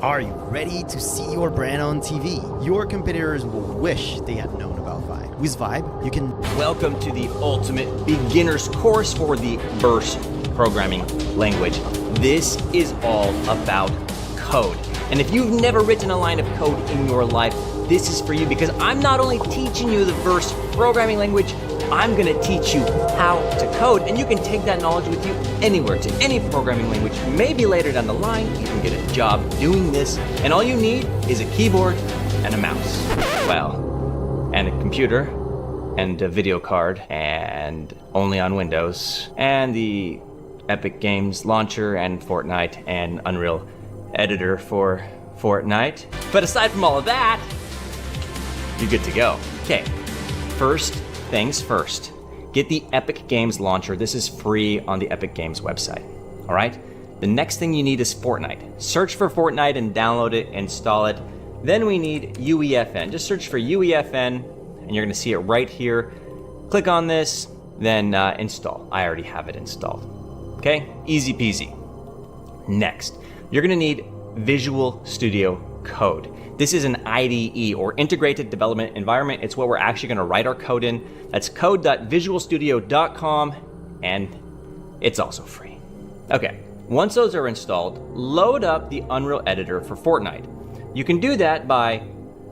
Are you ready to see your brand on TV? Your competitors will wish they had known about Vibe. With Vibe, you can... Welcome to the ultimate beginner's course for the Verse programming language. This is all about code. And if you've never written a line of code in your life, this is for you, because I'm not only teaching you the Verse programming language, I'm gonna teach you how to code, and you can take that knowledge with you anywhere, to any programming language. Maybe later down the line, you can get a job doing this, and all you need is a keyboard and a mouse. Well, and a computer, and a video card, and only on Windows, and the Epic Games launcher, and FORTNITE, and Unreal editor for FORTNITE. But aside from all of that, you're good to go. Okay, first things first, get the Epic Games launcher. This is free on the Epic Games website, all right? The next thing you need is FORTNITE. Search for FORTNITE and download it, install it. Then we need UEFN. Just search for UEFN and you're gonna see it right here. Click on this, then install. I already have it installed, okay? Easy peasy. Next, you're gonna need Visual Studio Code. This is an IDE, or Integrated Development Environment. It's what we're actually gonna write our code in. That's code.visualstudio.com, and it's also free. Okay, once those are installed, load up the Unreal Editor for FORTNITE. You can do that by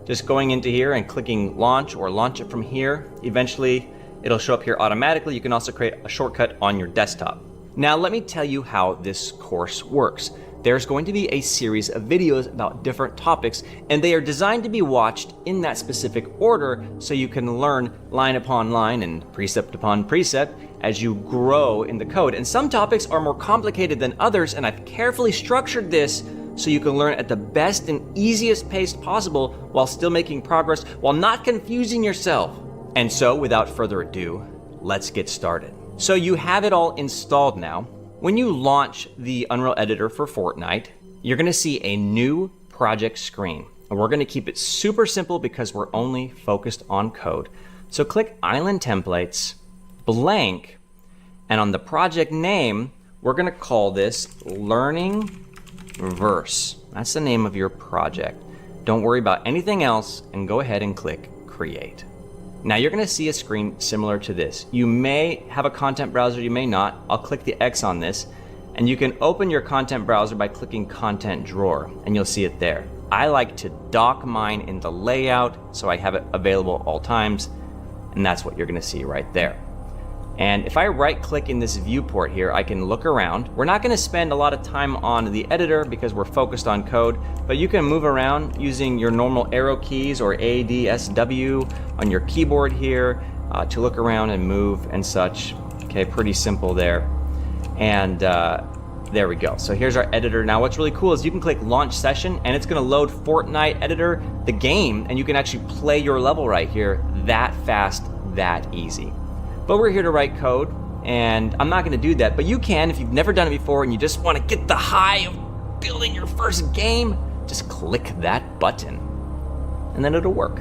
just going into here and clicking launch, or launch it from here. Eventually, it'll show up here automatically. You can also create a shortcut on your desktop. Now, let me tell you how this course works. There's going to be a series of videos about different topics, and they are designed to be watched in that specific order so you can learn line upon line and precept upon precept as you grow in the code. And some topics are more complicated than others, and I've carefully structured this so you can learn at the best and easiest pace possible while still making progress, while not confusing yourself. And so, without further ado, let's get started. So you have it all installed now. When you launch the Unreal Editor for FORTNITE, you're gonna see a new project screen. And we're gonna keep it super simple because we're only focused on code. So click Island Templates, blank, and on the project name, we're gonna call this Learning Verse. That's the name of your project. Don't worry about anything else and go ahead and click Create. Now you're gonna see a screen similar to this. You may have a content browser, you may not. I'll click the X on this, and you can open your content browser by clicking Content Drawer, and you'll see it there. I like to dock mine in the layout, so I have it available all times, and that's what you're gonna see right there. And if I right click in this viewport here, I can look around. We're not gonna spend a lot of time on the editor because we're focused on code, but you can move around using your normal arrow keys or A, D, S, W on your keyboard here to look around and move and such. Okay, pretty simple there. And there we go. So here's our editor. Now what's really cool is you can click Launch Session and it's gonna load FORTNITE Editor, the game, and you can actually play your level right here that fast, that easy. But we're here to write code, and I'm not gonna do that, but you can if you've never done it before and you just wanna get the high of building your first game, just click that button, and then it'll work.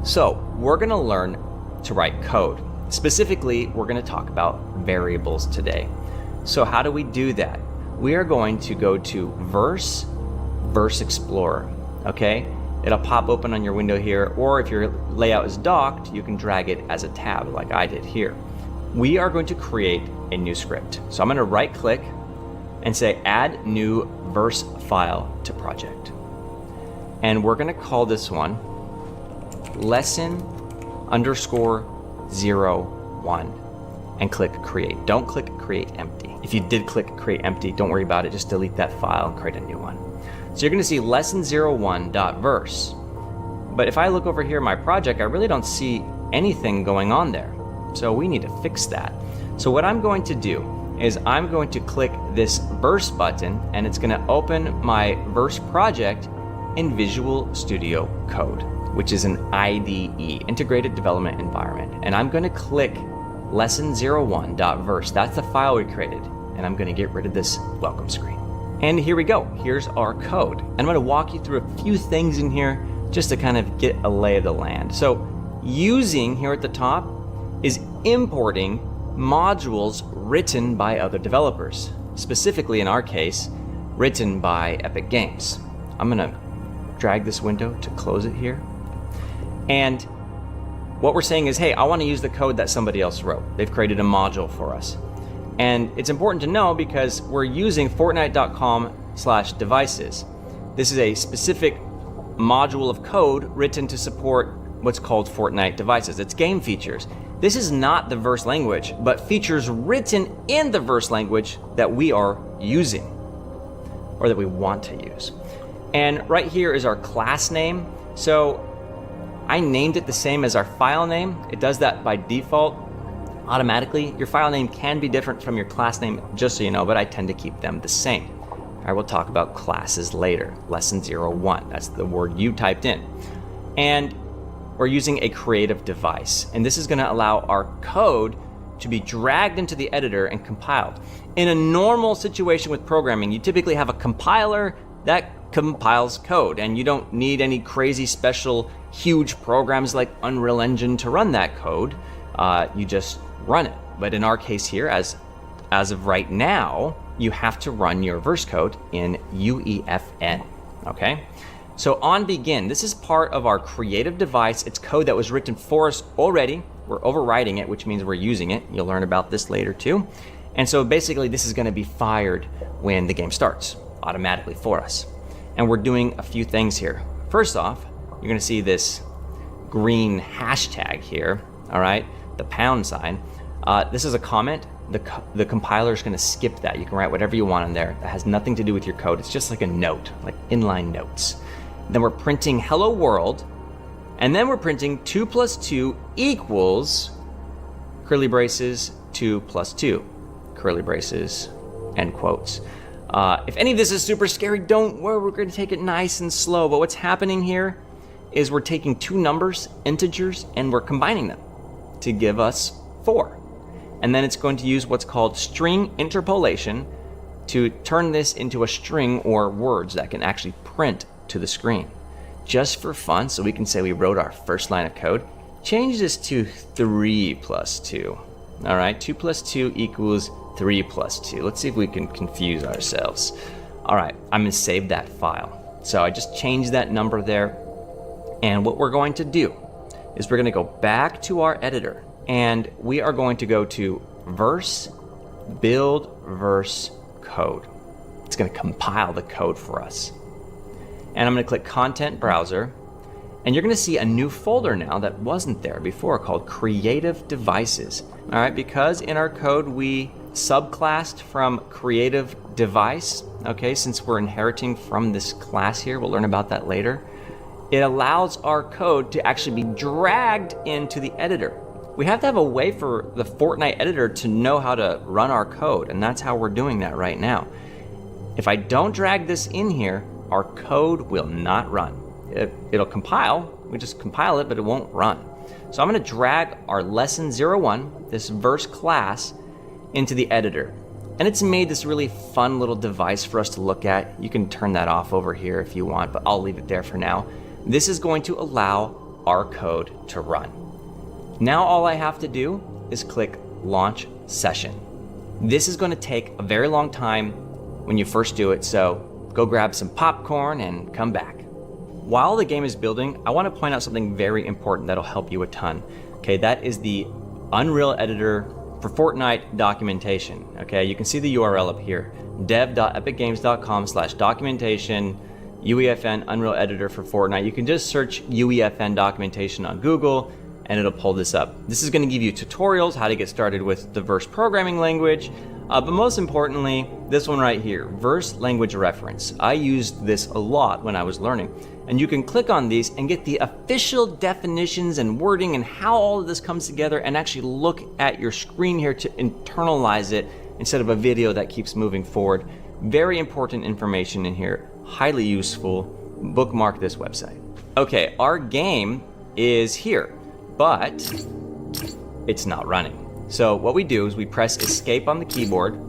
So, we're gonna learn to write code. Specifically, we're gonna talk about variables today. So how do we do that? We are going to go to Verse Explorer, okay? It'll pop open on your window here, or if your layout is docked, you can drag it as a tab like I did here. We are going to create a new script. So I'm gonna right click and say Add New Verse File to Project. And we're gonna call this one lesson_01 and click Create. Don't click Create Empty. If you did click Create Empty, don't worry about it, just delete that file and create a new one. So you're gonna see lesson01.verse. But if I look over here in my project, I really don't see anything going on there. So we need to fix that. So what I'm going to do is I'm going to click this Verse button, and it's gonna open my Verse project in Visual Studio Code, which is an IDE, Integrated Development Environment. And I'm gonna click lesson01.verse. That's the file we created. And I'm gonna get rid of this welcome screen. And here we go, here's our code. And I'm gonna walk you through a few things in here just to kind of get a lay of the land. So using here at the top is importing modules written by other developers, specifically in our case, written by Epic Games. I'm gonna drag this window to close it here. And what we're saying is, hey, I wanna use the code that somebody else wrote. They've created a module for us. And it's important to know because we're using Fortnite.com/devices. This is a specific module of code written to support what's called Fortnite devices. It's game features. This is not the verse language, but features written in the verse language that we are using, or that we want to use. And right here is our class name. So I named it the same as our file name. It does that by default automatically. Your file name can be different from your class name, just so you know, but I tend to keep them the same. I will talk about classes later. Lesson 01, that's the word you typed in. And we're using a creative device. And this is gonna allow our code to be dragged into the editor and compiled. In a normal situation with programming, you typically have a compiler that compiles code, and you don't need any crazy special huge programs like Unreal Engine to run that code. You just run it. But in our case here, as of right now, you have to run your verse code in UEFN, okay? So on begin, this is part of our creative device. It's code that was written for us already. We're overriding it, which means we're using it. You'll learn about this later too. And so basically this is gonna be fired when the game starts automatically for us. And we're doing a few things here. First off, you're gonna see this green hashtag here, all right? The pound sign. This is a comment. The compiler is gonna skip that. You can write whatever you want in there. That has nothing to do with your code. It's just like a note, like inline notes. Then we're printing hello world, and then we're printing 2 + 2 equals curly braces 2 + 2 curly braces, end quotes. If any of this is super scary, don't worry, we're gonna take it nice and slow. But what's happening here is we're taking two numbers, integers, and we're combining them to give us 4. And then it's going to use what's called string interpolation to turn this into a string or words that can actually print to the screen. Just for fun, so we can say we wrote our first line of code, change this to 3 + 2. All right, 2 + 2 equals 3 + 2. Let's see if we can confuse ourselves. All right, I'm gonna save that file. So I just changed that number there. And what we're going to do is we're gonna go back to our editor, and we are going to go to verse, build verse code. It's gonna compile the code for us. And I'm gonna click Content Browser, and you're gonna see a new folder now that wasn't there before called Creative Devices. All right, because in our code we subclassed from Creative Device, okay, since we're inheriting from this class here, we'll learn about that later. It allows our code to actually be dragged into the editor. We have to have a way for the Fortnite editor to know how to run our code, and that's how we're doing that right now. If I don't drag this in here, our code will not run. It'll compile, we just compile it, but it won't run. So I'm gonna drag our lesson 01, this verse class, into the editor. And it's made this really fun little device for us to look at. You can turn that off over here if you want, but I'll leave it there for now. This is going to allow our code to run. Now all I have to do is click Launch Session. This is gonna take a very long time when you first do it, so go grab some popcorn and come back. While the game is building, I want to point out something very important that'll help you a ton. Okay, that is the Unreal Editor for Fortnite documentation. Okay, you can see the URL up here, dev.epicgames.com/documentation, UEFN Unreal Editor for Fortnite. You can just search UEFN documentation on Google and it'll pull this up. This is going to give you tutorials, how to get started with the verse programming language, but most importantly, this one right here, verse language reference. I used this a lot when I was learning. And you can click on these and get the official definitions and wording and how all of this comes together, and actually look at your screen here to internalize it instead of a video that keeps moving forward. Very important information in here, highly useful. Bookmark this website. Okay, our game is here, but it's not running. So what we do is we press escape on the keyboard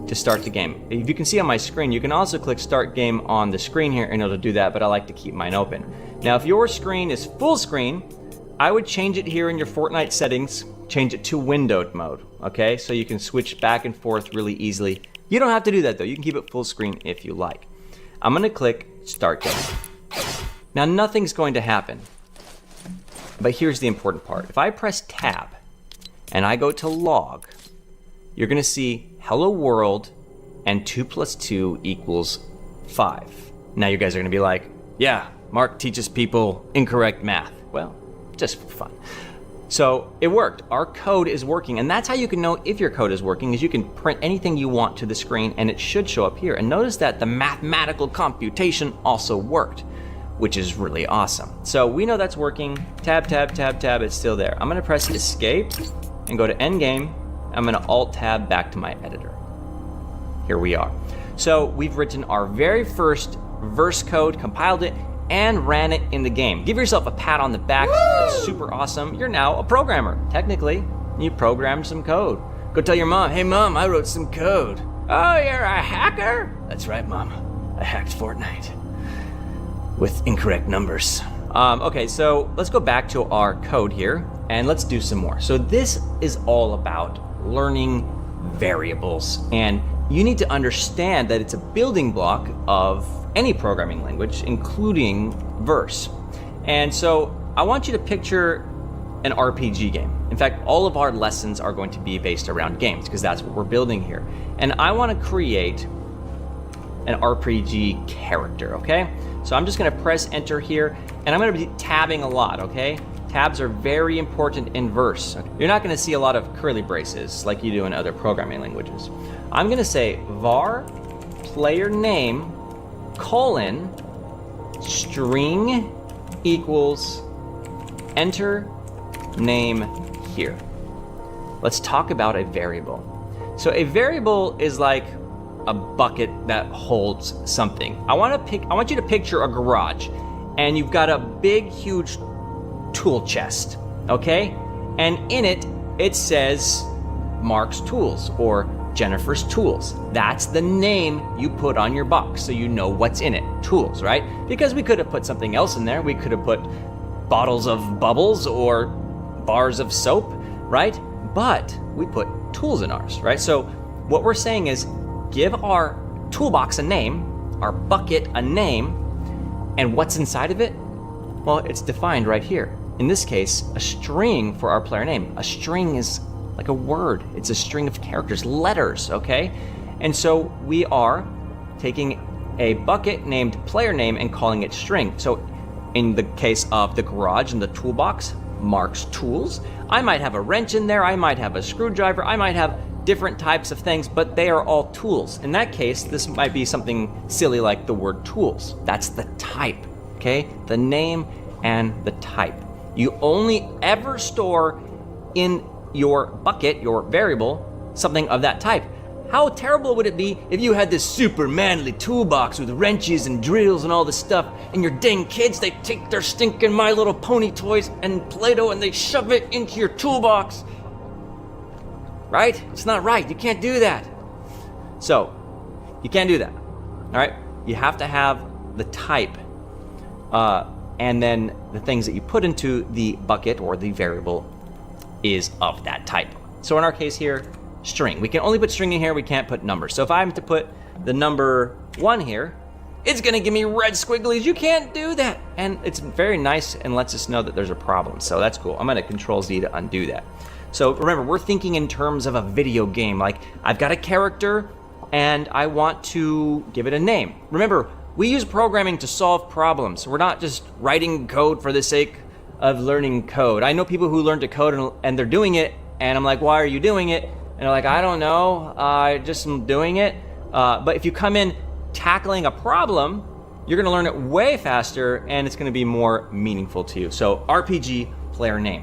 to start the game. If you can see on my screen, you can also click start game on the screen here and it'll do that, but I like to keep mine open. Now, if your screen is full screen, I would change it here in your Fortnite settings, change it to windowed mode, okay? So you can switch back and forth really easily. You don't have to do that though, you can keep it full screen if you like. I'm gonna click start game. Now nothing's going to happen, but here's the important part. If I press tab and I go to log, you're gonna see hello world and 2 + 2 = 5. Now you guys are gonna be like, yeah, Mark teaches people incorrect math. Well, just for fun. So it worked. Our code is working, and that's how you can know if your code is working, is you can print anything you want to the screen and it should show up here. And notice that the mathematical computation also worked, which is really awesome. So we know that's working. Tab, tab, tab, tab, it's still there. I'm gonna press escape and go to endgame. I'm gonna alt tab back to my editor. Here we are. So we've written our very first verse code, compiled it, and ran it in the game. Give yourself a pat on the back. That's super awesome. You're now a programmer. Technically, you programmed some code. Go tell your mom, hey mom, I wrote some code. Oh, you're a hacker? That's right, mom. I hacked Fortnite with incorrect numbers. Okay, so let's go back to our code here and let's do some more. So this is all about learning variables, and you need to understand that it's a building block of any programming language, including verse. And so I want you to picture an RPG game. In fact, all of our lessons are going to be based around games because that's what we're building here. And I want to create an RPG character, okay? So I'm just gonna press enter here, and I'm gonna be tabbing a lot, okay? Tabs are very important in verse. You're not gonna see a lot of curly braces like you do in other programming languages. I'm gonna say var player name colon string equals enter name here. Let's talk about a variable. So a variable is like a bucket that holds something. I want you to picture a garage, and you've got a big, huge tool chest, okay? And in it, it says Mark's Tools or Jennifer's Tools. That's the name you put on your box, so you know what's in it. Tools, right? Because we could have put something else in there. We could have put bottles of bubbles or bars of soap, right? But we put tools in ours, right? So what we're saying is give our toolbox a name, our bucket a name, and what's inside of it? Well, it's defined right here. In this case, a string for our player name. A string is like a word. It's a string of characters, letters, okay? And so we are taking a bucket named player name and calling it string. So in the case of the garage and the toolbox, Mark's Tools, I might have a wrench in there, I might have a screwdriver, I might have different types of things, but they are all tools. In that case, this might be something silly like the word tools. That's the type, okay? The name and the type. You only ever store in your bucket, your variable, something of that type. How terrible would it be if you had this super manly toolbox with wrenches and drills and all this stuff, and your dang kids, they take their stinking My Little Pony toys and Play-Doh and they shove it into your toolbox? Right? It's not right. You can't do that. So, you can't do that. All right? You have to have the type, and then the things that you put into the bucket or the variable is of that type. So in our case here, string. We can only put string in here, we can't put numbers. So if I'm to put the number 1 here, it's gonna give me red squigglies. You can't do that. And it's very nice and lets us know that there's a problem. So that's cool. I'm gonna Control Z to undo that. So remember, we're thinking in terms of a video game. Like, I've got a character and I want to give it a name. Remember, we use programming to solve problems. We're not just writing code for the sake of learning code. I know people who learn to code and they're doing it, and I'm like, why are you doing it? And they're like, I don't know, I just am doing it. But if you come in tackling a problem, you're gonna learn it way faster and it's gonna be more meaningful to you. So RPG player name.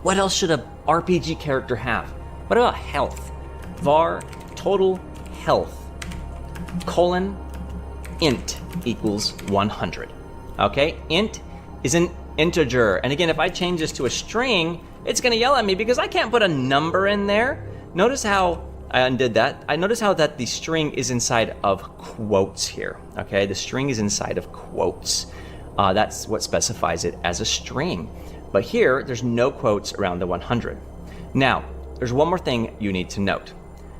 What else should a RPG character have? What about health? Var total health colon int equals 100. Okay, int is an integer. And again, if I change this to a string, it's gonna yell at me because I can't put a number in there. Notice how I undid that. I notice how that the string is inside of quotes here. Okay, the string is inside of quotes. That's what specifies it as a string. But here, there's no quotes around the 100. Now, there's one more thing you need to note.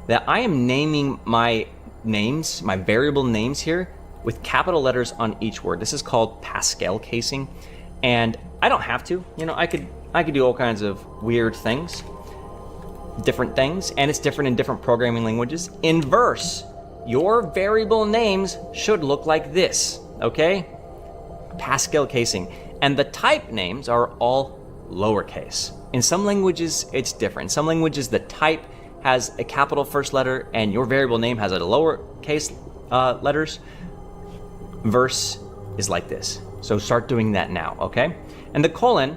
That I am naming my names, my variable names here, with capital letters on each word. This is called Pascal casing, and I don't have to. I could do all kinds of weird things, different things, and it's different in different programming languages. In verse, your variable names should look like this, okay? Pascal casing. And the type names are all lowercase. In some languages, it's different. In some languages, the type has a capital first letter and your variable name has a lowercase letters. Verse is like this. So start doing that now, okay? And the colon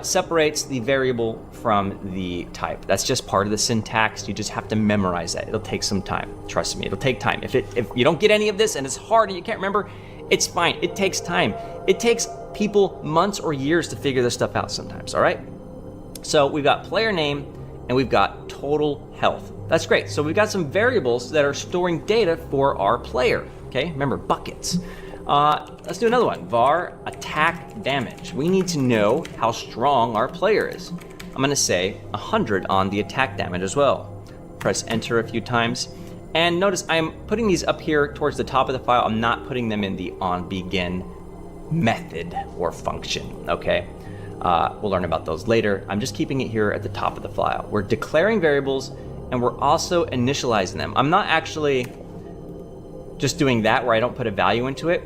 separates the variable from the type. That's just part of the syntax. You just have to memorize that. It'll take some time. Trust me, it'll take time. If you don't get any of this and it's hard and you can't remember, it's fine. It takes time. It takes people months or years to figure this stuff out sometimes, all right? So we've got player name and we've got total health. That's great. So we've got some variables that are storing data for our player, okay? Remember, buckets. Let's do another one, var attack damage. We need to know how strong our player is. I'm gonna say 100 on the attack damage as well. Press enter a few times. And notice I'm putting these up here towards the top of the file. I'm not putting them in the onBegin method or function, okay? We'll learn about those later. I'm just keeping it here at the top of the file. We're declaring variables and we're also initializing them. I'm not actually just doing that where I don't put a value into it.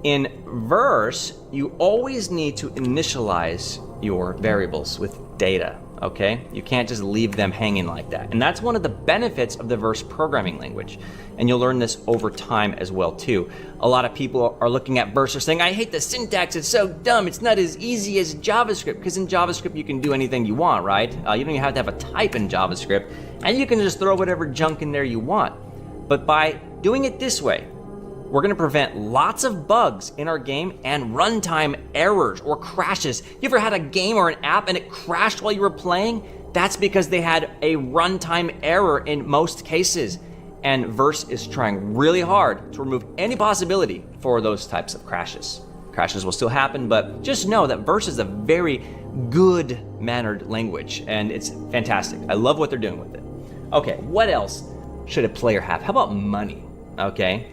In verse, you always need to initialize your variables with data, okay? You can't just leave them hanging like that. And that's one of the benefits of the verse programming language. And you'll learn this over time as well too. A lot of people are looking at verse and saying, I hate the syntax, it's so dumb. It's not as easy as JavaScript, because in JavaScript you can do anything you want, right? You don't even have to have a type in JavaScript, and you can just throw whatever junk in there you want. But by doing it this way, we're gonna prevent lots of bugs in our game and runtime errors or crashes. You ever had a game or an app and it crashed while you were playing? That's because they had a runtime error in most cases. And Verse is trying really hard to remove any possibility for those types of crashes. Crashes will still happen, but just know that Verse is a very good mannered language and it's fantastic. I love what they're doing with it. Okay, what else should a player have? How about money, okay?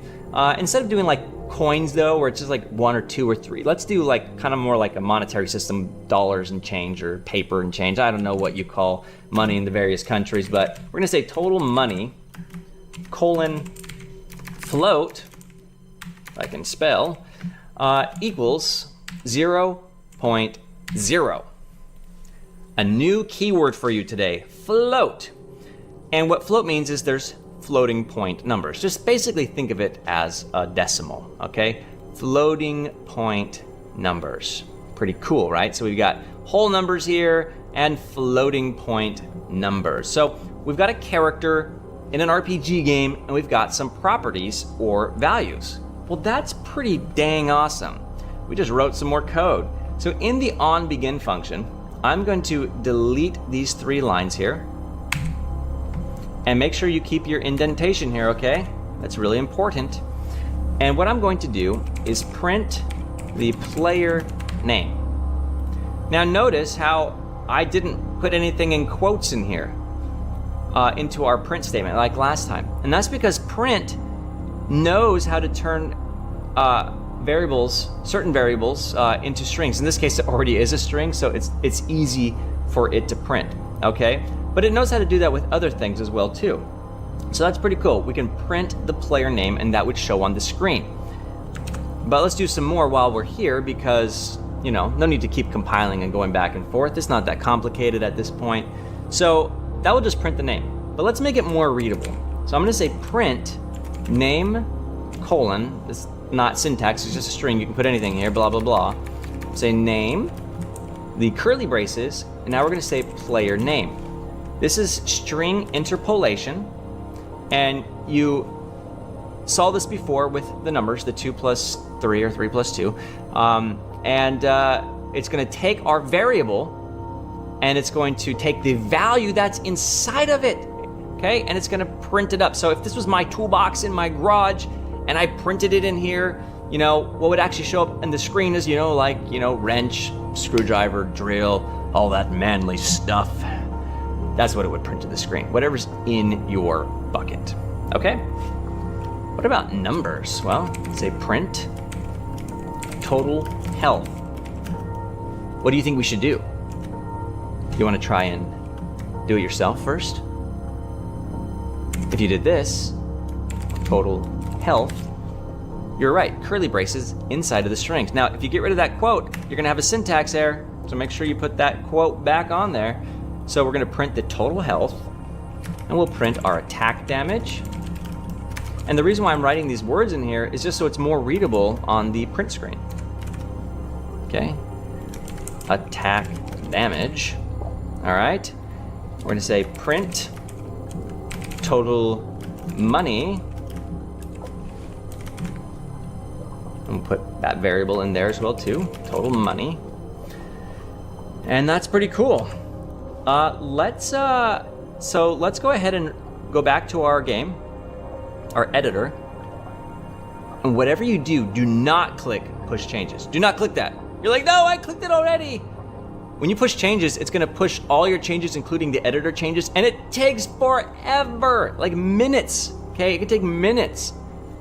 Instead of doing like coins though, where it's just like 1 or 2 or 3, let's do like kind of more like a monetary system, dollars and change or paper and change. I don't know what you call money in the various countries, but we're gonna say total money, colon, float, if I can spell, equals 0.0. A new keyword for you today, float. And what float means is there's floating point numbers. Just basically think of it as a decimal, okay? Floating point numbers. Pretty cool, right? So we've got whole numbers here and floating point numbers. So we've got a character in an RPG game and we've got some properties or values. Well, that's pretty dang awesome. We just wrote some more code. So in the onBegin function, I'm going to delete these 3 lines here. And make sure you keep your indentation here, okay? That's really important. And what I'm going to do is print the player name. Now notice how I didn't put anything in quotes in here into our print statement like last time. And that's because print knows how to turn certain variables into strings. In this case, it already is a string, so it's easy for it to print, okay? But it knows how to do that with other things as well too. So that's pretty cool. We can print the player name and that would show on the screen. But let's do some more while we're here because, no need to keep compiling and going back and forth. It's not that complicated at this point. So that will just print the name. But let's make it more readable. So I'm gonna say print name colon, it's not syntax, it's just a string. You can put anything here, blah, blah, blah. Say name, the curly braces, and now we're gonna say player name. This is string interpolation, and you saw this before with the numbers, the 2 plus 3 or 3 plus 2, it's gonna take our variable and it's going to take the value that's inside of it, okay? And it's gonna print it up. So if this was my toolbox in my garage and I printed it in here, what would actually show up on the screen is, wrench, screwdriver, drill, all that manly stuff. That's what it would print to the screen, whatever's in your bucket, okay? What about numbers? Well, say print total health. What do you think we should do? You want to try and do it yourself first? If you did this, total health, you're right, curly braces inside of the strings. Now, if you get rid of that quote, you're gonna have a syntax error, so make sure you put that quote back on there. So we're gonna print the total health, and we'll print our attack damage. And the reason why I'm writing these words in here is just so it's more readable on the print screen. Okay, attack damage. All right, we're gonna say print total money. And we'll put that variable in there as well too, total money. And that's pretty cool. Let's go ahead and go back to our game, our editor. And whatever you do, do not click push changes. Do not click that. You're like, no, I clicked it already. When you push changes, it's gonna push all your changes, including the editor changes, and it takes forever, like minutes, okay? It can take minutes.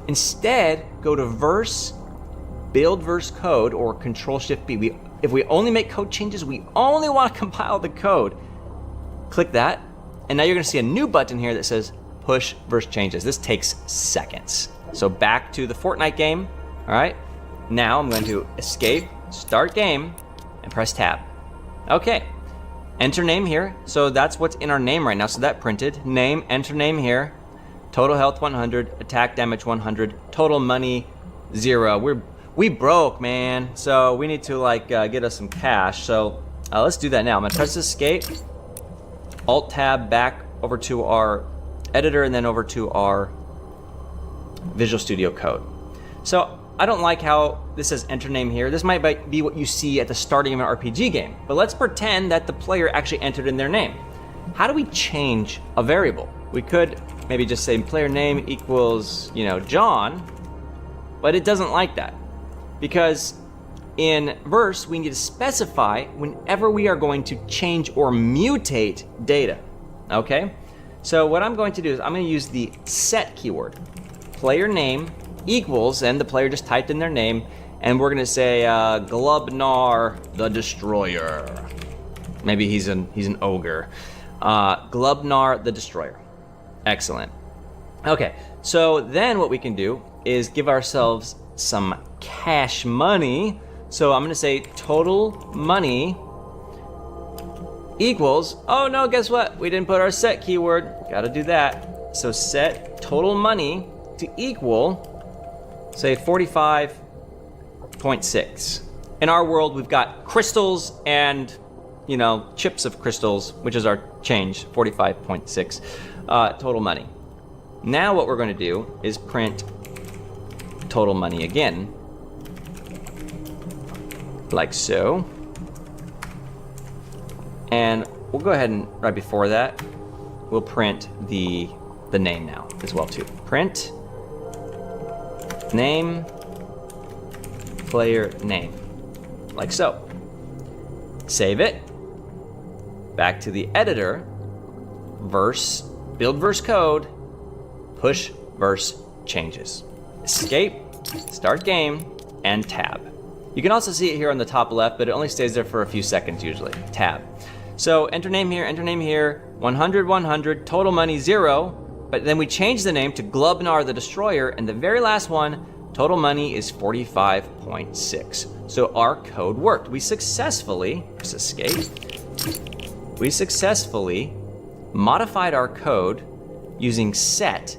Instead, go to verse, build verse code, or Control-Shift-B. If we only make code changes, we only wanna compile the code. Click that, and now you're gonna see a new button here that says push verse changes. This takes seconds. So back to the Fortnite game, all right? Now I'm going to escape, start game, and press tab. Okay, enter name here. So that's what's in our name right now. So that printed, name, enter name here. Total health 100, attack damage 100, total money 0. We broke, man. So we need to like get us some cash. So let's do that now. I'm gonna press escape, Alt tab back over to our editor and then over to our Visual Studio Code. So I don't like how this says enter name here. This might be what you see at the starting of an RPG game, but let's pretend that the player actually entered in their name. How do we change a variable? We could maybe just say player name equals, John, but it doesn't like that because in verse, we need to specify whenever we are going to change or mutate data, okay? So what I'm going to do is I'm going to use the set keyword, player name equals, and the player just typed in their name, and we're gonna say Glubnar the Destroyer. Maybe he's an ogre. Glubnar the Destroyer. Excellent. Okay, so then what we can do is give ourselves some cash money. So I'm gonna say total money equals, oh no, guess what? We didn't put our set keyword. Gotta do that. So set total money to equal, say 45.6. In our world, we've got crystals and, chips of crystals, which is our change, 45.6 total money. Now what we're going to do is print total money again, like so. And we'll go ahead and right before that, we'll print the name now as well too. Print name, player name, like so. Save it, back to the editor, verse, build verse code, push verse changes. Escape, start game, and tab. You can also see it here on the top left, but it only stays there for a few seconds usually, tab. So enter name here, 100, 100, total money 0, but then we change the name to Glubnar the Destroyer, and the very last one, total money is 45.6. So our code worked. We successfully, just escape, we successfully modified our code using set,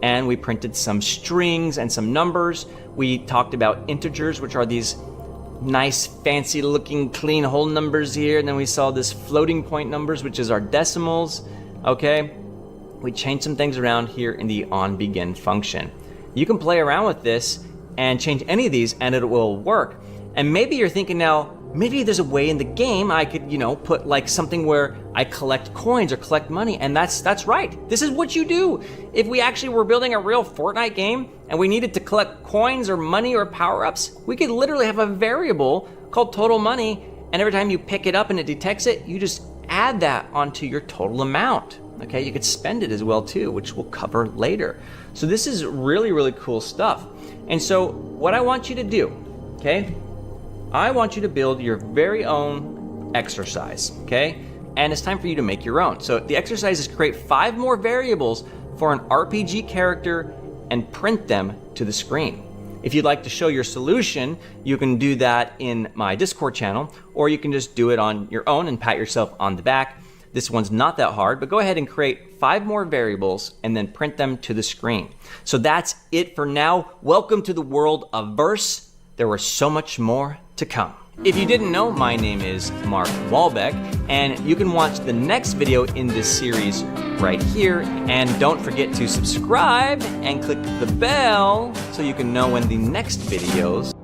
and we printed some strings and some numbers. We talked about integers, which are these nice, fancy looking, clean whole numbers here, and then we saw this floating point numbers, which is our decimals, okay? We changed some things around here in the onBegin function. You can play around with this and change any of these and it will work. And maybe you're thinking now, maybe there's a way in the game I could, put like something where I collect coins or collect money, and that's right. This is what you do. If we actually were building a real Fortnite game and we needed to collect coins or money or power-ups, we could literally have a variable called total money, and every time you pick it up and it detects it, you just add that onto your total amount. Okay, you could spend it as well too, which we'll cover later. So this is really, really cool stuff. And so what I want you to do, okay, I want you to build your very own exercise, okay? And it's time for you to make your own. So the exercise is create 5 more variables for an RPG character and print them to the screen. If you'd like to show your solution, you can do that in my Discord channel, or you can just do it on your own and pat yourself on the back. This one's not that hard, but go ahead and create 5 more variables and then print them to the screen. So that's it for now. Welcome to the world of Verse. There was so much more to come. If you didn't know, my name is Mark Wahlbeck, and you can watch the next video in this series right here. And don't forget to subscribe and click the bell so you can know when the next videos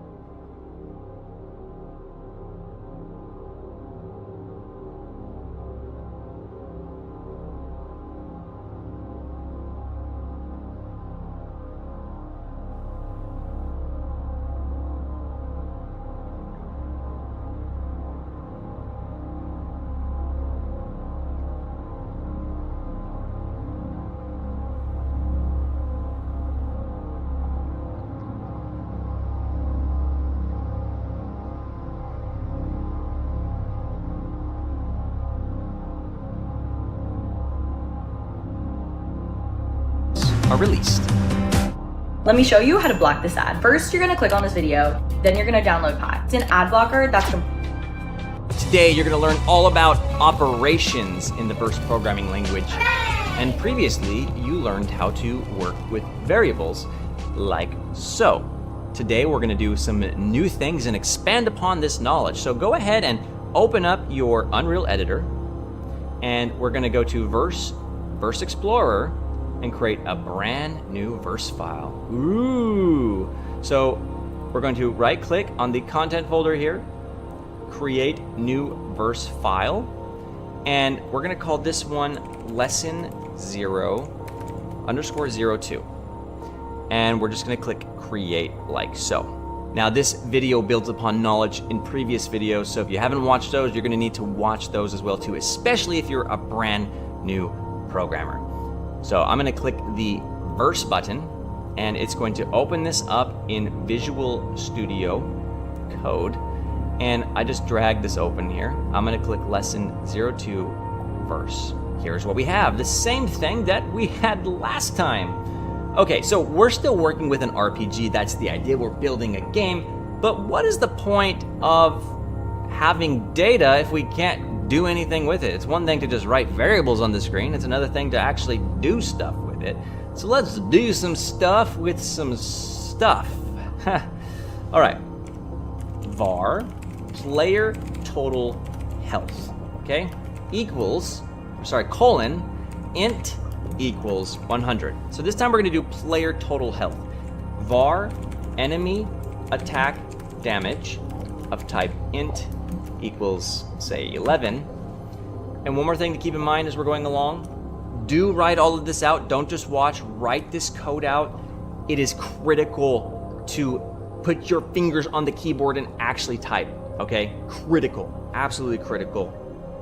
are released. Let me show you how to block this ad. First, you're gonna click on this video, then you're gonna download Pi. It's an ad blocker that's Today, you're going to learn all about operations in the Verse programming language. And previously, you learned how to work with variables like so. Today, we're going to do some new things and expand upon this knowledge. So go ahead and open up your Unreal Editor, and we're going to go to Verse Explorer, and create a brand new Verse file. Ooh! So we're going to right click on the content folder here, create new Verse file, and we're going to call this one lesson 0_02. And we're just going to click create like so. Now this video builds upon knowledge in previous videos, so if you haven't watched those, you're going to need to watch those as well too, especially if you're a brand new programmer. So I'm going to click the Verse button, and it's going to open this up in Visual Studio Code. And I just drag this open here. I'm going to click lesson 02 Verse. Here's what we have, the same thing that we had last time. Okay, so we're still working with an RPG. That's the idea. We're building a game. But what is the point of having data if we can't do anything with it? It's one thing to just write variables on the screen. It's another thing to actually do stuff with it. So let's do some stuff with some stuff. All right. var player total health, okay, colon int equals 100. So this time we're going to do player total health. Var enemy attack damage of type int equals, say, 11. And one more thing to keep in mind as we're going along, do write all of this out. Don't just watch, write this code out. It is critical to put your fingers on the keyboard and actually type, okay? Critical, absolutely critical.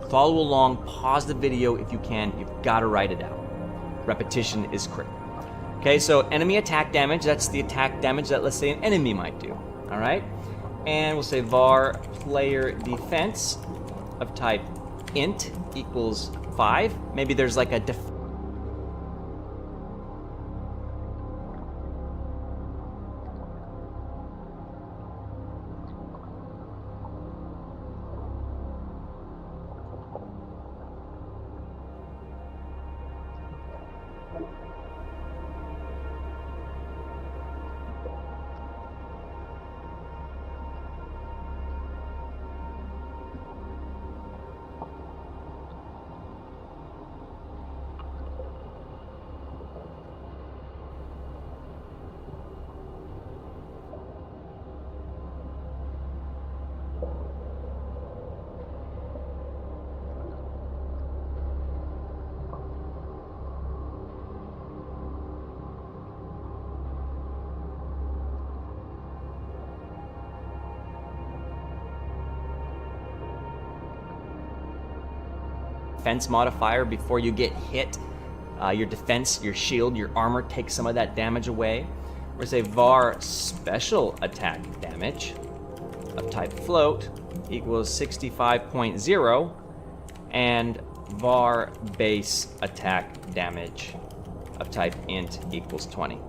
Follow along, pause the video if you can. You've got to write it out. Repetition is critical. Okay, so enemy attack damage, that's the attack damage that, let's say, an enemy might do, all right? And we'll say var player defense of type int equals 5. Maybe there's like a defense modifier before you get hit. Your defense, your shield, your armor takes some of that damage away. We're gonna say var special attack damage of type float equals 65.0, and var base attack damage of type int equals 20.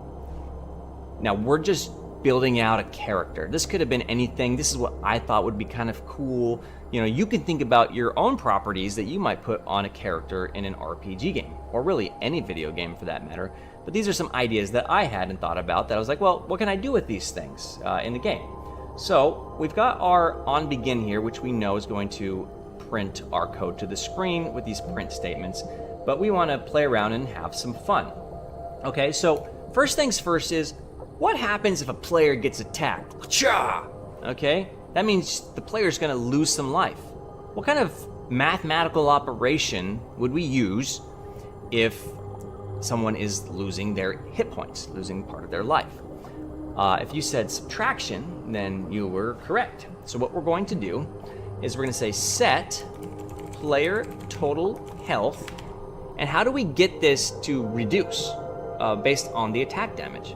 Now we're just building out a character. This could have been anything. This is what I thought would be kind of cool. You know, you can think about your own properties that you might put on a character in an RPG game, or really any video game for that matter. But these are some ideas that I had and thought about that I was like, well, what can I do with these things in the game? So we've got our onBegin here, which we know is going to print our code to the screen with these print statements, but we want to play around and have some fun. Okay, so first things first is, what happens if a player gets attacked? Okay, that means the player's going to lose some life. What kind of mathematical operation would we use if someone is losing their hit points, losing part of their life? If you said subtraction, then you were correct. So what we're going to do is we're going to say set player total health. And how do we get this to reduce based on the attack damage?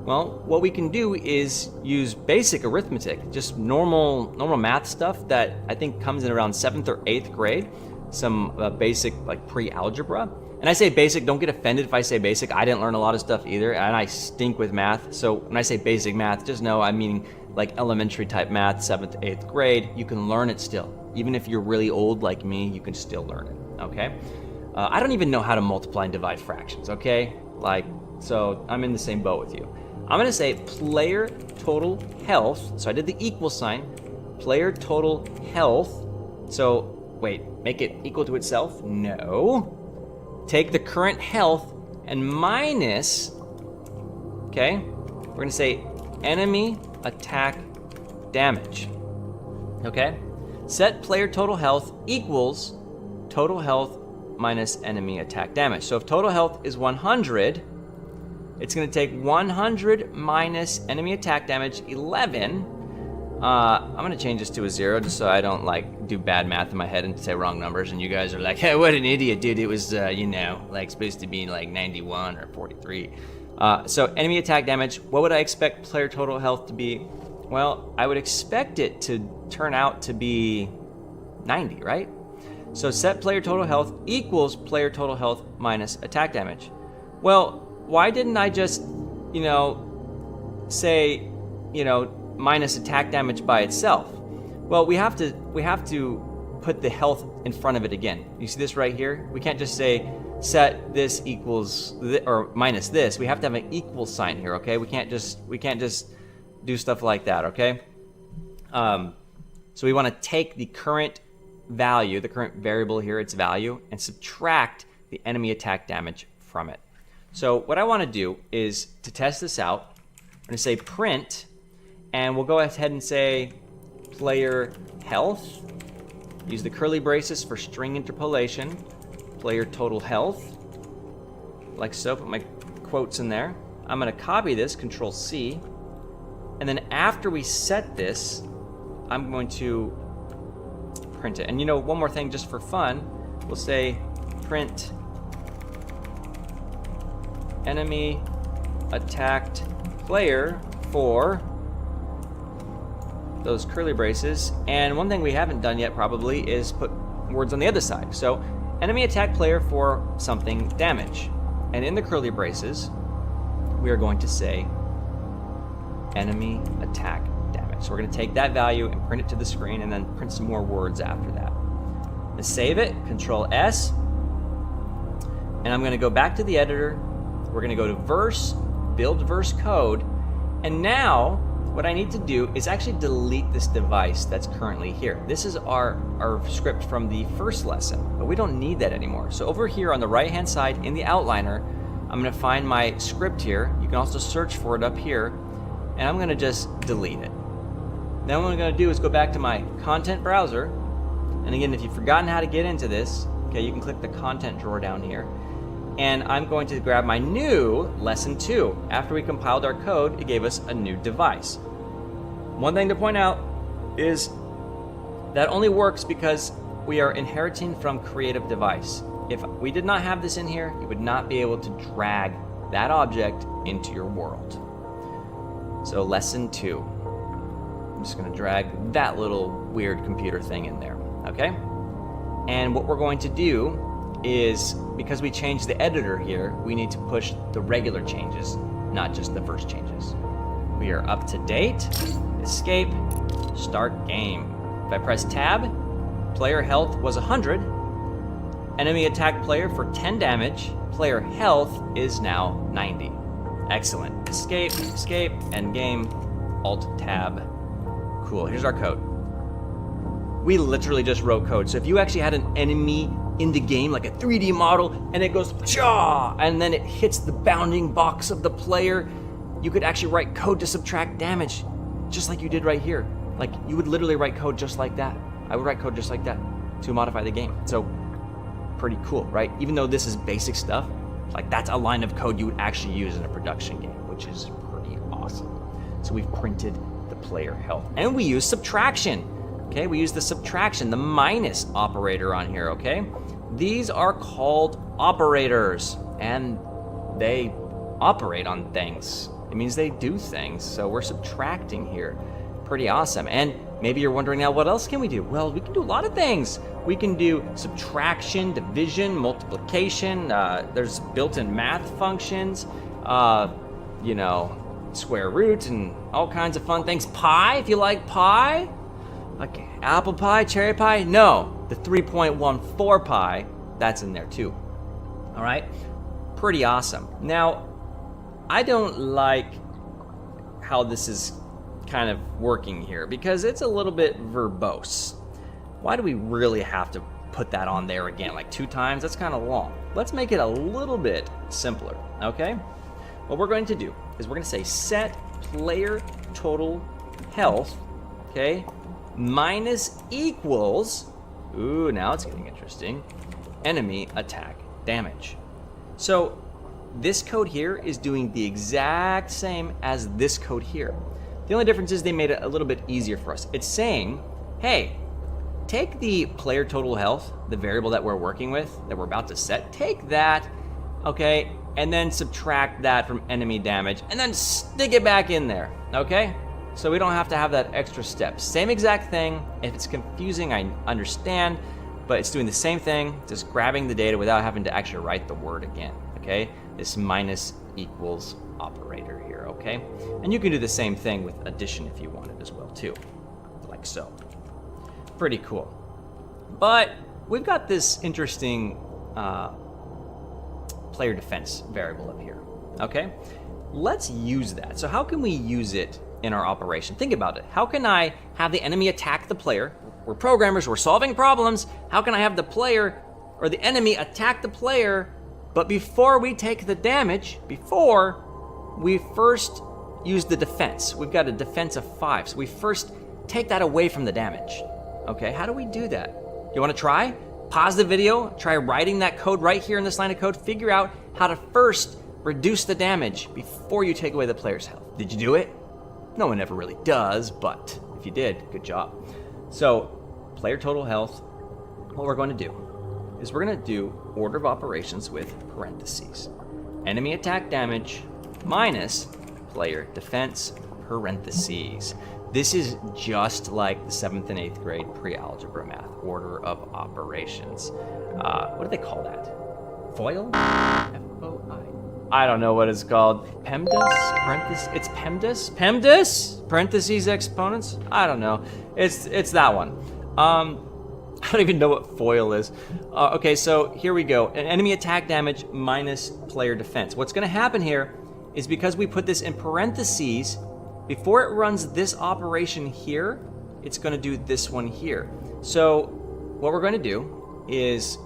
Well, what we can do is use basic arithmetic, just normal math stuff that I think comes in around 7th or 8th grade, some basic like pre-algebra. And I say basic, don't get offended if I say basic. I didn't learn a lot of stuff either, and I stink with math. So when I say basic math, just know I'm meaning like elementary type math, 7th, 8th grade. You can learn it still. Even if you're really old like me, you can still learn it, okay? I don't even know how to multiply and divide fractions, okay? So I'm in the same boat with you. I'm gonna say player total health. So I did the equal sign, player total health. So wait, make it equal to itself? No. Take the current health and minus, okay? We're gonna say enemy attack damage, okay? Set player total health equals total health minus enemy attack damage. So if total health is 100, it's going to take 100 minus enemy attack damage 11. I'm going to change this to a 0 just so I don't like do bad math in my head and say wrong numbers and you guys are like, hey, what an idiot, dude. It was, like supposed to be like 91 or 43. So enemy attack damage, what would I expect player total health to be? Well, I would expect it to turn out to be 90, right? So set player total health equals player total health minus attack damage. Well, why didn't I just, say, minus attack damage by itself? Well, we have to put the health in front of it again. You see this right here? We can't just say set this equals or minus this. We have to have an equal sign here, okay? We can't just do stuff like that, okay? So we want to take the current value, the current variable here, its value, and subtract the enemy attack damage from it. So what I want to do is to test this out, I'm going to say print, and we'll go ahead and say player health. Use the curly braces for string interpolation. Player total health, like so. Put my quotes in there. I'm going to copy this, Control C, and then after we set this, I'm going to print it. And one more thing just for fun, we'll say print enemy attacked player for those curly braces. And one thing we haven't done yet probably is put words on the other side. So enemy attack player for something damage. And in the curly braces, we are going to say enemy attack damage. So we're going to take that value and print it to the screen and then print some more words after that. Let's save it, Control S. And I'm going to go back to the editor. We're going to go to verse, build verse code. And now what I need to do is actually delete this device that's currently here. This is our script from the first lesson, but we don't need that anymore. So over here on the right hand side in the outliner, I'm going to find my script here. You can also search for it up here, and I'm going to just delete it. Then what I'm going to do is go back to my content browser. And again, if you've forgotten how to get into this, okay, you can click the content drawer down here. And I'm going to grab my new lesson 2. After we compiled our code, it gave us a new device. One thing to point out is that only works because we are inheriting from creative device. If we did not have this in here, you would not be able to drag that object into your world. So lesson 2. I'm just going to drag that little weird computer thing in there, okay? And what we're going to do is, because we changed the editor here, we need to push the regular changes, not just the first changes. We are up to date. Escape. Start game. If I press tab, player health was 100. Enemy attacked player for 10 damage. Player health is now 90. Excellent. Escape, escape, end game, alt tab. Cool, here's our code. We literally just wrote code. So if you actually had an enemy in the game, like a 3D model, and it goes cha, and then it hits the bounding box of the player, you could actually write code to subtract damage, just like you did right here. Like, you would literally write code just like that. I would write code just like that to modify the game. So, pretty cool, right? Even though this is basic stuff, like that's a line of code you would actually use in a production game, which is pretty awesome. So we've printed the player health. And we use subtraction, okay? We use the subtraction, the minus operator on here, okay? These are called operators, and they operate on things. It means they do things, so we're subtracting here. Pretty awesome. And maybe you're wondering now, what else can we do? Well, we can do a lot of things. We can do subtraction, division, multiplication. There's built-in math functions, you know, square root and all kinds of fun things. Pi, if you like pi. Like apple pie, cherry pie. No, the 3.14 pi, that's in there too. All right, pretty awesome. Now, I don't like how this is kind of working here because it's a little bit verbose. Why do we really have to put that on there again, like 2 times? That's kind of long. Let's make it a little bit simpler, okay? What we're going to do is we're going to say set player total health, okay, minus equals, ooh, now it's getting interesting, enemy attack damage. So this code here is doing the exact same as this code here. The only difference is they made it a little bit easier for us. It's saying, hey, take the player total health, the variable that we're working with, that we're about to set, take that, okay, and then subtract that from enemy damage, and then stick it back in there, okay? So we don't have to have that extra step. Same exact thing. If it's confusing, I understand, but it's doing the same thing, just grabbing the data without having to actually write the word again, okay? This minus equals operator here, okay? And you can do the same thing with addition if you wanted as well too, like so. Pretty cool. But we've got this interesting player defense variable up here, okay? Let's use that. So how can we use it in our operation? Think about it. How can I have the enemy attack the player? We're programmers, we're solving problems. How can I have the player or the enemy attack the player, but before we take the damage, before we first use the defense? We've got a defense of 5, so we first take that away from the damage. Okay, how do we do that? You want to try? Pause the video, try writing that code right here in this line of code, figure out how to first reduce the damage before you take away the player's health. Did you do it? No one ever really does, but if you did, good job. So, player total health, what we're going to do is we're going to do order of operations with parentheses. Enemy attack damage minus player defense parentheses. This is just like the 7th and 8th grade pre-algebra math, order of operations. What do they call that? FOIL? F-O-I. I don't know what it's called. PEMDAS? Parentheses? It's PEMDAS? PEMDAS? Parentheses exponents? I don't know. It's that one. I don't even know what FOIL is. Okay, so here we go. An enemy attack damage minus player defense. What's going to happen here is because we put this in parentheses, before it runs this operation here, it's going to do this one here. So what we're going to do is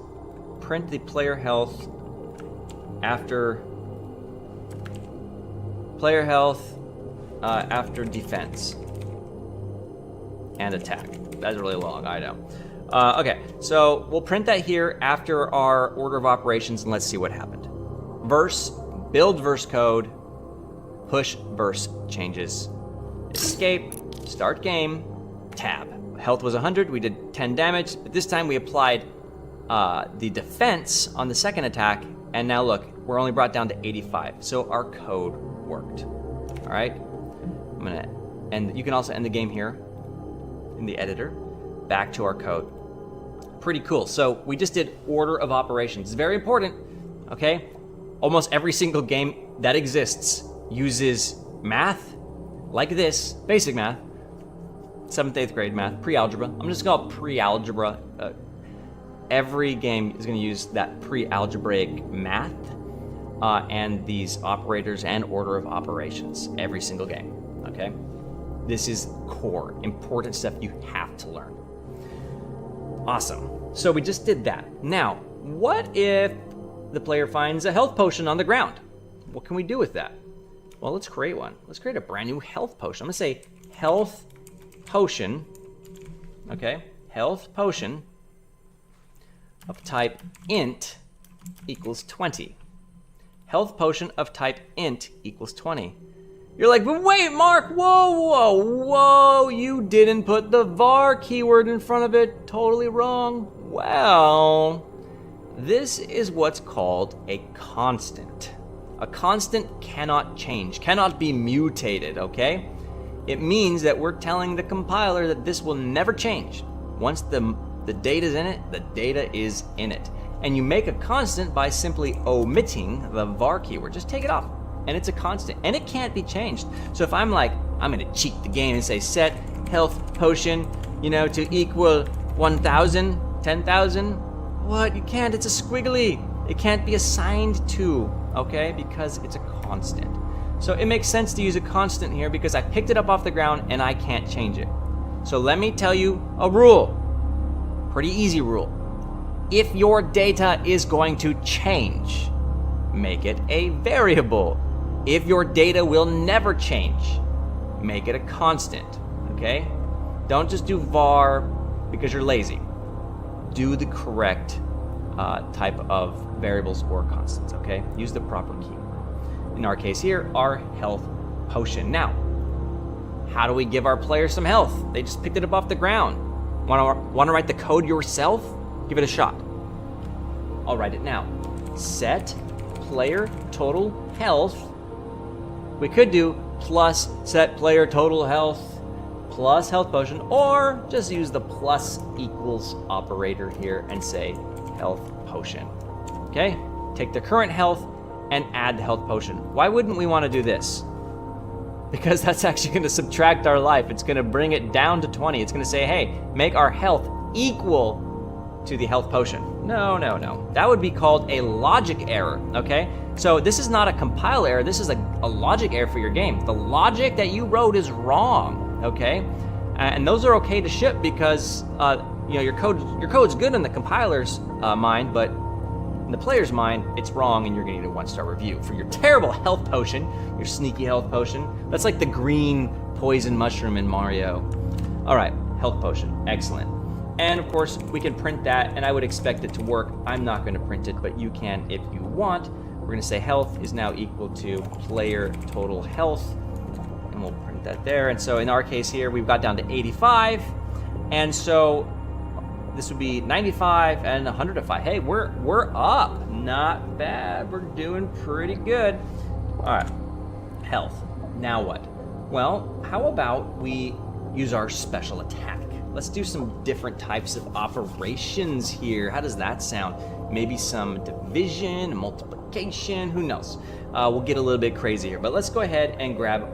print the player health after after defense and attack. That's really long, I know. Okay, so we'll print that here after our order of operations, and let's see what happened. Verse, build verse code, push verse changes, escape, start game, tab. health was 100, we did 10 damage, but this time we applied the defense on the second attack, and now look, we're only brought down to 85, so our code worked. All right, I'm gonna end. You can also end the game here in the editor. Back to our code. Pretty cool. So we just did order of operations. It's very important. Okay, almost every single game that exists uses math like this, basic math, 7th, 8th grade math, pre-algebra. I'm just gonna call it pre-algebra. Every game is going to use that pre-algebraic math and these operators and order of operations every single game. Okay, this is core, important stuff you have to learn. Awesome. So we just did that. Now, what if the player finds a health potion on the ground? What can we do with that? Well, let's create one. Let's create a brand new health potion. I'm gonna say health potion. Okay, health potion of type int equals 20. Health potion of type int equals 20. You're like, but wait, Mark, whoa, you didn't put the var keyword in front of it. Totally wrong. Well, this is what's called a constant. A constant cannot change, cannot be mutated, okay? It means that we're telling the compiler that this will never change. Once the data is in it, the data is in it. And you make a constant by simply omitting the var keyword. Just take it off, and it's a constant, and it can't be changed. So if I'm like, I'm gonna cheat the game and say set health potion, to equal 1,000, 10,000, what? You can't, it's a squiggly. It can't be assigned to, okay? Because it's a constant. So it makes sense to use a constant here because I picked it up off the ground and I can't change it. So let me tell you a rule. Pretty easy rule. If your data is going to change, make it a variable. If your data will never change, make it a constant, okay? Don't just do var because you're lazy. Do the correct type of variables or constants, okay? Use the proper keyword. In our case here, our health potion. Now, how do we give our players some health? They just picked it up off the ground. Want to write the code yourself? Give it a shot. I'll write it now. Set player total health. We could do plus set player total health plus health potion, or just use the plus equals operator here and say health potion. Okay? Take the current health and add the health potion. Why wouldn't we want to do this? Because that's actually going to subtract our life. It's going to bring it down to 20. It's going to say, hey, make our health equal to the health potion. No. That would be called a logic error, okay? So this is not a compile error. This is a logic error for your game. The logic that you wrote is wrong, okay? And those are okay to ship because your code's good in the compiler's mind, but in the player's mind, it's wrong, and you're gonna need a 1-star review for your terrible health potion, your sneaky health potion. That's like the green poison mushroom in Mario. All right, health potion, excellent. And of course, we can print that, and I would expect it to work. I'm not gonna print it, but you can if you want. We're gonna say health is now equal to player total health, and we'll print that there. And so in our case here, we've got down to 85, and so this would be 95 and 105. Hey, we're up. Not bad. We're doing pretty good. All right, health. Now what? Well, how about we use our special attack? Let's do some different types of operations here. How does that sound? Maybe some division, multiplication, who knows? We'll get a little bit crazy here, but let's go ahead and grab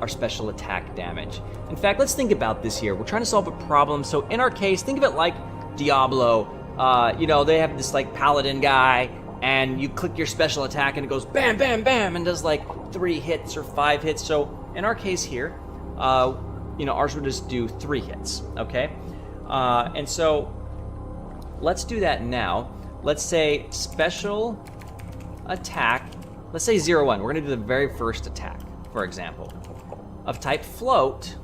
our special attack damage. In fact, let's think about this here. We're trying to solve a problem. So in our case, think of it like Diablo. They have this like paladin guy, and you click your special attack and it goes bam, bam, bam, and does like 3 hits or 5 hits. So in our case here, ours would just do 3 hits, okay? And so let's do that now. Let's say special attack, let's say 0-1. We're gonna do the very first attack, for example, of type float.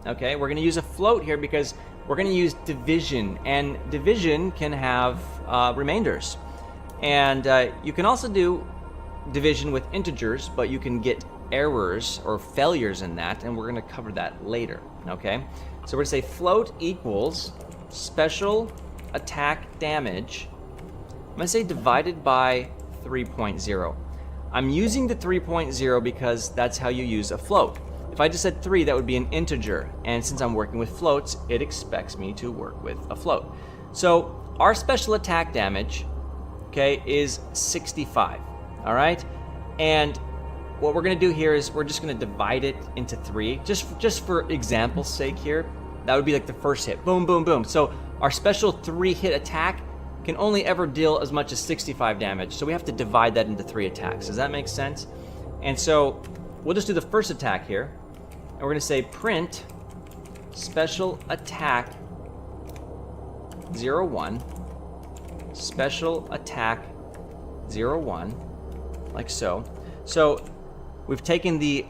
Okay, we're gonna use a float here because we're gonna use division, and division can have remainders. And you can also do division with integers, but you can get errors or failures in that, and we're going to cover that later, okay? So we're going to say float equals special attack damage. I'm going to say divided by 3.0. I'm using the 3.0 because that's how you use a float. If I just said 3, that would be an integer, and since I'm working with floats, it expects me to work with a float. So our special attack damage, okay, is 65, all right? And what we're going to do here is we're just going to divide it into 3, just for example's sake here. That would be like the first hit, boom, boom, boom. So our special 3-hit attack can only ever deal as much as 65 damage, so we have to divide that into 3 attacks. Does that make sense? And so we'll just do the first attack here, and we're going to say print special attack 01, special attack 01, like so. So we've taken the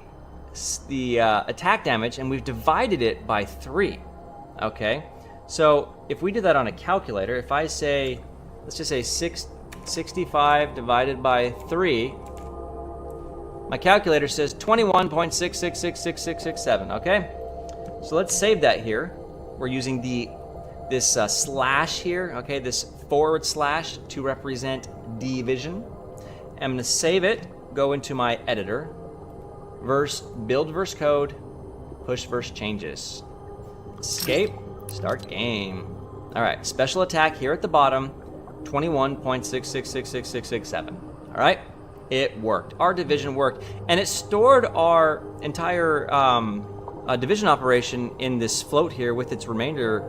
attack damage and we've divided it by 3, okay? So if we did that on a calculator, if I say, let's just say 65 divided by 3, my calculator says 21.666667, okay? So let's save that here. We're using this slash here, okay, this / to represent division. I'm going to save it, go into my editor, build verse code, push verse changes, escape, start game. All right, special attack here at the bottom, 21.666667. All right, it worked. Our division worked, and it stored our entire division operation in this float here with its remainder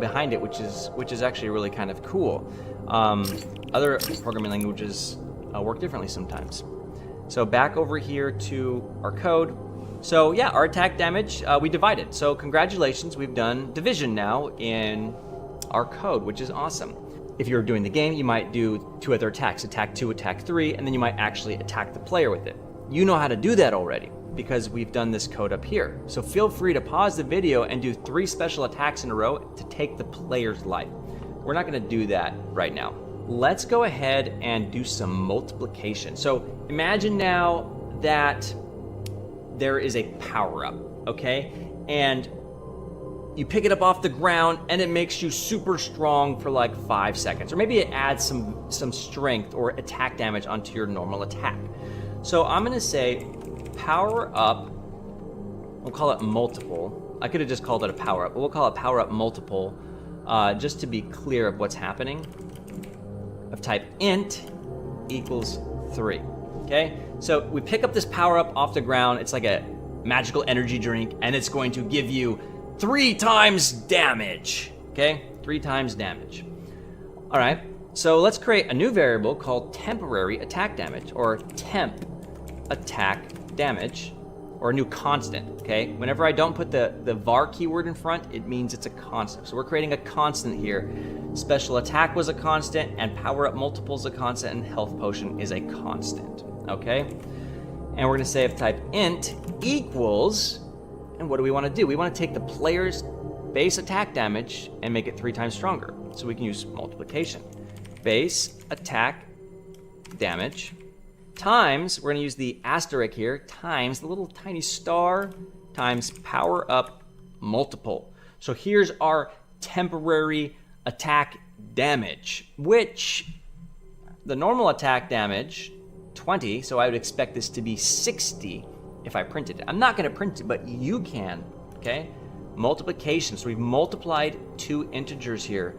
behind it, which is actually really kind of cool. Other programming languages work differently sometimes. So back over here to our code. So yeah, our attack damage, we divided. So congratulations, we've done division now in our code, which is awesome. If you're doing the game, you might do 2 other attacks, attack 2, attack 3, and then you might actually attack the player with it. You know how to do that already because we've done this code up here. So feel free to pause the video and do 3 special attacks in a row to take the player's life. We're not gonna do that right now. Let's go ahead and do some multiplication. So imagine now that there is a power-up, okay? And you pick it up off the ground and it makes you super strong for like 5 seconds. Or maybe it adds some strength or attack damage onto your normal attack. So I'm gonna say power-up, we'll call it multiple. I could have just called it a power-up, but we'll call it power-up multiple just to be clear of what's happening. Of type int equals 3, okay? So we pick up this power up off the ground. It's like a magical energy drink, and it's going to give you 3 times damage, okay? 3 times damage. All right, so let's create a new variable called temporary attack damage, or temp attack damage, or a new constant, okay? Whenever I don't put the var keyword in front, it means it's a constant. So we're creating a constant here. Special attack was a constant, and power up multiple is a constant, and health potion is a constant, okay? And we're gonna say of type int equals, and what do we wanna do? We wanna take the player's base attack damage and make it 3 times stronger. So we can use multiplication. Base attack damage times, we're gonna use the asterisk here, times the little tiny star, times power up multiple. So here's our temporary attack damage, which the normal attack damage, 20, so I would expect this to be 60 if I printed it. I'm not gonna print it, but you can, okay? Multiplication, so we've multiplied 2 integers here.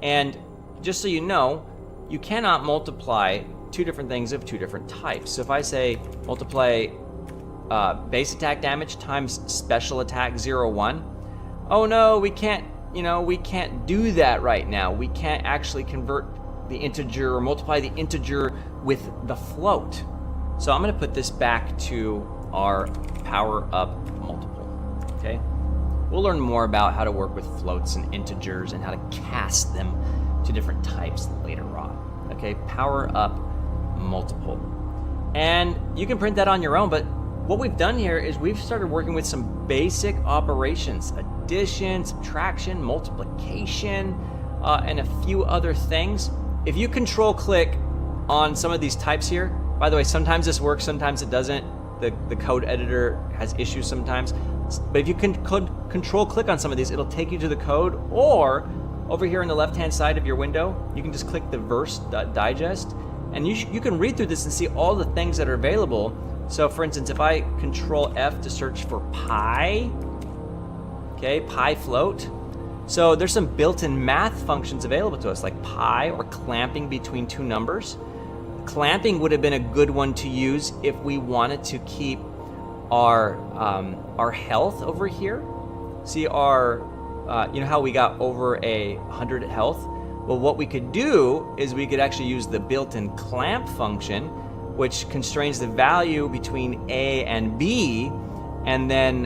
And just so you know, you cannot multiply 2 different things of 2 different types. So if I say multiply base attack damage times special attack 01, oh no, we can't, we can't do that right now. We can't actually convert the integer or multiply the integer with the float. So I'm gonna put this back to our power up multiple, okay? We'll learn more about how to work with floats and integers and how to cast them to different types later on, okay? Power up multiple. And you can print that on your own, but what we've done here is we've started working with some basic operations, addition, subtraction, multiplication, and a few other things. If you control click on some of these types here, by the way, sometimes this works, sometimes it doesn't. the code editor has issues sometimes. But if you can control click on some of these, it'll take you to the code, or over here on the left-hand side of your window, you can just click the verse.digest, and you can read through this and see all the things that are available. So for instance, if I control F to search for pi, okay, pi float. So there's some built-in math functions available to us, like pi or clamping between two numbers. Clamping would have been a good one to use if we wanted to keep our health over here. See our, you know how we got over 100 health? Well, what we could do is we could actually use the built-in clamp function, which constrains the value between A and B, and then,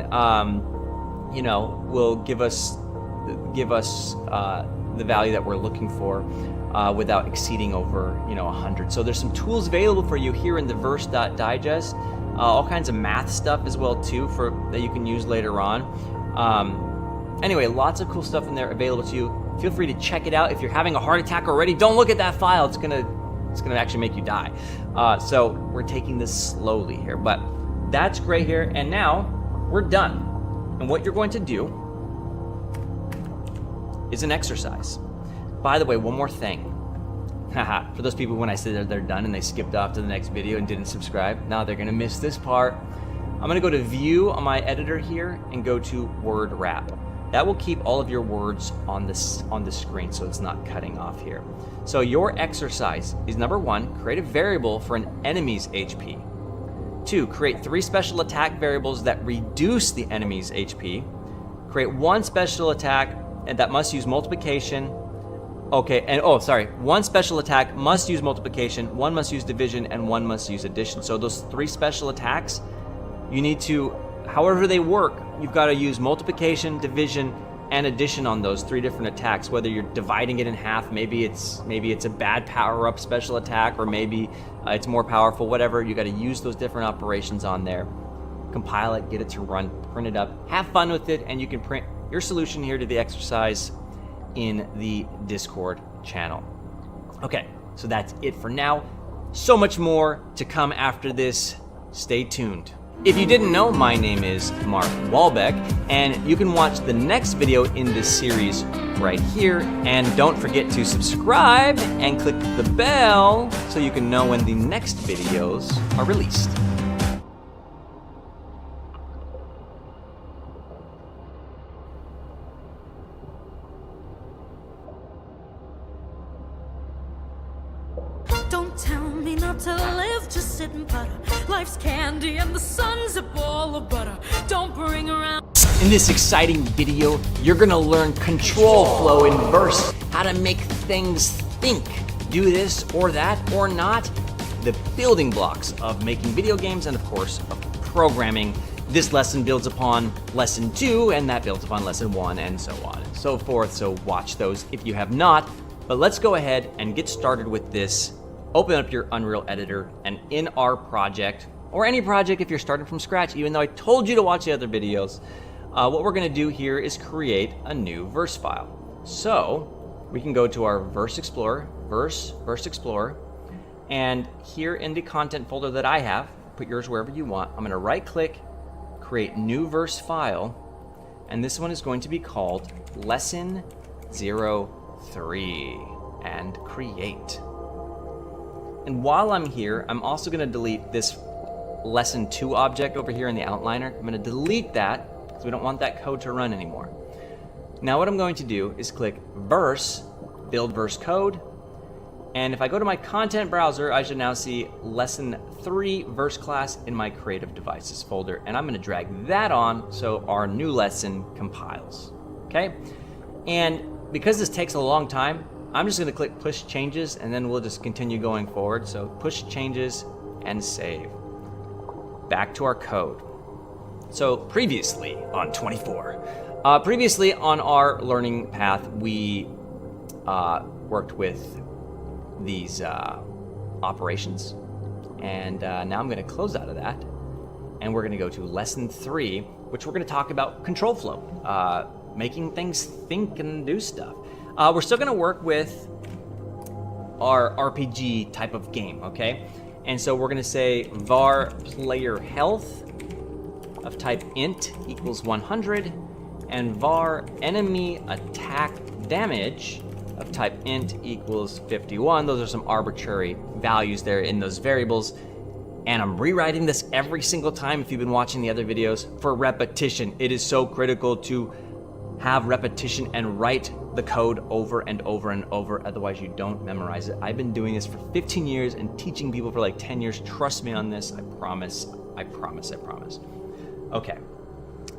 you know, will give us the value that we're looking for without exceeding over 100. So there's some tools available for you here in the verse.digest, all kinds of math stuff as well too that you can use later on. Anyway, lots of cool stuff in there available to you. Feel free to check it out. If you're having a heart attack already, don't look at that file. It's gonna actually make you die. So we're taking this slowly here, but that's great here. And now we're done. And what you're going to do is an exercise. By the way, one more thing. For those people when I said they're done and they skipped off to the next video and didn't subscribe, now they're gonna miss this part. I'm gonna go to View on my editor here and go to Word Wrap. That will keep all of your words on the screen, so it's not cutting off here. So your exercise is number 1, create a variable for an enemy's HP. 2, create 3 special attack variables that reduce the enemy's HP. Create 1 special attack and that must use multiplication. Okay, and one special attack must use multiplication, 1 must use division, and 1 must use addition. So those 3 special attacks, you need to, however they work, you've got to use multiplication, division, and addition on those 3 different attacks. Whether you're dividing it in half, maybe it's a bad power-up special attack, or maybe it's more powerful. Whatever, you got to use those different operations on there. Compile it, get it to run, print it up, have fun with it, and you can print your solution here to the exercise in the Discord channel. Okay, so that's it for now. So much more to come after this. Stay tuned. If you didn't know, my name is Mark Wahlbeck, and you can watch the next video in this series right here. And don't forget to subscribe and click the bell so you can know when the next videos are released. Don't tell me not to live, just sit and putter. Life's candy and the sun's a ball of butter. Don't bring around. In this exciting video, you're gonna learn control flow in verse, how to make things think, do this or that or not, the building blocks of making video games, and of course, of programming. This lesson builds upon lesson 2, and that builds upon lesson 1, and so on and so forth. So watch those if you have not. But let's go ahead and get started with this. Open up your Unreal Editor, and in our project, or any project if you're starting from scratch, even though I told you to watch the other videos, what we're gonna do here is create a new verse file. So we can go to our Verse Explorer, Verse Explorer, and here in the content folder that I have, put yours wherever you want, I'm gonna right click, create new verse file, and this one is going to be called Lesson 03, and create. And while I'm here, I'm also gonna delete this lesson 2 object over here in the outliner. I'm gonna delete that because we don't want that code to run anymore. Now what I'm going to do is click verse, build verse code, and if I go to my content browser, I should now see lesson 3 verse class in my creative devices folder, and I'm gonna drag that on so our new lesson compiles, okay? And because this takes a long time, I'm just gonna click push changes, and then we'll just continue going forward. So push changes and save. Back to our code. So previously on 24, previously on our learning path, we worked with these operations. And now I'm gonna close out of that, and we're gonna go to lesson 3, which we're gonna talk about control flow, making things think and do stuff. We're still gonna work with our RPG type of game, okay? And so we're gonna say var player health of type int equals 100, and var enemy attack damage of type int equals 51. Those are some arbitrary values there in those variables. And I'm rewriting this every single time if you've been watching the other videos for repetition. It is so critical to have repetition and write the code over and over and over, otherwise you don't memorize it. I've been doing this for 15 years and teaching people for like 10 years. Trust me on this, I promise, I promise, I promise. Okay,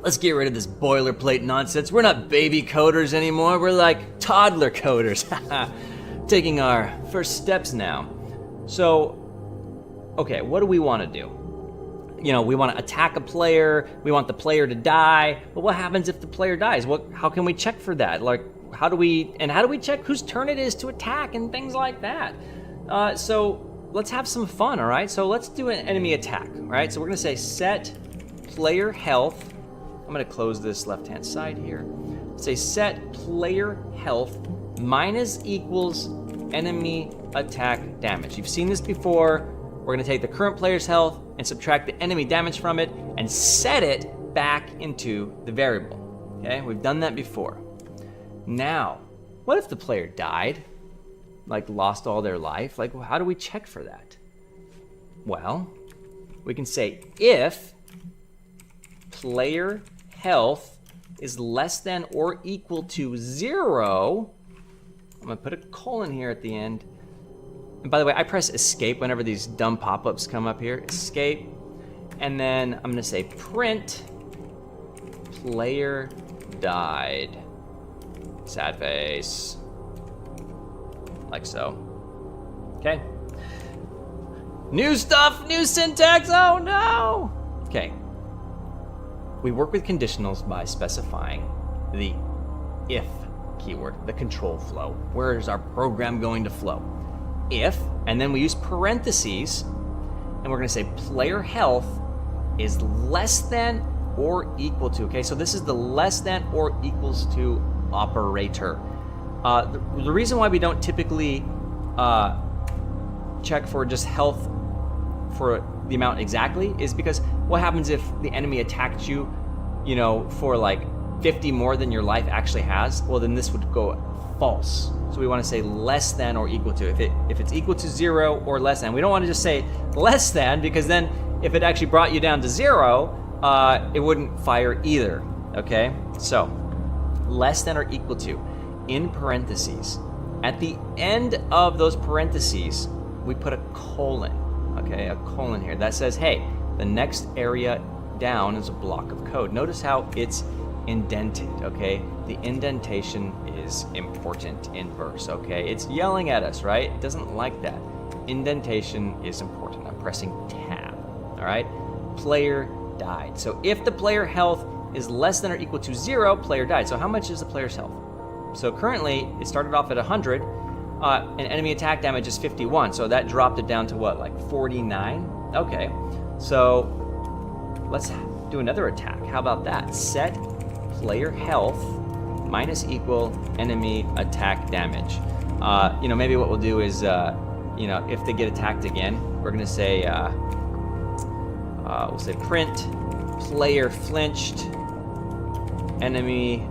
let's get rid of this boilerplate nonsense. We're not baby coders anymore, we're like toddler coders. Taking our first steps now. So, okay, what do we want to do? You know, we want to attack a player, we want the player to die, but what happens if the player dies? How can we check for that? Like, how do we check whose turn it is to attack and things like that? So let's have some fun, all right? So let's do an enemy attack, all right? So we're gonna say set player health. I'm gonna close this left-hand side here. Say set player health minus equals enemy attack damage. You've seen this before. We're gonna take the current player's health and subtract the enemy damage from it and set it back into the variable, okay? We've done that before. Now, what if the player died? Like lost all their life? Like, how do we check for that? Well, we can say if player health is less than or equal to 0, I'm gonna put a colon here at the end. And by the way, I press escape whenever these dumb pop-ups come up here. Escape. And then I'm gonna say print player died. Sad face. Like so. Okay. New stuff, new syntax, oh no! Okay. We work with conditionals by specifying the if keyword, the control flow. Where is our program going to flow? If, and then we use parentheses, and we're gonna say player health is less than or equal to, okay? So this is the less than or equals to operator. The reason why we don't typically check for just health for the amount exactly is because what happens if the enemy attacked you, you know, for like 50 more than your life actually has? Well, then this would go false. So we want to say less than or equal to. If it's equal to 0 or less than, we don't want to just say less than, because then if it actually brought you down to 0, it wouldn't fire either. Okay, so less than or equal to in parentheses. At the end of those parentheses, we put a colon. Okay, a colon here that says, hey, the next area down is a block of code. Notice how it's indented, okay? The indentation is important in verse, okay? It's yelling at us, right? It doesn't like that. Indentation is important. I'm pressing tab, all right? Player died. So if the player health is less than or equal to 0, player died. So how much is the player's health? So currently, it started off at 100, and enemy attack damage is 51, so that dropped it down to what, like 49? Okay, so let's do another attack. How about that? Set player health minus equal enemy attack damage. You know, maybe what we'll do is, you know, if they get attacked again, we're gonna say, we'll say print player flinched, enemy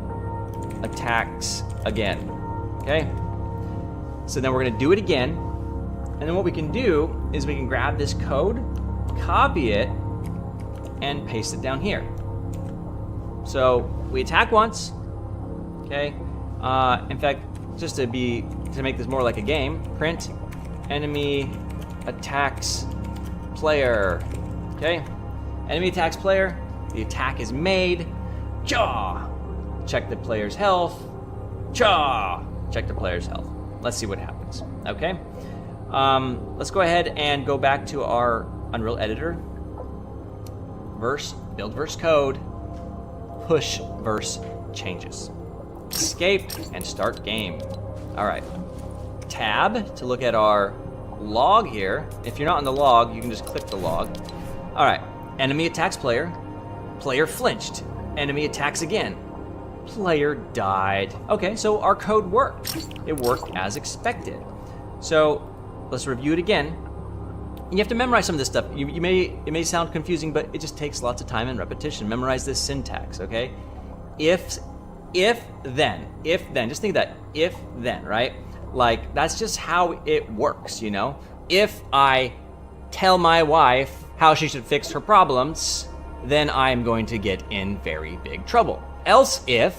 attacks again, okay? So then we're gonna do it again, and then what we can do is we can grab this code, copy it, and paste it down here. So we attack once, okay? In fact, just to make this more like a game, print enemy attacks player, okay? Enemy attacks player, the attack is made, jaw, check the player's health, jaw, check the player's health. Let's see what happens, okay? Let's go ahead and go back to our Unreal Editor. Verse, build verse code, push verse changes. Escape and start game. All right, tab to look at our log here. If you're not on the log, you can just click the log. All right, enemy attacks player, player flinched, enemy attacks again, player died. Okay, so our code worked. It worked as expected. So let's review it again. And you have to memorize some of this stuff. It may sound confusing, but it just takes lots of time and repetition. Memorize this syntax, okay? If then. Just think of that. If then, right? Like, that's just how it works, you know? If I tell my wife how she should fix her problems, then I'm going to get in very big trouble. Else if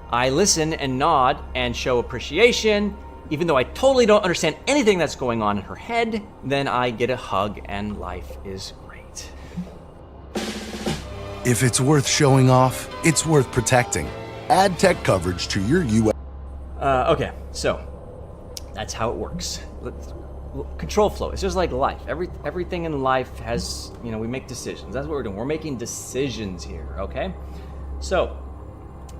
I listen and nod and show appreciation, even though I totally don't understand anything that's going on in her head, then I get a hug and life is great. If it's worth showing off, it's worth protecting. Add tech coverage to your US. Okay, so that's how it works. Control flow. It's just like life. Everything in life has, you know, we make decisions. That's what we're doing. We're making decisions here, okay? So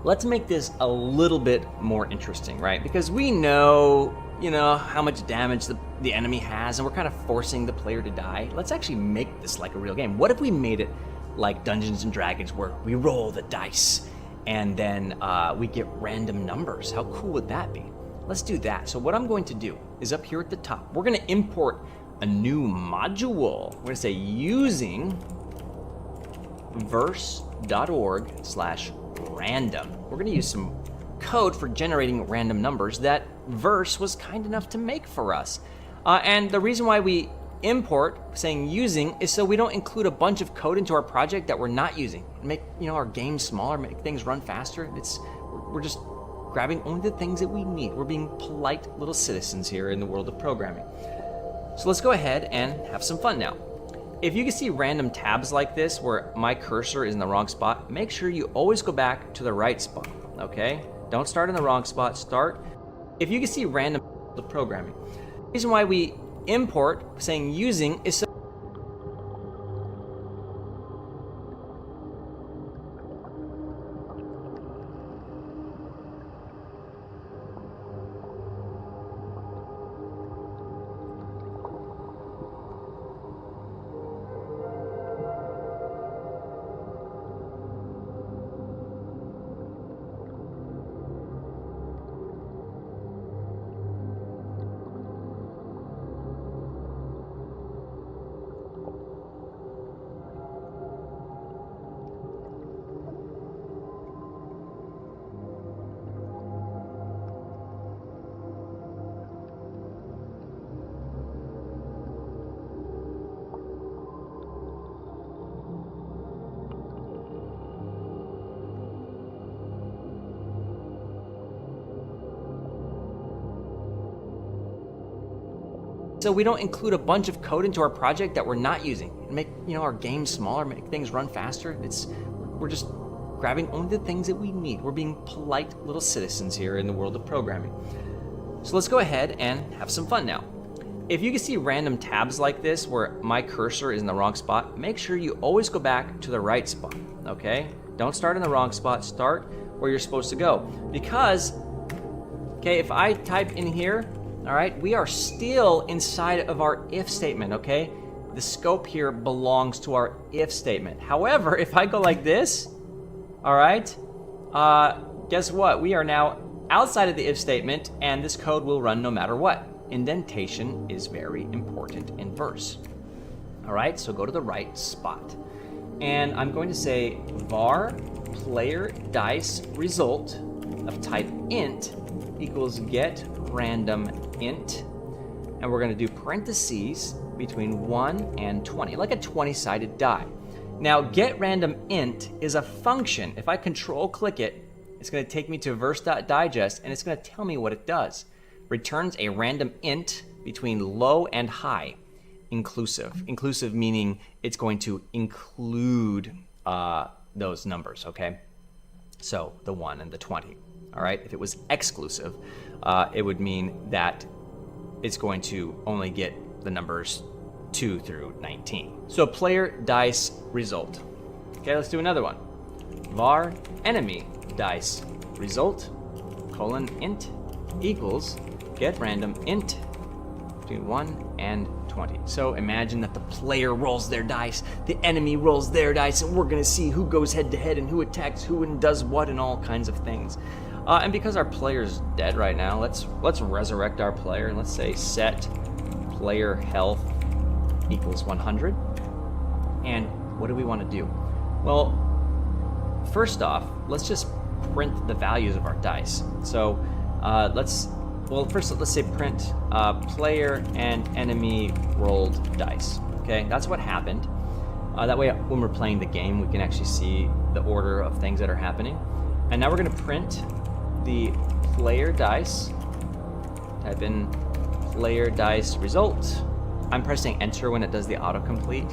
let's make this a little bit more interesting, right? Because we know, you know, how much damage the enemy has, and we're kind of forcing the player to die. Let's actually make this like a real game. What if we made it like Dungeons and Dragons, where we roll the dice and then we get random numbers? How cool would that be? Let's do that. So what I'm going to do is up here at the top, we're going to import a new module. We're going to say using verse.org/random. We're going to use some code for generating random numbers that Verse was kind enough to make for us. And the reason why we import saying using is so we don't include a bunch of code into our project that we're not using. Make, you know, our game smaller, make things run faster. We're just grabbing only the things that we need. We're being polite little citizens here in the world of programming. So let's go ahead and have some fun now. If you can see random tabs like this where my cursor is in the wrong spot, make sure you always go back to the right spot, okay? Don't start in the wrong spot, start. If you can see random programming, the reason why we import saying using is so we don't include a bunch of code into our project that we're not using. Make, you know, our game smaller, make things run faster. We're just grabbing only the things that we need. We're being polite little citizens here in the world of programming. So let's go ahead and have some fun now. If you can see random tabs like this where my cursor is in the wrong spot, make sure you always go back to the right spot, okay? Don't start in the wrong spot, start where you're supposed to go. Because, okay, if I type in here, all right, we are still inside of our if statement, okay? The scope here belongs to our if statement. However, if I go like this, all right, guess what? We are now outside of the if statement, and this code will run no matter what. Indentation is very important in Verse. All right, so go to the right spot. And I'm going to say var player dice result of type int equals get random int, and we're going to do parentheses between 1 and 20, like a 20-sided die. Now, get random int is a function. If I control click it, it's going to take me to verse.digest, and it's going to tell me what it does. Returns a random int between low and high, inclusive. Inclusive meaning it's going to include those numbers, okay? So the 1 and the 20. All right, if it was exclusive, it would mean that it's going to only get the numbers 2 through 19. So player dice result. Okay, let's do another one. Var enemy dice result colon int equals get random int between 1 and 20. So imagine that the player rolls their dice, the enemy rolls their dice, and we're gonna see who goes head to head and who attacks who and does what and all kinds of things. And because our player's dead right now, let's resurrect our player and let's say set player health equals 100. And what do we want to do? Well, first off, let's just print the values of our dice. So let's say print player and enemy rolled dice. Okay, that's what happened. That way, when we're playing the game, we can actually see the order of things that are happening. And now we're going to print the player dice. Type in player dice result. I'm pressing enter when it does the autocomplete.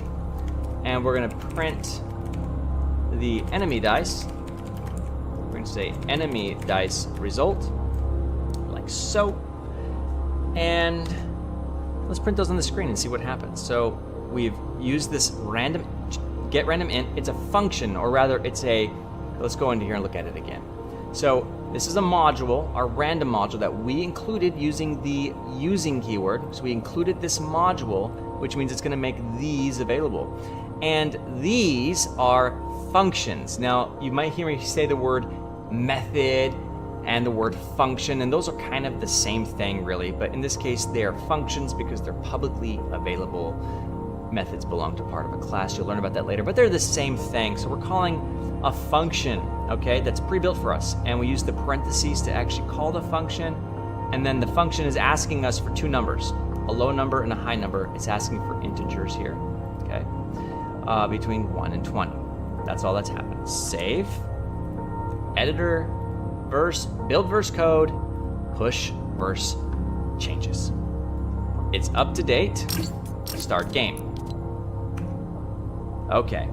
And we're going to print the enemy dice. We're going to say enemy dice result, like so. And let's print those on the screen and see what happens. So we've used this get random int. It's a function, or rather it's a, let's go into here and look at it again. So this is a module, our random module that we included using the using keyword. So we included this module, which means it's going to make these available. And these are functions. Now, you might hear me say the word method and the word function, and those are kind of the same thing really, but in this case they are functions because they're publicly available. Methods belong to part of a class. You'll learn about that later, but they're the same thing. So we're calling a function, okay, that's pre-built for us, and we use the parentheses to actually call the function, and then the function is asking us for two numbers, a low number and a high number. It's asking for integers here, okay, between 1 and 20. That's all that's happened. Save, editor, verse, build verse code, push verse changes. It's up to date. Start game. Okay,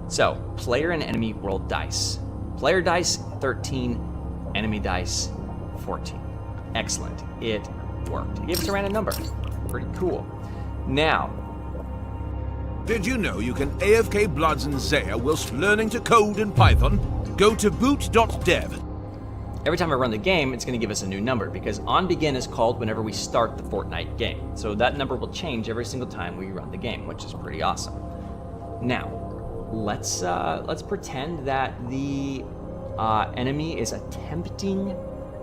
so player and enemy roll dice. Player dice 13, enemy dice 14. Excellent, it worked. It gave us a random number. Pretty cool. Now, did you know you can AFK Bloods and Zaya whilst learning to code in Python? Go to boot.dev. every time I run the game, it's going to give us a new number because onBegin is called whenever we start the Fortnite game. So that number will change every single time we run the game, which is pretty awesome. Now, let's pretend that the enemy is attempting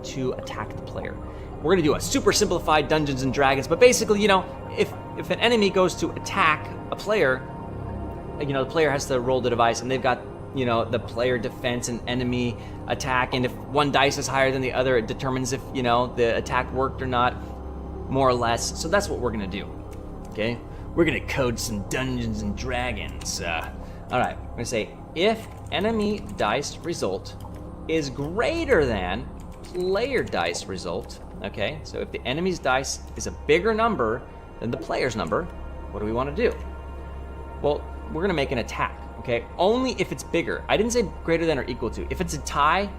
to attack the player. We're going to do a super simplified Dungeons and Dragons, but basically, you know, if an enemy goes to attack a player, you know, the player has to roll the device, and they've got, you know, the player defense and enemy attack, and if one dice is higher than the other, it determines if, you know, the attack worked or not, more or less. So that's what we're going to do, okay? We're going to code some Dungeons and Dragons. All right, we're going to say if enemy dice result is greater than player dice result, okay? So if the enemy's dice is a bigger number than the player's number, what do we want to do? Well, we're going to make an attack, okay? Only if it's bigger. I didn't say greater than or equal to. If it's a tie,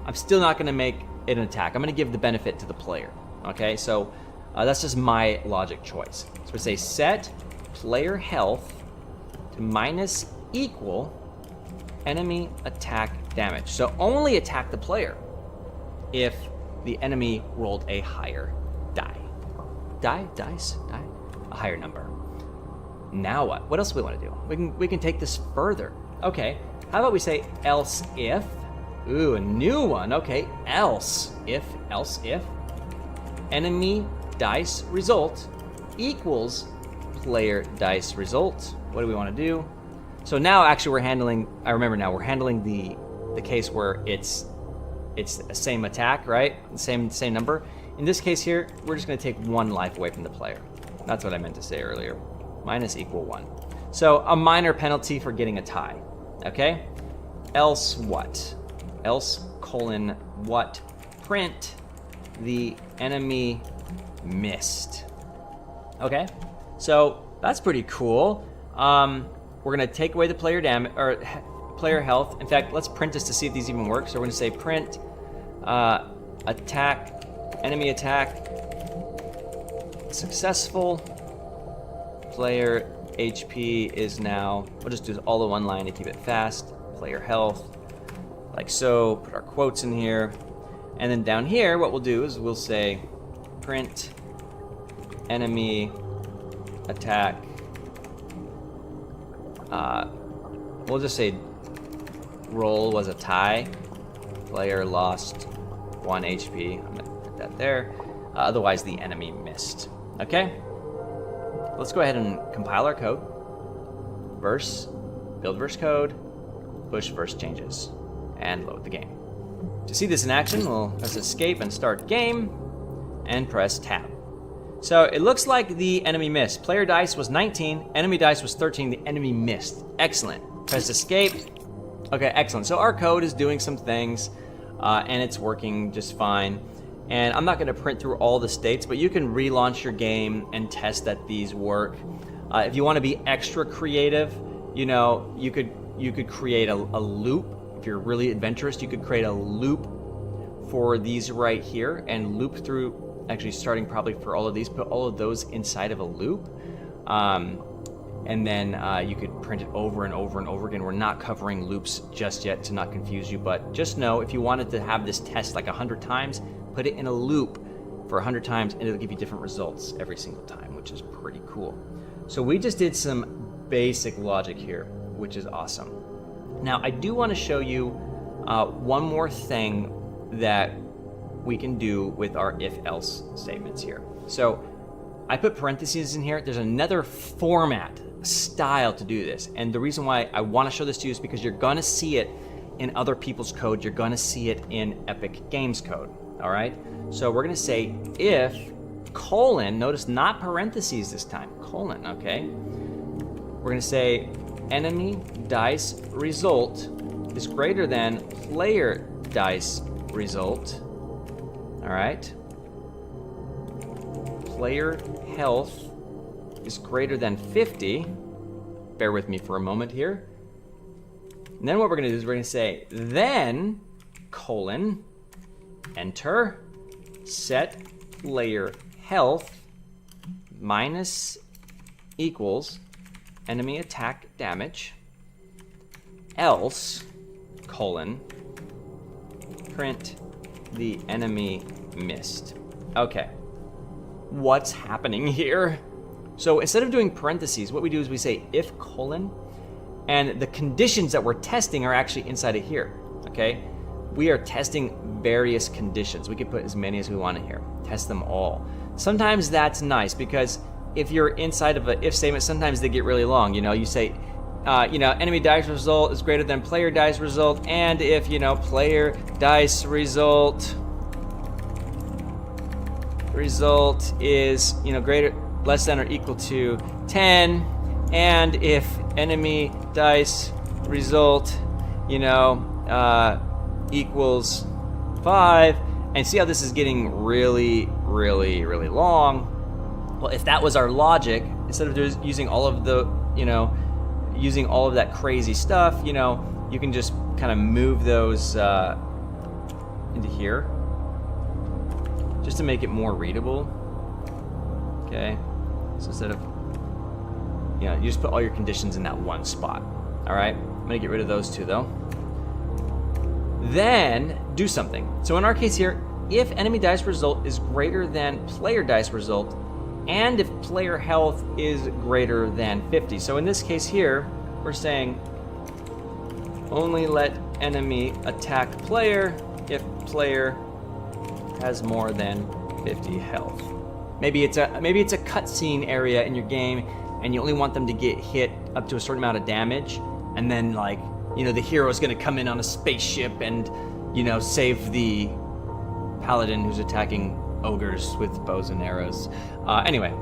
I'm still not going to make it an attack. I'm going to give the benefit to the player, okay? So that's just my logic choice. So we say set player health to minus equal enemy attack damage. So only attack the player if the enemy rolled a higher dice, a higher number. Now what? What else do we want to do? We can take this further. Okay, how about we say else if? Ooh, a new one. Okay, else if enemy dice result equals player dice result. What do we want to do? So now actually we're handling the case where it's the same attack, right? Same number. In this case here, we're just going to take one life away from the player. That's what I meant to say earlier. Minus equal 1. So a minor penalty for getting a tie, okay? Else what? Else colon what? Print the enemy missed. Okay, so that's pretty cool. We're gonna take away the player damage or player health. In fact, let's print this to see if these even work. So we're gonna say print attack, enemy attack successful. Player HP is now, we'll just do all in one line to keep it fast. Player health, like so, put our quotes in here. And then down here, what we'll do is we'll say print enemy attack. We'll just say roll was a tie. Player lost 1 HP. I'm gonna put that there. Otherwise, the enemy missed. Okay? let's go ahead and compile our code. Verse, build verse code, push verse changes, and load the game. To see this in action, we'll press escape and start game, and press tab. So it looks like the enemy missed. Player dice was 19, enemy dice was 13, the enemy missed. Excellent. Press escape. Okay, excellent. So our code is doing some things, and it's working just fine. And I'm not gonna print through all the states, but you can relaunch your game and test that these work. If you wanna be extra creative, you know, you could create a loop. If you're really adventurous, you could create a loop for these right here and loop through, actually starting probably for all of these, put all of those inside of a loop. And then you could print it over and over and over again. We're not covering loops just yet to not confuse you, but just know if you wanted to have this test like 100 times, put it in a loop for 100 times and it'll give you different results every single time, which is pretty cool. So we just did some basic logic here, which is awesome. Now I do want to show you one more thing that we can do with our if-else statements here. So I put parentheses in here. There's another format, style to do this. And the reason why I want to show this to you is because you're going to see it in other people's code. You're going to see it in Epic Games code. All right. So we're going to say if colon, notice not parentheses this time, colon. Okay. We're going to say enemy dice result is greater than player dice result. All right. Player health is greater than 50. Bear with me for a moment here. And then what we're going to do is we're going to say then colon enter set player health minus equals enemy attack damage else colon print the enemy missed. Okay, what's happening here? So instead of doing parentheses, what we do is we say if colon, and the conditions that we're testing are actually inside of here, okay? We are testing various conditions. We can put as many as we want in here, test them all. Sometimes that's nice because if you're inside of an if statement, sometimes they get really long. You know, you say, enemy dice result is greater than player dice result, and if, player dice result is, greater, less than or equal to 10, and if enemy dice result, equals 5, and see how this is getting really, really, really long. Well, if that was our logic, instead of using all of the, using all of that crazy stuff, you can just kind of move those into here, just to make it more readable. Okay, so instead of, you just put all your conditions in that one spot. All right, I'm gonna get rid of those two though. Then do something. So in our case here, if enemy dice result is greater than player dice result, and if player health is greater than 50. So in this case here, we're saying only let enemy attack player if player has more than 50 health. Maybe it's a cutscene area in your game, and you only want them to get hit up to a certain amount of damage, and then the hero is going to come in on a spaceship and save the paladin who's attacking ogres with bows and arrows. Anyway,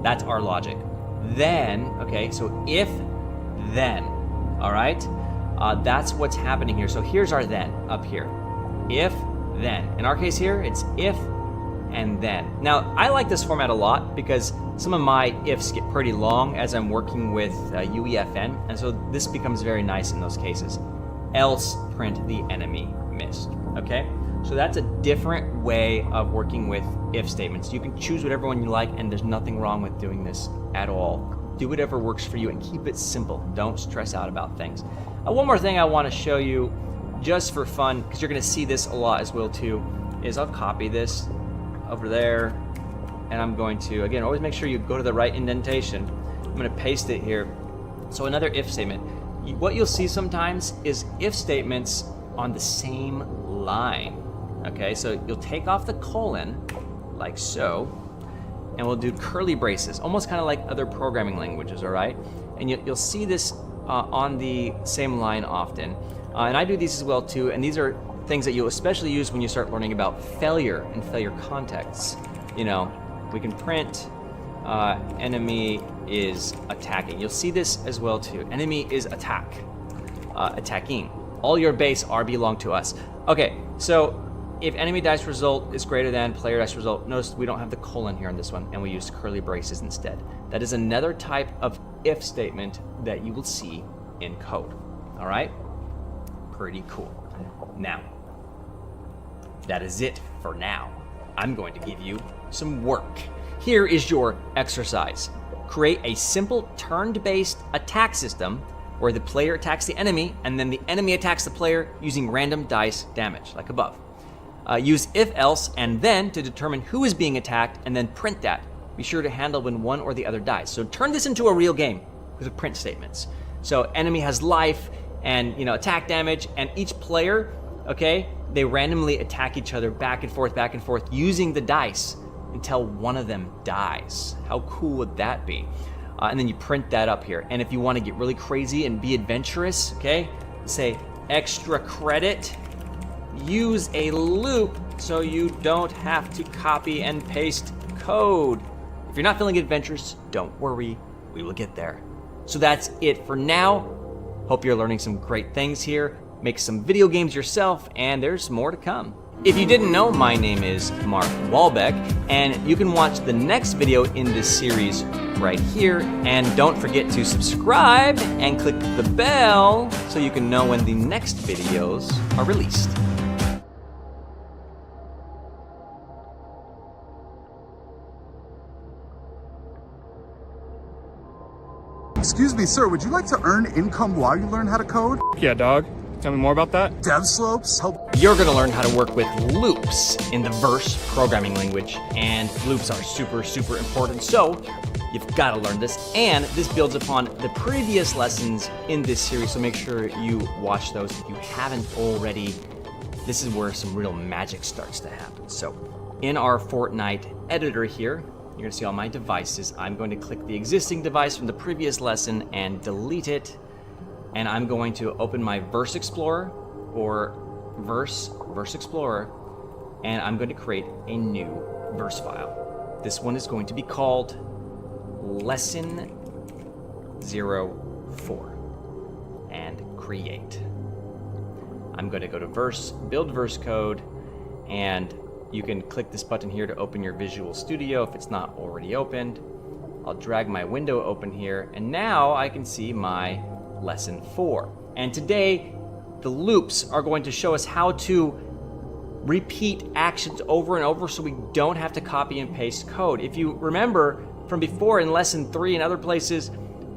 that's our logic. Then, okay, so if then, all right, that's what's happening here. So here's our then up here. If then. In our case here, it's if and then. Now, I like this format a lot because some of my ifs get pretty long as I'm working with UEFN, and so this becomes very nice in those cases. Else print the enemy missed, okay? So that's a different way of working with if statements. You can choose whatever one you like, and there's nothing wrong with doing this at all. Do whatever works for you and keep it simple. Don't stress out about things. One more thing I want to show you just for fun, because you're going to see this a lot as well too, is I'll copy this over there, and I'm going to, again, always make sure you go to the right indentation. I'm going to paste it here. So another if statement. What you'll see sometimes is if statements on the same line. Okay, so you'll take off the colon, like so, and we'll do curly braces, almost kind of like other programming languages, all right? And you'll see this on the same line often. And I do these as well too, and these are things that you'll especially use when you start learning about failure and failure contexts. You know, we can print enemy is attacking. You'll see this as well too. Enemy is attacking. All your base are belong to us. Okay, so if enemy dice result is greater than player dice result, notice we don't have the colon here on this one, and we use curly braces instead. That is another type of if statement that you will see in code. All right? Pretty cool. Now, that is it for now. I'm going to give you some work. Here is your exercise. Create a simple turn-based attack system where the player attacks the enemy and then the enemy attacks the player using random dice damage, like above. Use if, else, and then to determine who is being attacked and then print that. Be sure to handle when one or the other dies. So turn this into a real game with print statements. So enemy has life and attack damage, and each player, okay, they randomly attack each other back and forth using the dice until one of them dies. How cool would that be? And then you print that up here. And if you want to get really crazy and be adventurous, okay, say extra credit, use a loop so you don't have to copy and paste code. If you're not feeling adventurous, don't worry, we will get there. So that's it for now. Hope you're learning some great things here. Make some video games yourself, and there's more to come. If you didn't know, my name is Mark Wahlbeck, and you can watch the next video in this series right here. And don't forget to subscribe and click the bell so you can know when the next videos are released. Excuse me, sir, would you like to earn income while you learn how to code? Yeah, dog. Tell me more about that. Dev slopes help. You're going to learn how to work with loops in the verse programming language, and loops are super important. So you've got to learn this, and this builds upon the previous lessons in this series. So make sure you watch those if you haven't already. This is where some real magic starts to happen. So in our Fortnite editor here, you're going to see all my devices. I'm going to click the existing device from the previous lesson and delete it. And I'm going to open my Verse Explorer or Verse Explorer, and I'm going to create a new verse file. This one is going to be called Lesson 04 and create. I'm going to go to Verse, build verse code, and you can click this button here to open your Visual Studio if it's not already opened. I'll drag my window open here, and now I can see my Lesson 4. And today, the loops are going to show us how to repeat actions over and over so we don't have to copy and paste code. If you remember from before in Lesson 3 and other places,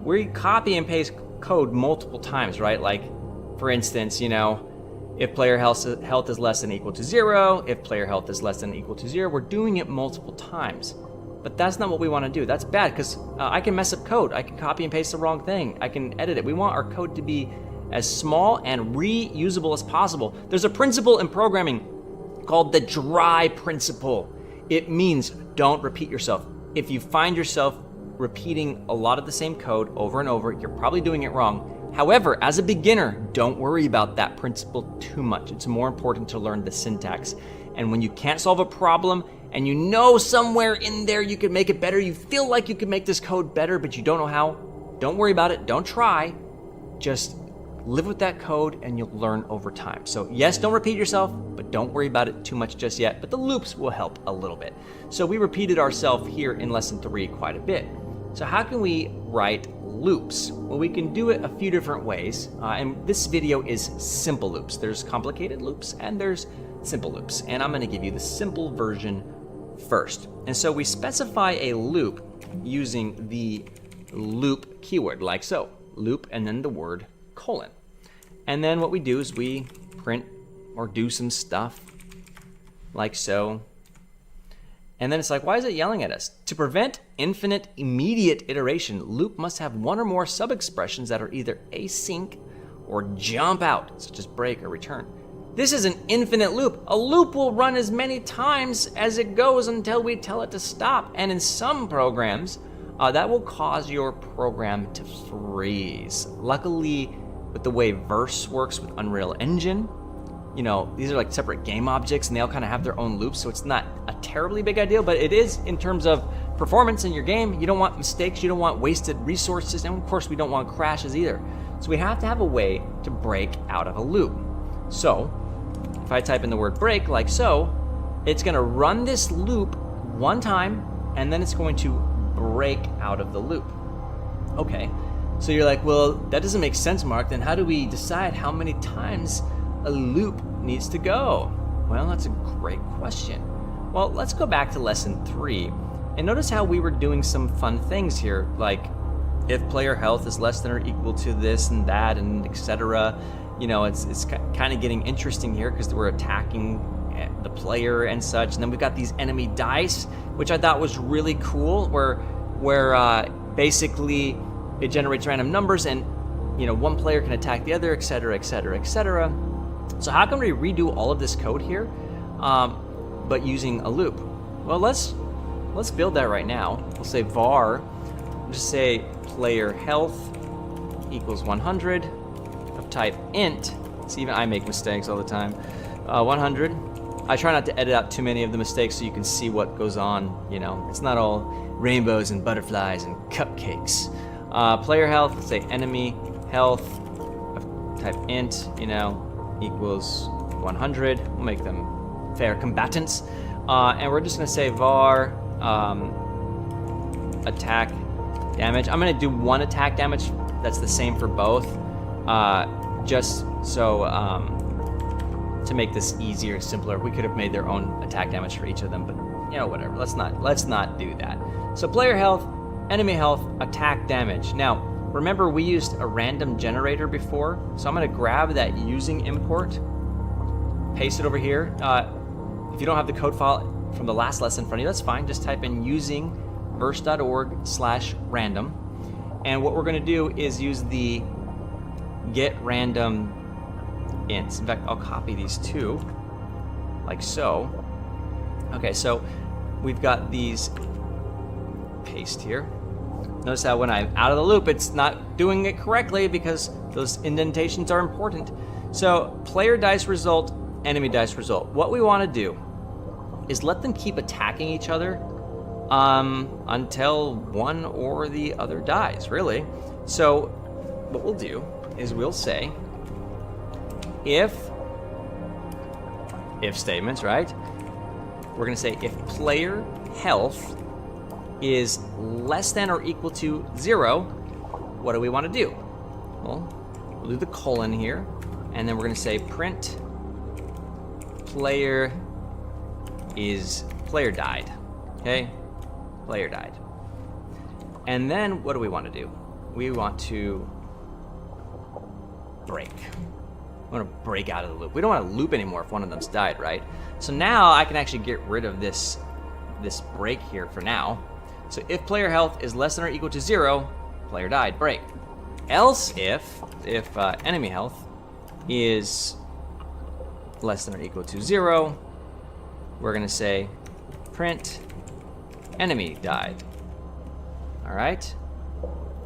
we copy and paste code multiple times, right? Like, for instance, if player health is less than or equal to 0, if player health is less than or equal to 0, we're doing it multiple times. But that's not what we want to do. That's bad because I can mess up code. I can copy and paste the wrong thing. I can edit it. We want our code to be as small and reusable as possible. There's a principle in programming called the dry principle. It means don't repeat yourself. If you find yourself repeating a lot of the same code over and over, you're probably doing it wrong. However, as a beginner, don't worry about that principle too much. It's more important to learn the syntax. And when you can't solve a problem, and you know somewhere in there you could make it better, you feel like you could make this code better, but you don't know how, don't worry about it, don't try. Just live with that code and you'll learn over time. So yes, don't repeat yourself, but don't worry about it too much just yet, but the loops will help a little bit. So we repeated ourselves here in Lesson 3 quite a bit. So how can we write loops? Well, we can do it a few different ways, and this video is simple loops. There's complicated loops and there's simple loops, and I'm going to give you the simple version first. And so we specify a loop using the loop keyword, like so. Loop and then the word colon. And then what we do is we print or do some stuff like so. And then it's like, why is it yelling at us? To prevent infinite immediate iteration, loop must have one or more sub-expressions that are either async or jump out, such as break or return. This is an infinite loop. A loop will run as many times as it goes until we tell it to stop. And in some programs, that will cause your program to freeze. Luckily, with the way Verse works with Unreal Engine, you know, these are like separate game objects and they all kind of have their own loops, so it's not a terribly big idea, but it is in terms of performance in your game. You don't want mistakes, you don't want wasted resources, and of course we don't want crashes either. So we have to have a way to break out of a loop. So if I type in the word break like so, it's gonna run this loop one time and then it's going to break out of the loop. Okay, so you're like, well, that doesn't make sense, Mark. Then how do we decide how many times a loop needs to go? Well, that's a great question. Well, let's go back to lesson 3 and notice how we were doing some fun things here, like if player health is less than or equal to this and that and etc. You know, it's kind of getting interesting here because we're attacking the player and such. And then we've got these enemy dice, which I thought was really cool, where basically it generates random numbers and, you know, one player can attack the other, etc., etc., etc. So how can we redo all of this code here, but using a loop? Well, let's build that right now. We'll say var, we'll just say player health equals 100 of type int. See, even I make mistakes all the time. 100. I try not to edit out too many of the mistakes so you can see what goes on. You know, it's not all rainbows and butterflies and cupcakes. Player health, let's say enemy health of type int, you know, equals 100. We'll make them fair combatants. And we're just gonna say var attack damage. I'm gonna do one attack damage that's the same for both, just so to make this easier and simpler. We could have made their own attack damage for each of them, but you know, whatever. Let's not do that. So player health, enemy health, attack damage. Now, remember we used a random generator before, so I'm gonna grab that using import, paste it over here. If you don't have the code file from the last lesson in front of you, that's fine. Just type in using verse.org/random. And what we're gonna do is use the get random ints. In fact, I'll copy these two, like so. Okay, so we've got these, paste here. Notice how when I'm out of the loop, it's not doing it correctly because those indentations are important. So player dice result, enemy dice result. What we want to do is let them keep attacking each other until one or the other dies, really. So what we'll do is we'll say if statements, right? We're going to say if player health is less than or equal to 0, what do we want to do? Well, we'll do the colon here, and then we're going to say print player died. Okay, player died. And then what do we want to do? We want to break. We want to break out of the loop. We don't want to loop anymore if one of them's died, right? So now I can actually get rid of this break here for now. So if player health is less than or equal to 0, player died, break. Else if enemy health is less than or equal to 0, we're gonna say print enemy died. All right,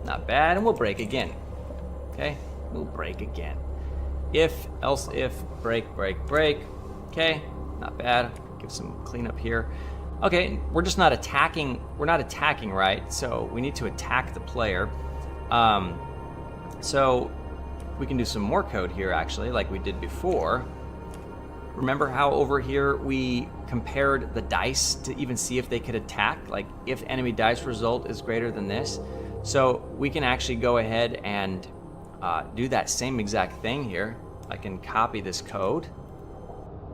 not bad, and we'll break again. Okay, we'll break again. If, else if, break, break, break. Okay, not bad. Give some cleanup here. Okay, we're just not attacking. We're not attacking, right? So we need to attack the player. So we can do some more code here, actually, like we did before. Remember how over here we compared the dice to even see if they could attack? Like if enemy dice result is greater than this. So we can actually go ahead and do that same exact thing here. I can copy this code.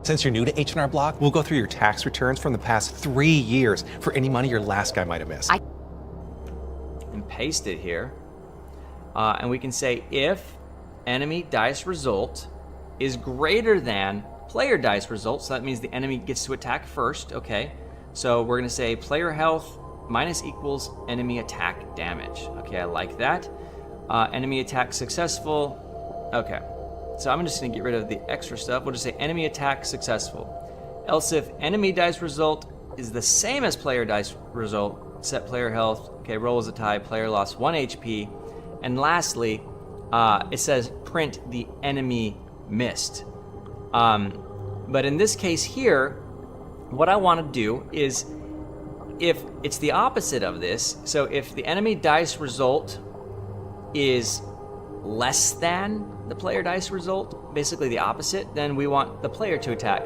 Since you're new to H&R Block, we'll go through your tax returns from the past 3 years for any money your last guy might have missed. And paste it here. And we can say if enemy dice result is greater than player dice result, so that means the enemy gets to attack first, okay? So we're gonna say player health minus equals enemy attack damage. Okay, I like that. Enemy attack successful. Okay, So I'm just going to get rid of the extra stuff. We'll just say enemy attack successful. Else if enemy dice result is the same as player dice result, set player health. Okay, roll is a tie, player lost 1 HP. And lastly, it says print the enemy missed. But in this case here, what I want to do is, if it's the opposite of this, so if the enemy dice result is less than the player dice result, basically the opposite, then we want the player to attack.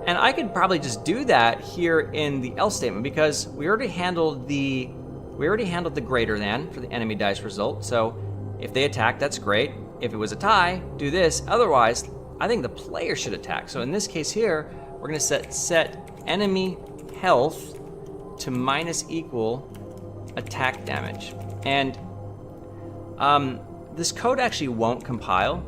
And I could probably just do that here in the else statement, because we already handled the greater than for the enemy dice result. So if they attack, that's great. If it was a tie, do this. Otherwise, I think the player should attack. So in this case here, we're going to set enemy health to minus equal attack damage. And this code actually won't compile.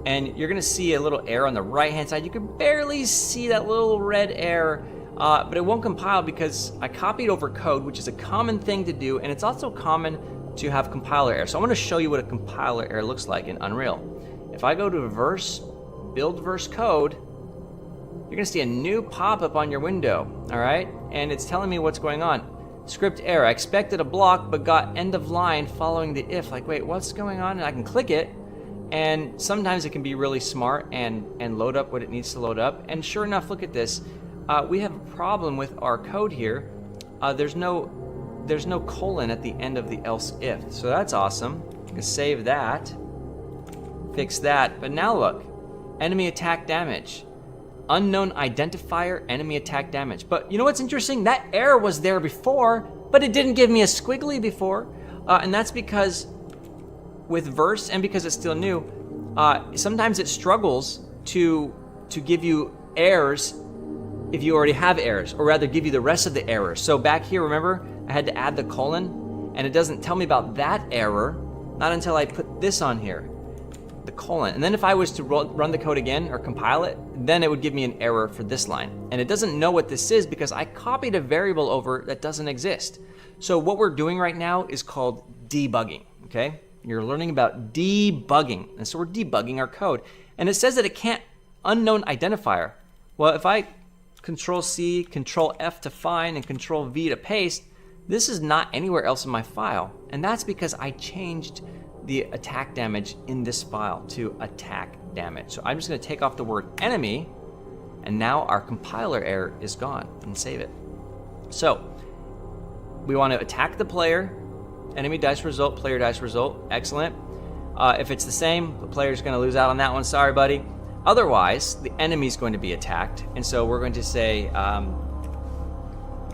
And you're going to see a little error on the right-hand side. You can barely see that little red error, but it won't compile because I copied over code, which is a common thing to do, and it's also common to have compiler error. So I'm going to show you what a compiler error looks like in Unreal. If I go to build verse code, you're going to see a new pop-up on your window, all right? And it's telling me what's going on. Script error. I expected a block, but got end of line following the if. Like, wait, what's going on? And I can click it. And sometimes it can be really smart and load up what it needs to load up. And sure enough, look at this. We have a problem with our code here. There's no colon at the end of the else if. So that's awesome. I can save that. Fix that. But now look. Enemy attack damage. Unknown identifier, enemy attack damage. But you know what's interesting? That error was there before, but it didn't give me a squiggly before. And that's because with verse, and because it's still new, sometimes it struggles to give you errors if you already have errors, or rather give you the rest of the errors. So back here, remember, I had to add the colon, and it doesn't tell me about that error, not until I put this on here, the colon. And then if I was to run the code again or compile it, then it would give me an error for this line. And it doesn't know what this is because I copied a variable over that doesn't exist. So what we're doing right now is called debugging, okay? You're learning about debugging. And so we're debugging our code. And it says that it can't unknown identifier. Well, if I Control C, Control F to find, and Control V to paste, this is not anywhere else in my file. And that's because I changed the attack damage in this file to attack damage. So I'm just going to take off the word enemy, and now our compiler error is gone, and save it. So we want to attack the player, enemy dice result, player dice result, excellent. If it's the same, the player's going to lose out on that one, sorry buddy. Otherwise, the enemy's going to be attacked, and so we're going to say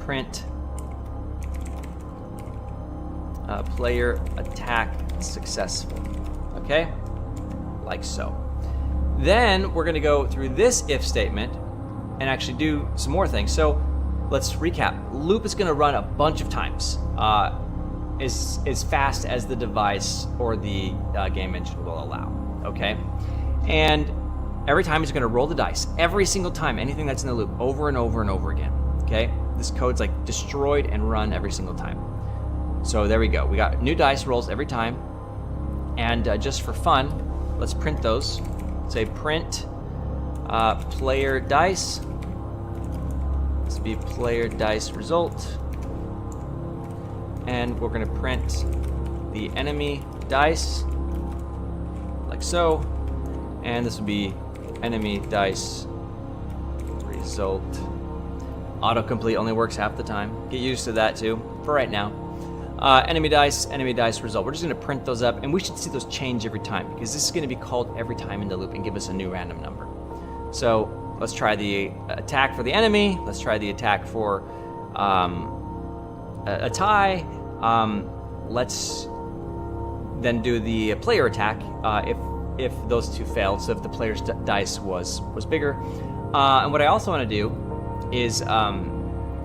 print player attack successful, okay? Like so. Then we're gonna go through this if statement and actually do some more things. So let's recap. Loop is gonna run a bunch of times, as fast as the device or the game engine will allow, okay? And every time it's gonna roll the dice, every single time, anything that's in the loop, over and over and over again, okay? This code's like destroyed and run every single time. So there we go. We got new dice rolls every time. And just for fun, let's print those. Say print player dice. This will be player dice result. And we're going to print the enemy dice, like so. And this will be enemy dice result. Autocomplete only works half the time. Get used to that too, for right now. Enemy dice result. We're just going to print those up, and we should see those change every time because this is going to be called every time in the loop and give us a new random number. So let's try the attack for the enemy. Let's try the attack for a tie. Let's then do the player attack if those two failed. So if the player's dice was bigger. And what I also want to do is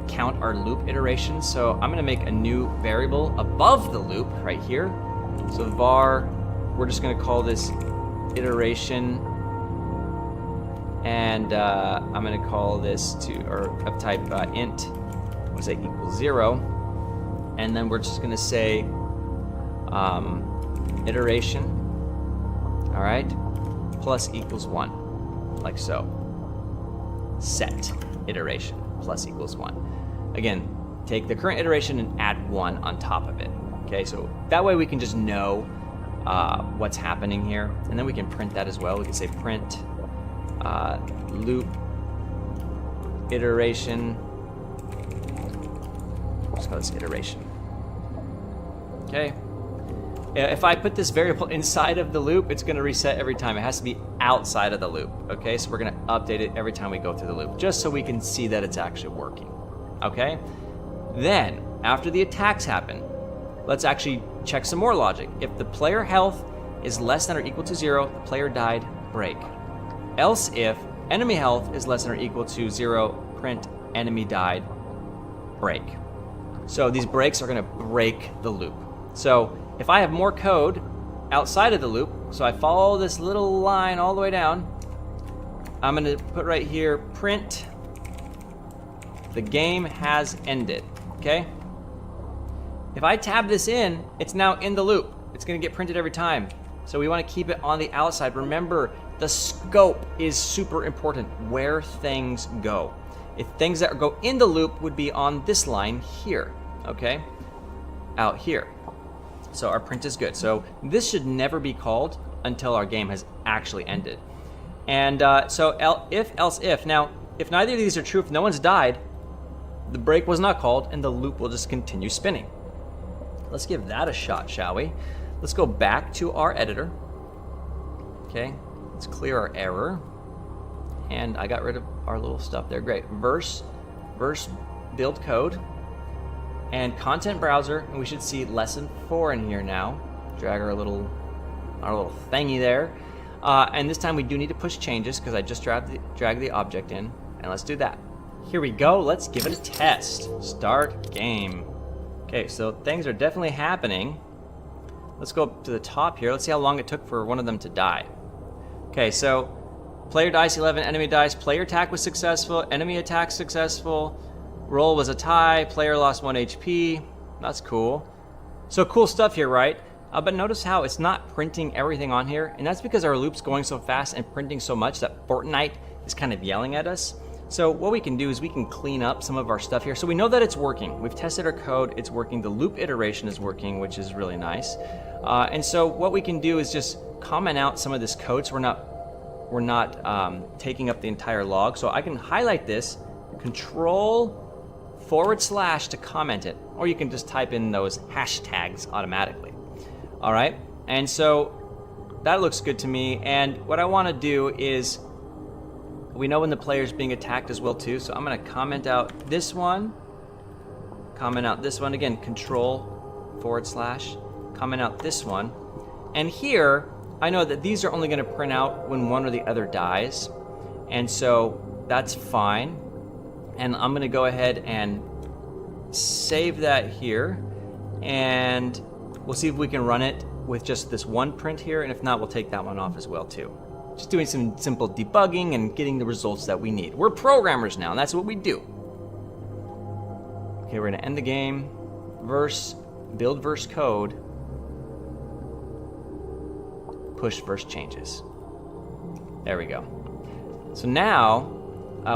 count our loop iterations. So I'm going to make a new variable above the loop right here. So var, we're just going to call this iteration, and I'm going to call this of type int, let's say equals 0, and then we're just going to say iteration. All right, plus equals 1, like so. Set iteration plus equals 1. Again, take the current iteration and add 1 on top of it. Okay, so that way we can just know what's happening here, and then we can print that as well. We can say print loop iteration. Let's call this iteration. Okay. If I put this variable inside of the loop, it's going to reset every time. It has to be outside of the loop. Okay, so we're going to update it every time we go through the loop, just so we can see that it's actually working. Okay. Then, after the attacks happen, let's actually check some more logic. If the player health is less than or equal to 0, the player died, break. Else if enemy health is less than or equal to 0, print enemy died, break. So these breaks are going to break the loop. So if I have more code outside of the loop, so I follow this little line all the way down, I'm going to put right here, print the game has ended. Okay? If I tab this in, it's now in the loop. It's going to get printed every time. So we want to keep it on the outside. Remember, the scope is super important, where things go. If things that go in the loop would be on this line here, okay? Out here. So our print is good. So this should never be called until our game has actually ended. And so if, else if. Now, if neither of these are true, if no one's died, the break was not called and the loop will just continue spinning. Let's give that a shot, shall we? Let's go back to our editor. Okay, let's clear our error. And I got rid of our little stuff there. Great. Verse build code, and content browser, and we should see lesson 4 in here now. Drag our little thingy there. And this time we do need to push changes because I just dragged the object in. And let's do that. Here we go. Let's give it a test. Start game. Okay, so things are definitely happening. Let's go up to the top here. Let's see how long it took for one of them to die. Okay, so player dice 11, enemy dice. Player attack was successful, enemy attack successful. Roll was a tie, player lost 1 HP. That's cool. So cool stuff here, right? But notice how it's not printing everything on here, and that's because our loop's going so fast and printing so much that Fortnite is kind of yelling at us. So what we can do is we can clean up some of our stuff here. So we know that it's working. We've tested our code, it's working. The loop iteration is working, which is really nice. And so what we can do is just comment out some of this code so we're not taking up the entire log. So I can highlight this, Control / to comment it, or you can just type in those hashtags automatically. All right, and so that looks good to me. And what I want to do is, we know when the player's being attacked as well too, so I'm going to comment out this one, comment out this one, again, Control / comment out this one. And here, I know that these are only going to print out when one or the other dies, and so that's fine. And I'm going to go ahead and save that here, and we'll see if we can run it with just this one print here, and if not, we'll take that one off as well too. Just doing some simple debugging and getting the results that we need. We're programmers now, and that's what we do. Okay, we're going to end the game. Build verse code. Push verse changes. There we go. So now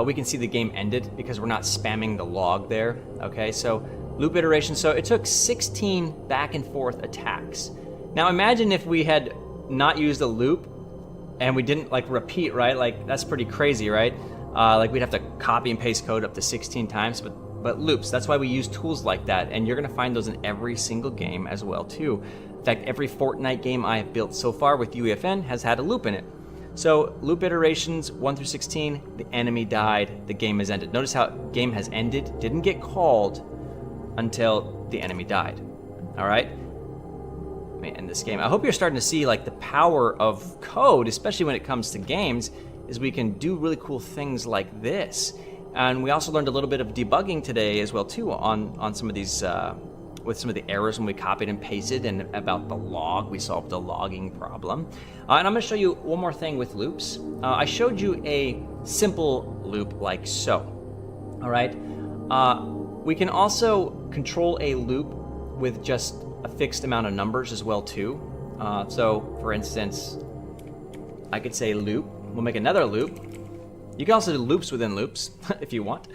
we can see the game ended because we're not spamming the log there. Okay, so loop iteration. So it took 16 back and forth attacks. Now imagine if we had not used a loop and we didn't like repeat, right? Like that's pretty crazy, right? Like we'd have to copy and paste code up to 16 times, but loops, that's why we use tools like that. And you're gonna find those in every single game as well too. In fact, every Fortnite game I have built so far with UEFN has had a loop in it. So loop iterations 1 through 16, the enemy died, the game has ended. Notice how game has ended, didn't get called until the enemy died. All right? Let me end this game. I hope you're starting to see like the power of code, especially when it comes to games, is we can do really cool things like this. And we also learned a little bit of debugging today as well too on some of these, with some of the errors when we copied and pasted, and about the log, we solved the logging problem. And I'm gonna show you one more thing with loops. I showed you a simple loop like so, all right? We can also control a loop with just a fixed amount of numbers as well too. So for instance, I could say loop. We'll make another loop. You can also do loops within loops if you want.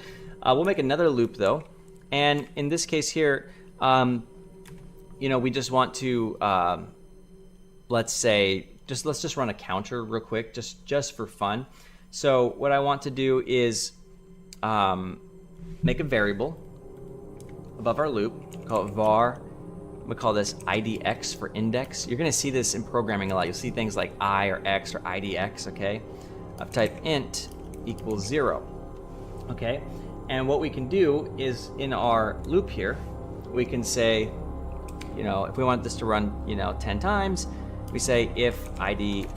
We'll make another loop though. And in this case here, we just want to, let's just run a counter real quick, just for fun. So what I want to do is make a variable above our loop, call it var. We call this idx for index. You're gonna see this in programming a lot. You'll see things like I or X or idx, okay? Of type int equals 0, okay? And what we can do is in our loop here, we can say, if we want this to run, 10 times, we say if idx,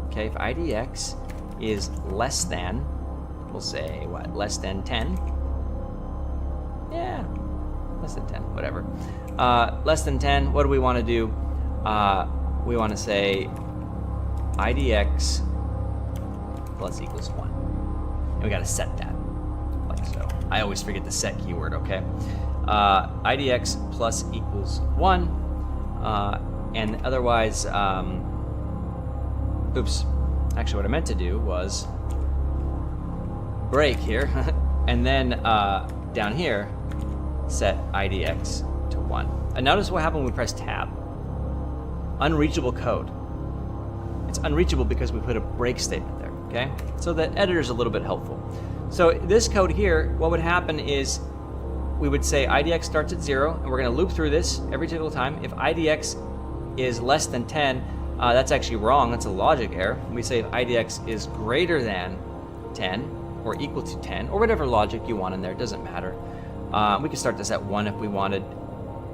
okay, if idx is less than, we'll say what, less than 10? Yeah, less than 10, whatever. Less than 10, what do we want to do? We want to say idx plus equals 1. And we got to set that, like so. I always forget the set keyword, okay? idx plus equals 1, and otherwise, oops, actually what I meant to do was break here, and then down here, set idx to 1. And notice what happened when we press tab. Unreachable code. It's unreachable because we put a break statement there, okay? So the editor's a little bit helpful. So this code here, what would happen is we would say idx starts at 0, and we're gonna loop through this every single time. If idx is less than 10, that's actually wrong, that's a logic error. We say if idx is greater than 10, or equal to 10, or whatever logic you want in there, it doesn't matter. We could start this at 1 if we wanted.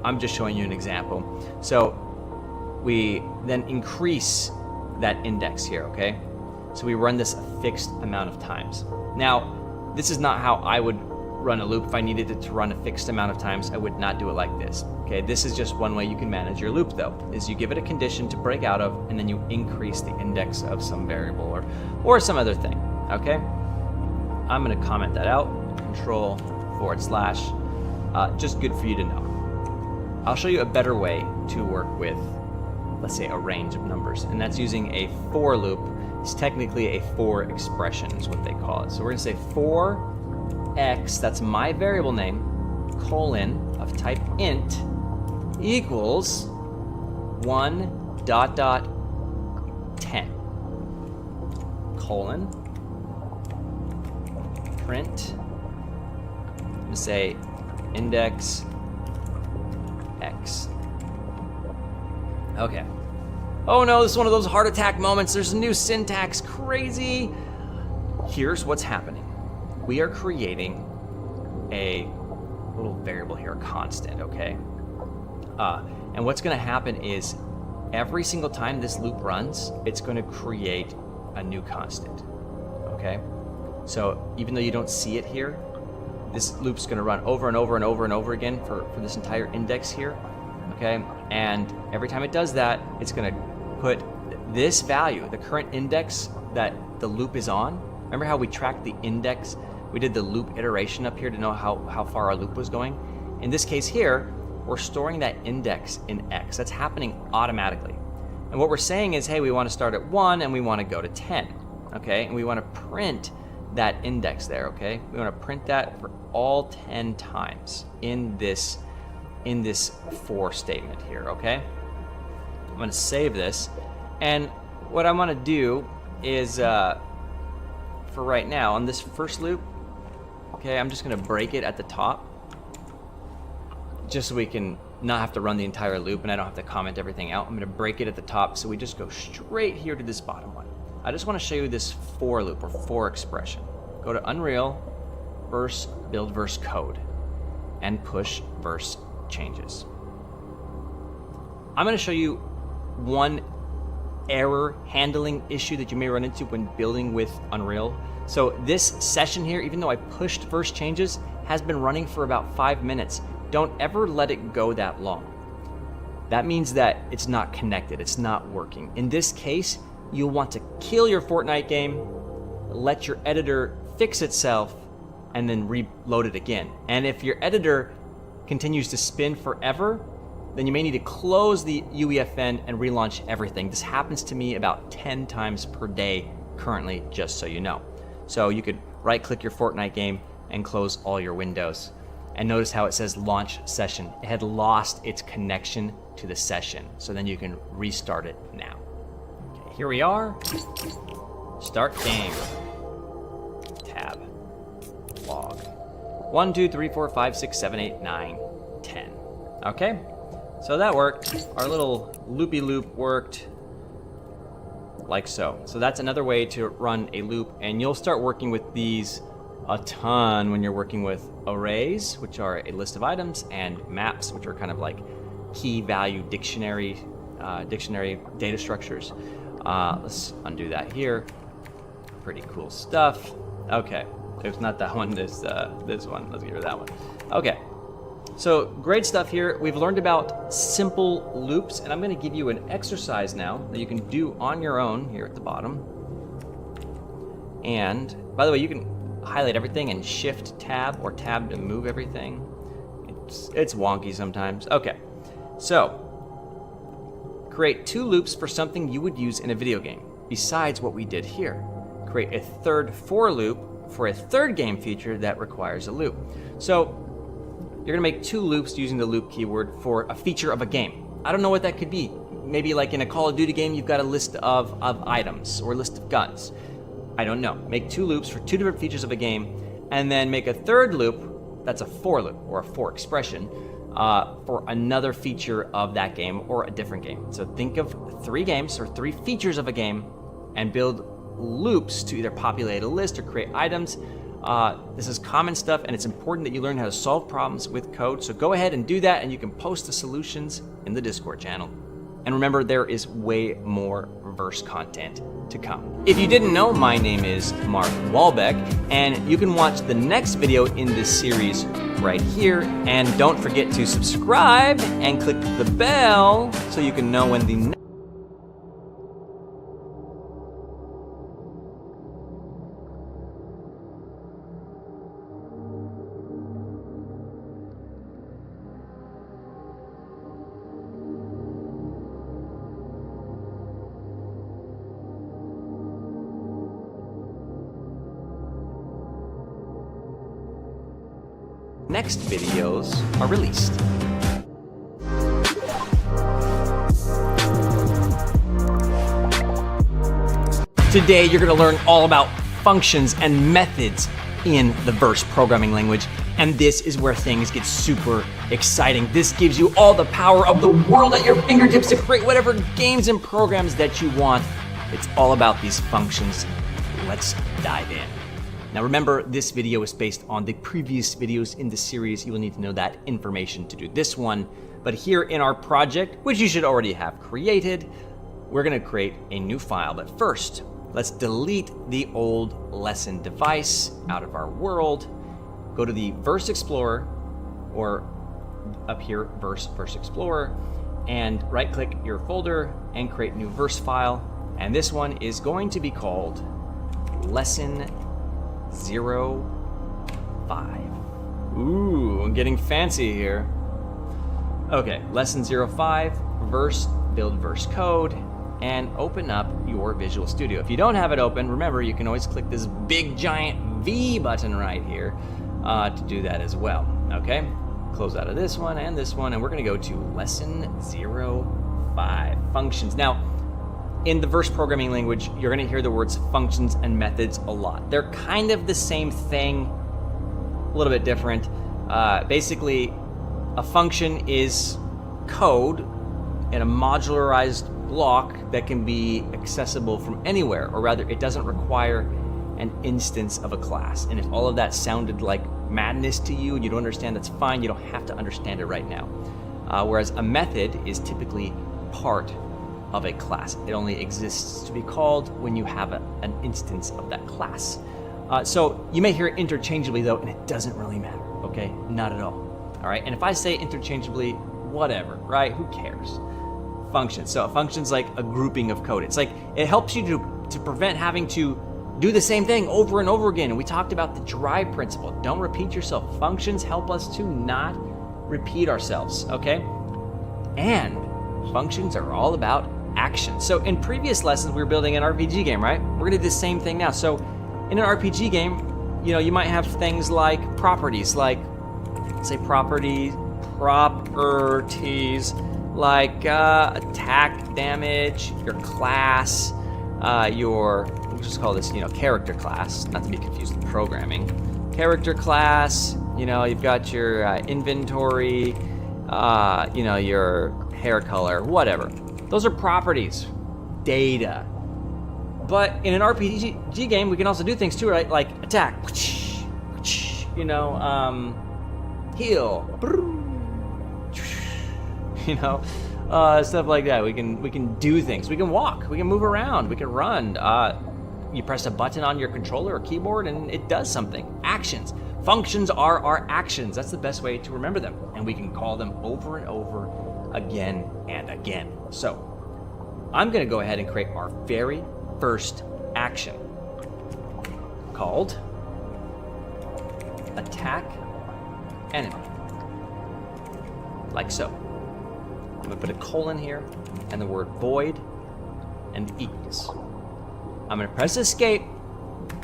I'm just showing you an example. So we then increase that index here, okay? So we run this a fixed amount of times. Now, this is not how I would run a loop. If I needed it to run a fixed amount of times, I would not do it like this, okay? This is just one way you can manage your loop though, is you give it a condition to break out of, and then you increase the index of some variable or some other thing, okay? I'm gonna comment that out, Control /, just good for you to know. I'll show you a better way to work with, let's say, a range of numbers, and that's using a for loop. It's technically a for expression is what they call it. So we're gonna say for x, that's my variable name, colon of type int equals 1.10 colon print, I'm gonna say index x. Okay. Oh no, this is one of those heart attack moments. There's a new syntax, crazy. Here's what's happening. We are creating a little variable here, a constant, okay? And what's gonna happen is every single time this loop runs, it's gonna create a new constant, okay? So even though you don't see it here, this loop's gonna run over and over and over and over again for this entire index here, okay? And every time it does that, it's gonna put this value, the current index that the loop is on. Remember how we tracked the index? We did the loop iteration up here to know how far our loop was going. In this case here, we're storing that index in X. That's happening automatically. And what we're saying is, hey, we want to start at 1 and we want to go to 10, okay? And we want to print that index there, okay? We want to print that for all 10 times in this for statement here, okay? I'm going to save this. And what I want to do is, for right now, on this first loop, okay, I'm just going to break it at the top, just so we can not have to run the entire loop and I don't have to comment everything out. I'm going to break it at the top, so we just go straight here to this bottom one. I just want to show you this for loop or for expression. Go to Unreal, verse, build verse code, and push verse changes. I'm going to show you one error handling issue that you may run into when building with Unreal. So this session here, even though I pushed verse changes, has been running for about 5 minutes. Don't ever let it go that long. That means that it's not connected, it's not working. In this case, you'll want to kill your Fortnite game, let your editor fix itself, and then reload it again. And if your editor continues to spin forever, then you may need to close the UEFN and relaunch everything. This happens to me about 10 times per day currently, just so you know. So you could right-click your Fortnite game and close all your windows. And notice how it says launch session. It had lost its connection to the session. So then you can restart it now. Okay, here we are. Start game. Tab. Log. 1, 2, 3, 4, 5, 6, 7, 8, 9, 10. Okay, so that worked. Our little loopy loop worked like so. So that's another way to run a loop, and you'll start working with these a ton when you're working with arrays, which are a list of items, and maps, which are kind of like key value dictionary data structures. Let's undo that here. Pretty cool stuff. Okay, it's not that one, this one. Let's get rid of that one. Okay, so great stuff here. We've learned about simple loops, and I'm going to give you an exercise now that you can do on your own here at the bottom. And by the way, you can highlight everything and shift tab or tab to move everything. It's wonky sometimes. Okay, so create 2 loops for something you would use in a video game besides what we did here. Create a third for loop for a third game feature that requires a loop. So you're gonna make 2 loops using the loop keyword for a feature of a game. I don't know what that could be. Maybe like in a Call of Duty game, you've got a list of items or a list of guns. I don't know. Make 2 loops for 2 different features of a game, and then make a third loop that's a for loop or a for expression for another feature of that game or a different game. So think of 3 games or 3 features of a game and build loops to either populate a list or create items. This is common stuff, and it's important that you learn how to solve problems with code. So go ahead and do that, and you can post the solutions in the Discord channel. And remember, there is way more verse content to come. If you didn't know, my name is Mark Wahlbeck, and you can watch the next video in this series right here. And don't forget to subscribe and click the bell so you can know when the next videos are released. Today, you're going to learn all about functions and methods in the verse programming language, and this is where things get super exciting. This gives you all the power of the world at your fingertips to create whatever games and programs that you want. It's all about these functions. Let's dive in. Now remember, this video is based on the previous videos in the series. You will need to know that information to do this one. But here in our project, which you should already have created, we're gonna create a new file. But first, let's delete the old lesson device out of our world. Go to the Verse Explorer, or up here, Verse Explorer, and right-click your folder and create new verse file. And this one is going to be called Lesson 05. Ooh, I'm getting fancy here. Okay, Lesson 05, verse, build verse code, and open up your Visual Studio. If you don't have it open, remember, you can always click this big giant V button right here to do that as well, okay? Close out of this one, and we're gonna go to Lesson 05, functions. Now, in the verse programming language, you're gonna hear the words functions and methods a lot. They're kind of the same thing, a little bit different. Basically, a function is code in a modularized block that can be accessible from anywhere, or rather, it doesn't require an instance of a class. And if all of that sounded like madness to you and you don't understand, that's fine. You don't have to understand it right now. Whereas a method is typically part of a class. It only exists to be called when you have an instance of that class. So you may hear it interchangeably though, and it doesn't really matter, okay? Not at all. All right, and if I say interchangeably, whatever, right? Who cares? Functions. So a function's like a grouping of code. It's like, it helps you to prevent having to do the same thing over and over again. And we talked about the drive principle. Don't repeat yourself. Functions help us to not repeat ourselves, okay? And functions are all about action. So in previous lessons, we were building an RPG game, right? We're gonna do the same thing now. So in an RPG game, you might have things like properties, like say properties like attack, damage, your class, we'll just call this, character class, not to be confused with programming. Character class, you've got your inventory, your hair color, whatever. Those are properties, data. But in an RPG game, we can also do things too, right? Like attack, heal, stuff like that. We can do things. We can walk. We can move around. We can run. You press a button on your controller or keyboard, and it does something. Actions. Functions are our actions. That's the best way to remember them, and we can call them over and over again and again. So I'm going to go ahead and create our very first action called attack enemy, like so. I'm going to put a colon here and the word void and equals. I'm going to press escape,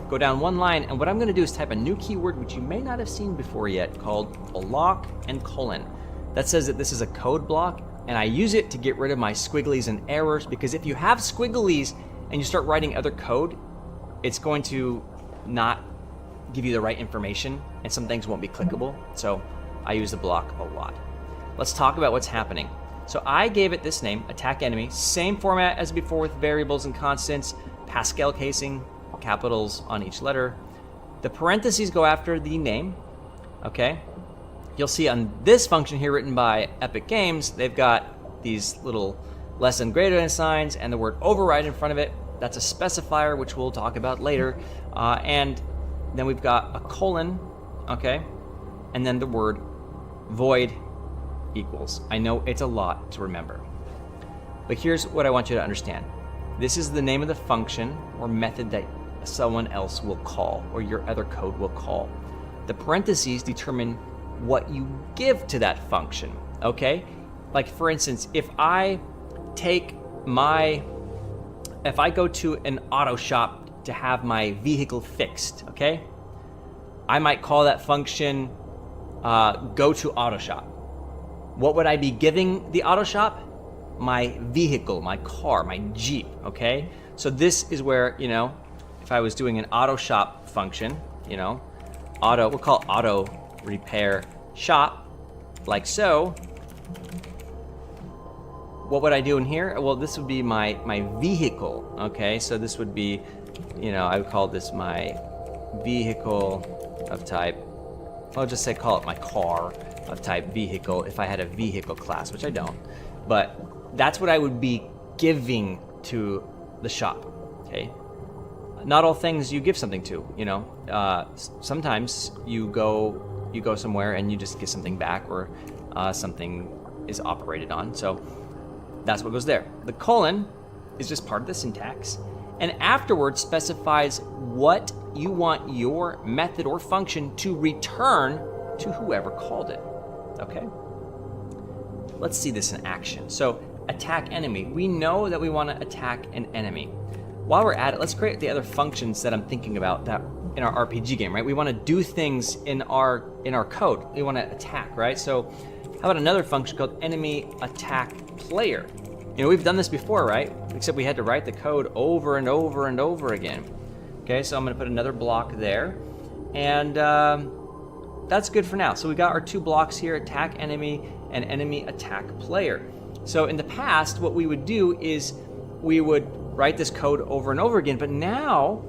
go down one line, and what I'm going to do is type a new keyword which you may not have seen before yet, called block and colon. That says that this is a code block, and I use it to get rid of my squigglies and errors, because if you have squigglies and you start writing other code, it's going to not give you the right information, and some things won't be clickable. So I use the block a lot. Let's talk about what's happening. So I gave it this name, attack enemy, same format as before with variables and constants, Pascal casing, capitals on each letter. The parentheses go after the name, okay? You'll see on this function here written by Epic Games, they've got these little less than greater than signs and the word override in front of it. That's a specifier, which we'll talk about later. And then we've got a colon, okay? And then the word void equals. I know it's a lot to remember, but here's what I want you to understand. This is the name of the function or method that someone else will call, or your other code will call. The parentheses determine what you give to that function, okay? Like for instance, if I go to an auto shop to have my vehicle fixed, okay? I might call that function go to auto shop. What would I be giving the auto shop? My vehicle, my car, my Jeep, okay? So this is where, if I was doing an auto shop function, we'll call it auto repair shop, like so. What would I do in here? Well, this would be my vehicle, okay? So this would be, I would call this my vehicle of type, I'll just say call it my car of type vehicle if I had a vehicle class, which I don't. But that's what I would be giving to the shop, okay? Not all things you give something to, sometimes you go somewhere and you just get something back, or something is operated on. So that's what goes there. The colon is just part of the syntax, and afterwards specifies what you want your method or function to return to whoever called it, okay? Let's see this in action. So attack enemy, we know that we want to attack an enemy. While we're at it, let's create the other functions that I'm thinking about that in our RPG game, right? We want to do things in our code. We want to attack, right? So how about another function called enemy attack player? We've done this before, right? Except we had to write the code over and over and over again. Okay, so I'm going to put another block there, and that's good for now. So we got our two blocks here, attack enemy and enemy attack player. So in the past, what we would do is we would write this code over and over again, but now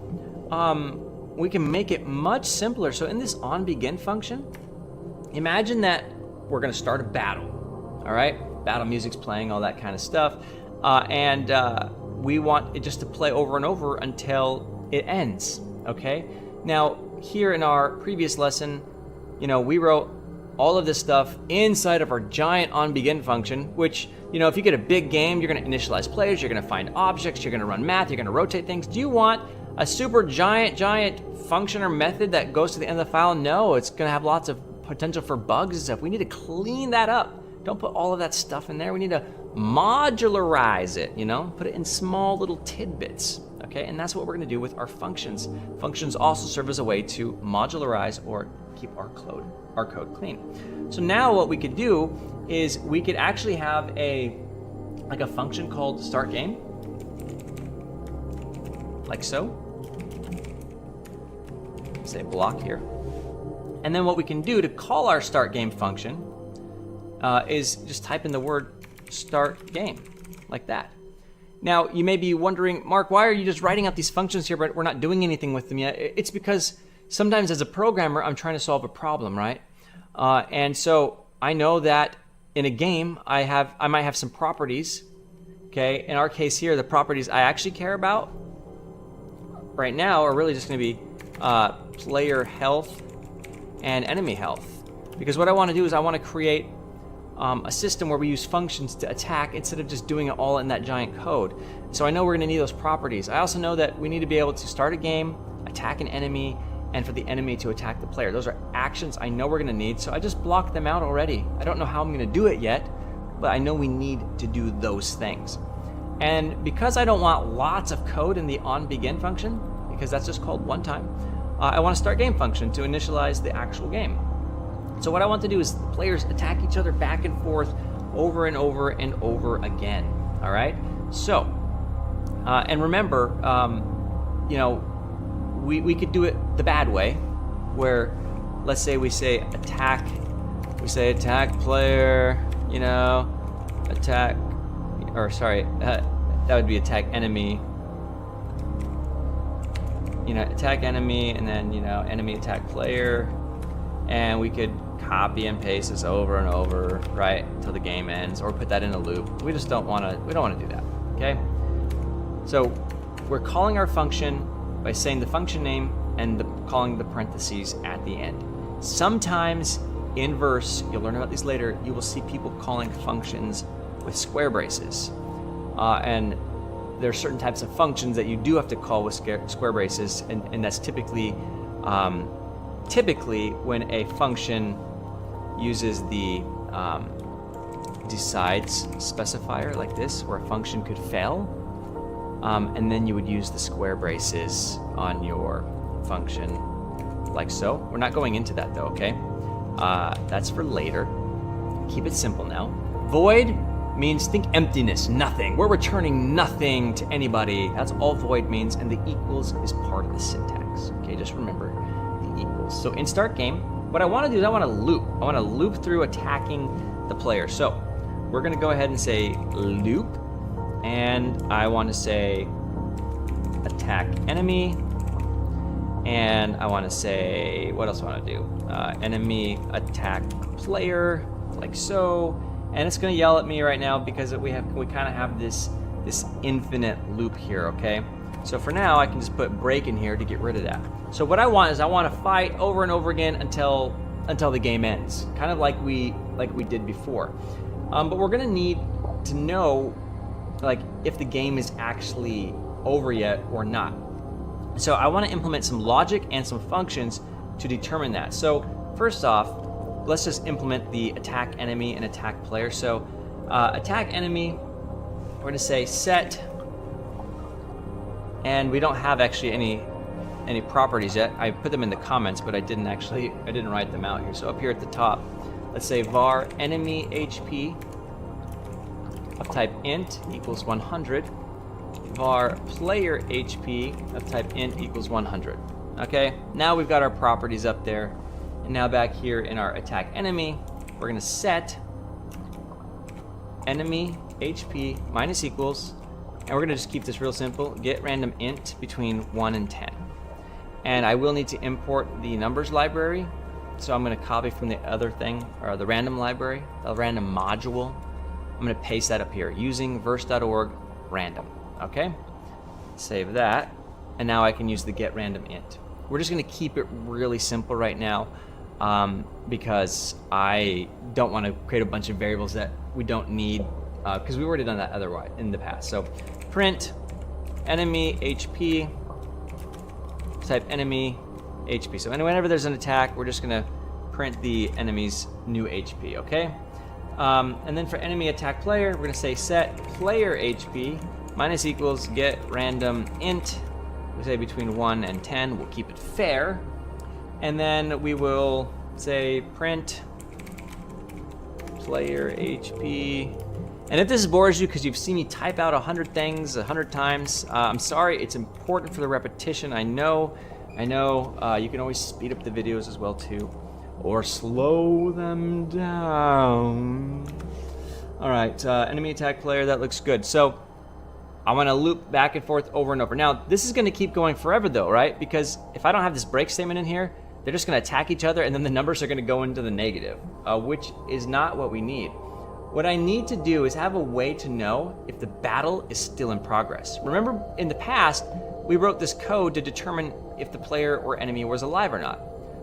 we can make it much simpler. So in this onBegin function, imagine that we're going to start a battle, all right? Battle music's playing, all that kind of stuff, and we want it just to play over and over until it ends, okay? Now, here in our previous lesson, we wrote all of this stuff inside of our giant onBegin function, which, if you get a big game, you're going to initialize players, you're going to find objects, you're going to run math, you're going to rotate things. Do you want a super giant function or method that goes to the end of the file? No, it's going to have lots of potential for bugs and stuff. We need to clean that up don't put all of that stuff in there. We need to modularize it, you know, put it in small little tidbits, okay? And that's what we're gonna do with our functions. Functions also serve as a way to modularize or keep our code clean. So now what we could do is we could actually have a function called start game, like so. Say block here. And then what we can do to call our start game function is just type in the word start game, like that. Now, you may be wondering, Mark, why are you just writing out these functions here, but we're not doing anything with them yet? It's because sometimes as a programmer, I'm trying to solve a problem, right? And so I know that in a game, I might have some properties, okay? In our case here, the properties I actually care about right now are really just gonna be player health and enemy health. Because what I wanna do is I wanna create a system where we use functions to attack instead of just doing it all in that giant code. So I know we're gonna need those properties. I also know that we need to be able to start a game, attack an enemy, and for the enemy to attack the player. Those are actions I know we're gonna need, so I just blocked them out already. I don't know how I'm gonna do it yet, but I know we need to do those things. And because I don't want lots of code in the onBegin function, because that's just called one time, I want a start game function to initialize the actual game. So what I want to do is the players attack each other back and forth over and over and over again, all right? So, and remember, you know, we could do it the bad way, where let's say we say attack player, you know, attack, or sorry, that would be attack enemy, you know, attack enemy, and then, you know, enemy attack player, and we could copy and paste this over and over, right, until the game ends, or put that in a loop. We just don't want to do that, okay? So we're calling our function by saying the function name and calling the parentheses at the end. Sometimes in verse, you'll learn about these later, you will see people calling functions with square braces, and there are certain types of functions that you do have to call with square braces, and that's typically when a function uses the decides specifier like this, where a function could fail, and then you would use the square braces on your function like so. We're not going into that though, okay? That's for later. Keep it simple now. Void means, think emptiness, nothing. We're returning nothing to anybody. That's all void means, and the equals is part of the syntax. Okay, just remember the equals. So in start game, what I want to do is I want to loop. I want to loop through attacking the player. So we're going to go ahead and say loop, and I want to say attack enemy, and I want to say, what else I want to do? Enemy attack player, like so. And it's going to yell at me right now because we kind of have this infinite loop here, okay? So for now, I can just put break in here to get rid of that. So what I want is I want to fight over and over again until the game ends, kind of like we did before. But we're going to need to know, like, if the game is actually over yet or not. So I want to implement some logic and some functions to determine that. So first off, let's just implement the attack enemy and attack player. So attack enemy, we're going to say set, and we don't have actually any properties yet. I put them in the comments, but I didn't write them out here. So up here at the top, let's say var enemy HP of type int equals 100, var player HP of type int equals 100. Okay, now we've got our properties up there. And now back here in our attack enemy, we're gonna set enemy HP minus equals, and we're gonna just keep this real simple, get random int between 1 and 10. And I will need to import the numbers library, so I'm gonna copy from the other thing, or the random library, the random module. I'm gonna paste that up here using verse.org random, okay? Save that, and now I can use the get random int. We're just gonna keep it really simple right now, because I don't want to create a bunch of variables that we don't need, because we've already done that otherwise in the past. So print enemy HP, type enemy HP. So whenever there's an attack, we're just gonna print the enemy's new HP, okay? And then for enemy attack player, we're going to say set player HP minus equals get random int. We say between 1 and 10. We'll keep it fair. And then we will say print player HP. And if this bores you because you've seen me type out 100 things 100 times, I'm sorry. It's important for the repetition. I know. You can always speed up the videos as well too, or slow them down. All right, enemy attack player. That looks good. So I'm gonna loop back and forth over and over. Now this is gonna keep going forever though, right? Because if I don't have this break statement in here, they're just gonna attack each other, and then the numbers are gonna go into the negative, which is not what we need. What I need to do is have a way to know if the battle is still in progress. Remember, in the past, we wrote this code to determine if the player or enemy was alive or not.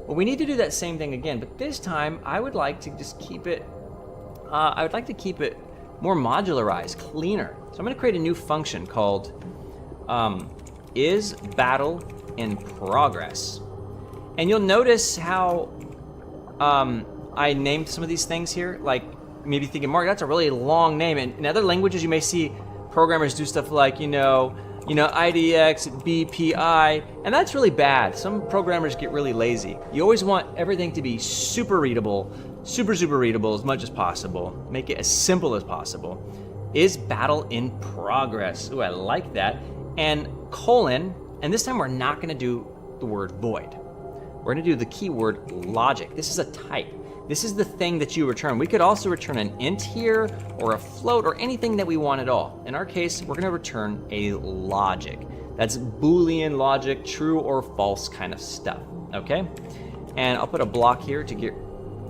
Well, we need to do that same thing again, but this time I would like to just keep it, more modularized, cleaner. So I'm gonna create a new function called is battle in progress. And you'll notice how I named some of these things here, like maybe thinking, Mark, that's a really long name. And in other languages, you may see programmers do stuff like, IDX, BPI, and that's really bad. Some programmers get really lazy. You always want everything to be super readable, super readable as much as possible. Make it as simple as possible. Is battle in progress? Ooh, I like that. And colon, and this time we're not gonna do the word void. We're gonna do the keyword logic. This is a type. This is the thing that you return. We could also return an int here, or a float, or anything that we want at all. In our case, we're gonna return a logic. That's Boolean logic, true or false kind of stuff, okay? And I'll put a block here to get,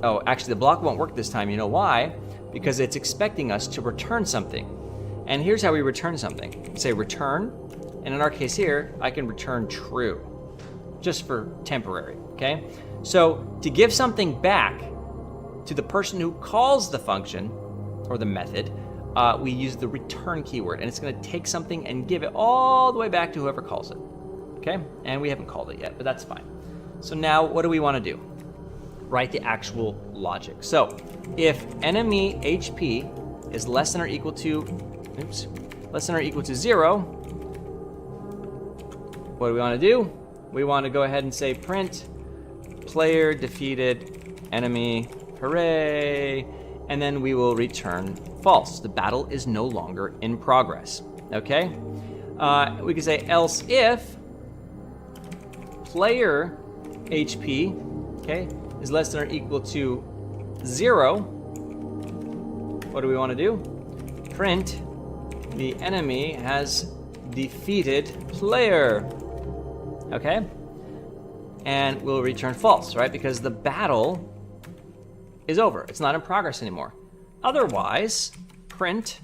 oh, actually the block won't work this time. You know why? Because it's expecting us to return something. And here's how we return something. Say return, and in our case here, I can return true, just for temporary, okay? So to give something back to the person who calls the function or the method, we use the return keyword, and it's going to take something and give it all the way back to whoever calls it. Okay? And we haven't called it yet, but that's fine. So now what do we want to do? Write the actual logic. So if enemy HP is less than or equal to 0, what do we want to do? We want to go ahead and say print player defeated enemy, hooray, and then we will return false. The battle is no longer in progress, okay? We can say else if player HP, okay, is less than or equal to 0, what do we want to do? Print the enemy has defeated player, okay? And we'll return false, right? Because the battle is over. It's not in progress anymore. Otherwise, print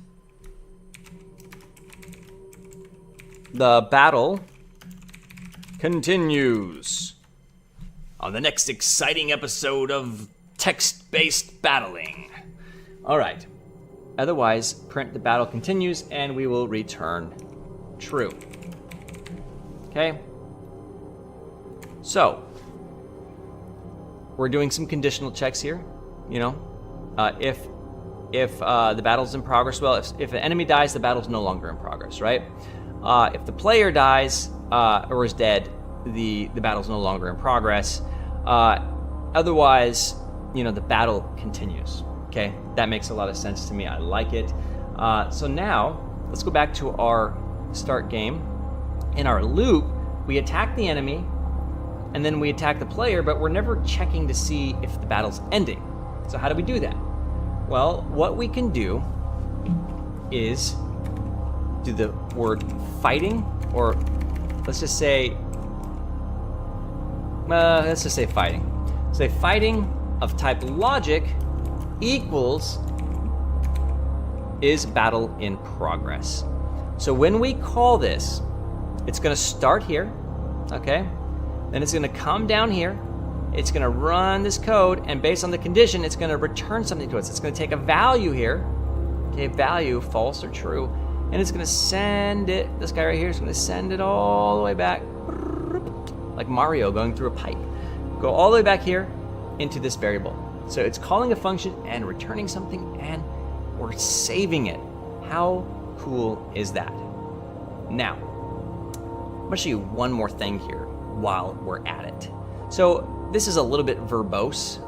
the battle continues on the next exciting episode of text-based battling. All right. Otherwise, print the battle continues, and we will return true. Okay? So, we're doing some conditional checks here. If the battle's in progress, well, if an enemy dies, the battle's no longer in progress, right? If the player dies or is dead, the battle's no longer in progress. Otherwise, the battle continues. Okay, that makes a lot of sense to me. I like it. So now let's go back to our start game. In our loop, we attack the enemy, and then we attack the player, but we're never checking to see if the battle's ending. So how do we do that? Well, what we can do is do the word fighting, or let's just say fighting. Say fighting of type logic equals is battle in progress. So when we call this, it's going to start here, okay? Then it's going to come down here. It's going to run this code, and based on the condition, it's going to return something to us. It's going to take a value here, okay, value, false or true, and it's going to send it, this guy right here is going to send it all the way back, like Mario going through a pipe. Go all the way back here into this variable. So it's calling a function and returning something, and we're saving it. How cool is that? Now, I'm gonna show you one more thing here while we're at it. So this is a little bit verbose.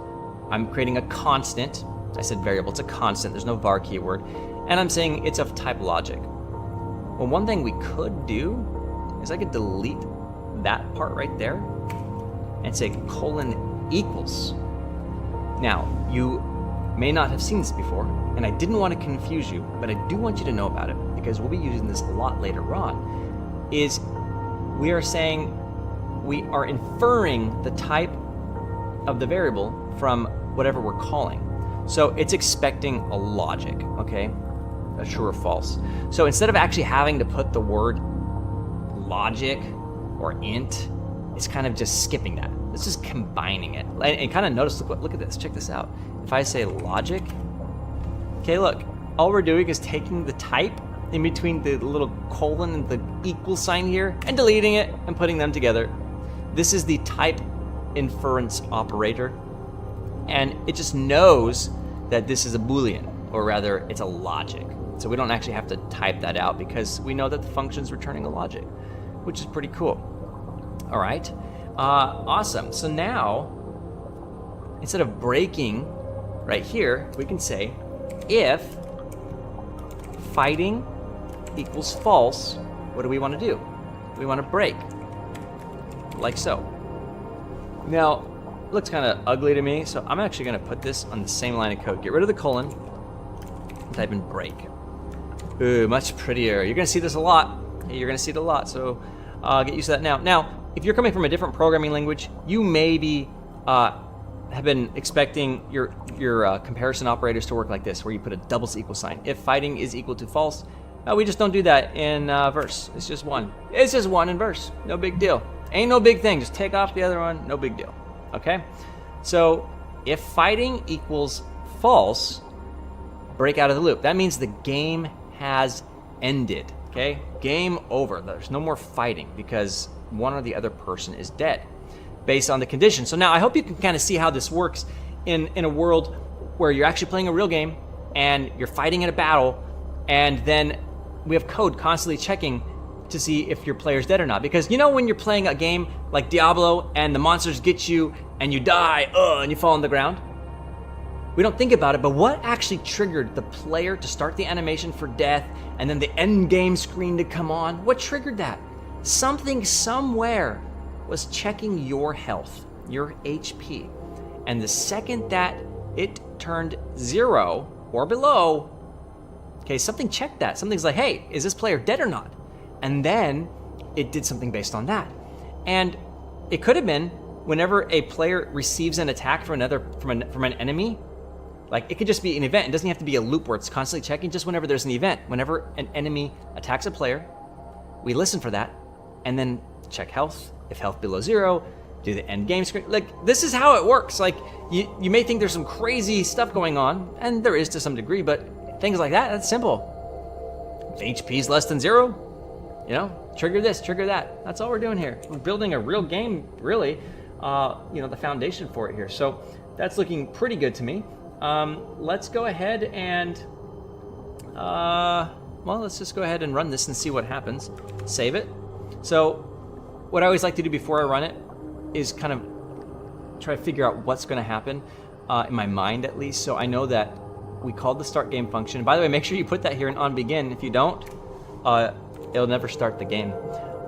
I'm creating a constant. I said variable, it's a constant, there's no var keyword. And I'm saying it's of type logic. Well, one thing we could do is I could delete that part right there and say colon equals. Now, you may not have seen this before, and I didn't want to confuse you, but I do want you to know about it because we'll be using this a lot later on, is we are saying we are inferring the type of the variable from whatever we're calling. So it's expecting a logic, okay? A true or false. So instead of actually having to put the word logic or int, it's kind of just skipping that. It's just combining it. And kind of notice, look at this, check this out. If I say logic, okay, look, all we're doing is taking the type in between the little colon and the equal sign here and deleting it and putting them together. This is the type inference operator. And it just knows that this is a Boolean, or rather it's a logic. So we don't actually have to type that out because we know that the function's returning a logic, which is pretty cool. All right, awesome. So now, instead of breaking right here, we can say if fighting equals false, what do we want to do? We want to break, like so. Now, it looks kind of ugly to me, so I'm actually going to put this on the same line of code. Get rid of the colon, and type in break. Ooh, much prettier. You're going to see this a lot. You're going to see it a lot, so get used to that now. Now, if you're coming from a different programming language, you maybe have been expecting your comparison operators to work like this, where you put a double equal sign. If fighting is equal to false, we just don't do that in verse. It's just one. It's just one in verse. No big deal. Ain't no big thing. Just take off the other one. No big deal. Okay? So if fighting equals false, break out of the loop. That means the game has ended. Okay? Game over. There's no more fighting because one or the other person is dead based on the condition. So now I hope you can kind of see how this works in a world where you're actually playing a real game and you're fighting in a battle, and then we have code constantly checking to see if your player's dead or not. Because you know when you're playing a game like Diablo and the monsters get you and you die, and you fall on the ground? We don't think about it, but what actually triggered the player to start the animation for death and then the end game screen to come on? What triggered that? Something somewhere was checking your health, your HP. And the second that it turned 0 or below, okay, something checked that. Something's like, hey, is this player dead or not? And then it did something based on that. And it could have been whenever a player receives an attack from an enemy, like it could just be an event. It doesn't have to be a loop where it's constantly checking, just whenever there's an event. Whenever an enemy attacks a player, we listen for that and then check health. If health below 0, do the end game screen. Like, this is how it works. Like, you may think there's some crazy stuff going on, and there is to some degree, but things like that, that's simple. If HP is less than 0, you know, trigger this, trigger that. That's all we're doing here. We're building a real game, really, you know, the foundation for it here. So that's looking pretty good to me. Let's go ahead and, well, let's just go ahead and run this and see what happens. Save it. So what I always like to do before I run it is kind of try to figure out what's going to happen in my mind, at least, so I know that we called the start game function. By the way, make sure you put that here in on begin. If you don't, it'll never start the game.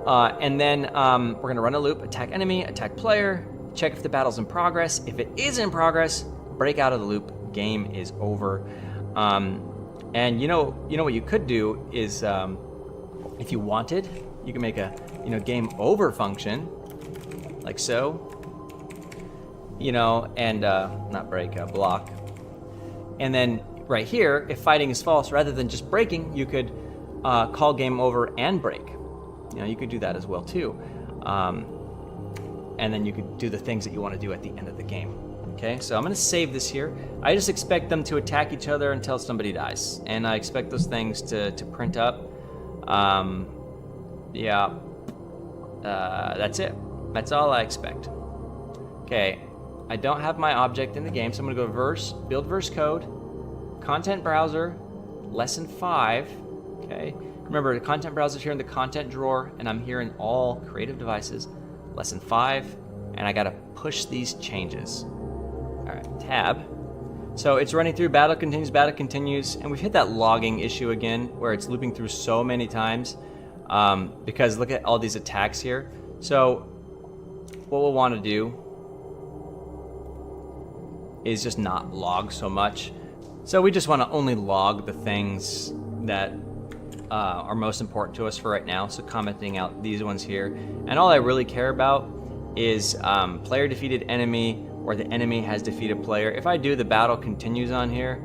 And then we're going to run a loop, attack enemy, attack player, check if the battle's in progress. If it is in progress, break out of the loop. Game is over. And you know what you could do is, if you wanted, you can make a game over function, like so, and not break, block. And then right here, if fighting is false, rather than just breaking, you could call game over and break. You could do that as well too. And then you could do the things that you want to do at the end of the game. Okay, so I'm going to save this here. I just expect them to attack each other until somebody dies. And I expect those things to print up. Yeah, that's it. That's all I expect. Okay, I don't have my object in the game, so I'm gonna go build verse code, content browser, lesson 5, okay? Remember, the content browser is here in the content drawer, and I'm here in all creative devices, lesson 5, and I gotta push these changes. All right, tab. So it's running through battle continues, and we've hit that logging issue again, where it's looping through so many times, because look at all these attacks here. So what we'll wanna do is just not log so much. So we just wanna only log the things that are most important to us for right now. So commenting out these ones here. And all I really care about is player defeated enemy, or the enemy has defeated player. If I do the battle continues on here,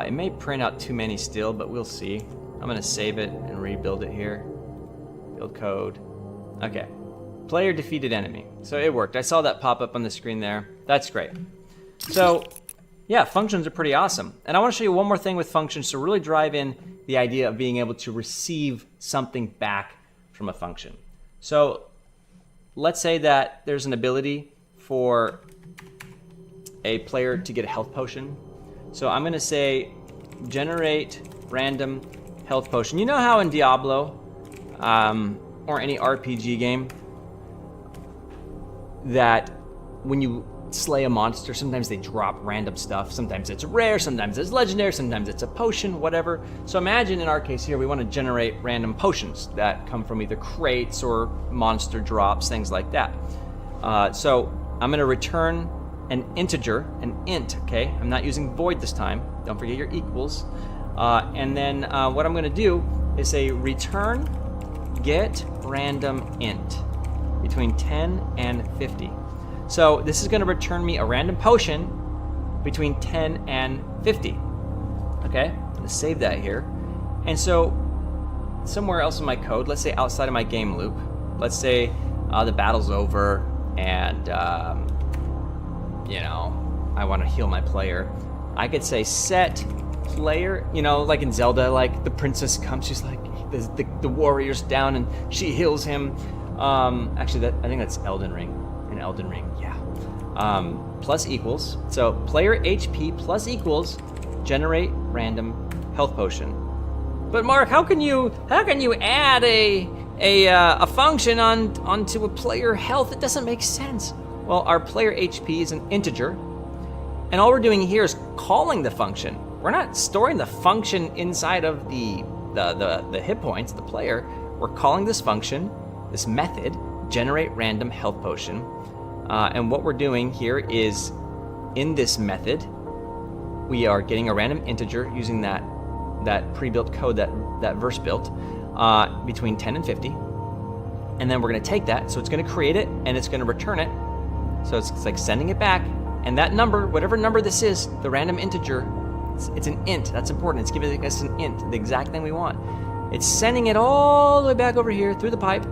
it may print out too many still, but we'll see. I'm gonna save it and rebuild it here. Build code. Okay, player defeated enemy. So it worked. I saw that pop up on the screen there. That's great. So yeah, functions are pretty awesome. And I wanna show you one more thing with functions to really drive in the idea of being able to receive something back from a function. So let's say that there's an ability for a player to get a health potion. So I'm gonna say generate random health potion. You know how in Diablo, or any RPG game, that when you slay a monster, sometimes they drop random stuff. Sometimes it's rare, sometimes it's legendary, sometimes it's a potion, whatever. So imagine in our case here, we want to generate random potions that come from either crates or monster drops, things like that. So I'm going to return an integer, an int, okay? I'm not using void this time. Don't forget your equals. And then what I'm going to do is say return get random int between 10 and 50. So this is going to return me a random potion between 10 and 50. Okay, I'm going to save that here. And so somewhere else in my code, let's say outside of my game loop, let's say the battle's over and you know, I want to heal my player. I could say set player, you know, like in Zelda, like the princess comes, she's like, the warrior's down and she heals him. Actually, I think that's Elden Ring. In Elden Ring, yeah. Plus equals. So player HP plus equals generate random health potion. But Mark, how can you add a function onto a player health? It doesn't make sense. Well, our player HP is an integer, and all we're doing here is calling the function. We're not storing the function inside of the hit points, the player. We're calling this function, this method, generate random health potion. And what we're doing here is, in this method, we are getting a random integer using that pre-built code that verse built between 10 and 50. And then we're going to take that, so it's going to create it and it's going to return it. So it's like sending it back, and that number, whatever number this is, the random integer, it's an int. That's important. It's giving us an int, the exact thing we want. It's sending it all the way back over here through the pipe.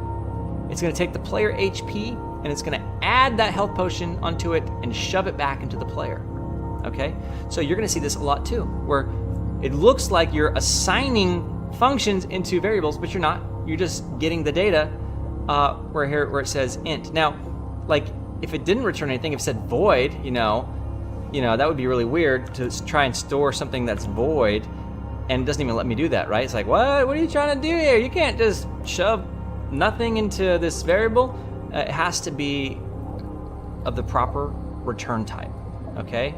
It's going to take the player HP and it's going to add that health potion onto it and shove it back into the player. Okay? So you're going to see this a lot too, where it looks like you're assigning functions into variables, but you're not. You're just getting the data where it says int. Now, like if it didn't return anything, if it said void, you know, that would be really weird to try and store something that's void, and it doesn't even let me do that, right? It's like, what are you trying to do here? You can't just shove nothing into this variable. It has to be of the proper return type, okay?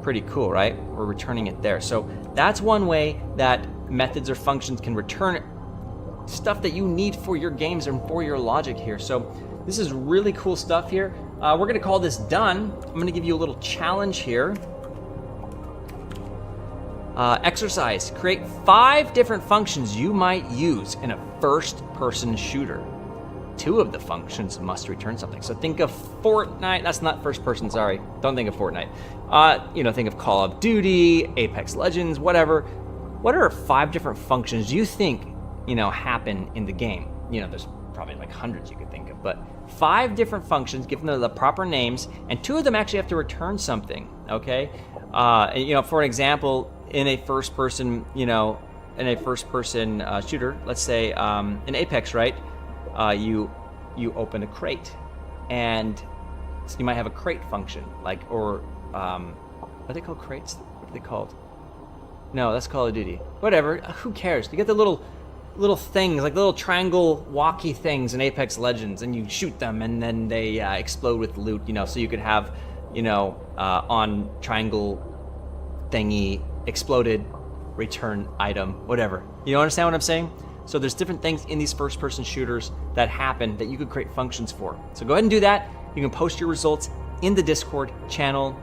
Pretty cool, right? We're returning it there. So that's one way that methods or functions can return stuff that you need for your games and for your logic here. So this is really cool stuff here. We're gonna call this done. I'm gonna give you a little challenge here. Exercise, create 5 different functions you might use in a first-person shooter. 2 of the functions must return something. So think of Fortnite, that's not first person, sorry. Don't think of Fortnite. Think of Call of Duty, Apex Legends, whatever. What are 5 different functions you think, happen in the game? There's probably like hundreds you could think of, but 5 different functions, give them the proper names, and 2 of them actually have to return something, okay? For example, in a first person, shooter, let's say in Apex, right? You open a crate, and crates. You might have a crate function, like, or are they called crates? What are they called? No, that's Call of Duty. Whatever. Who cares? You get the little things, like little triangle walkie things in Apex Legends, and you shoot them, and then they explode with loot. You know, so you could have, you know, on triangle thingy exploded, return item, whatever. You understand what I'm saying? So there's different things in these first-person shooters that happen that you could create functions for. So go ahead and do that. You can post your results in the Discord channel.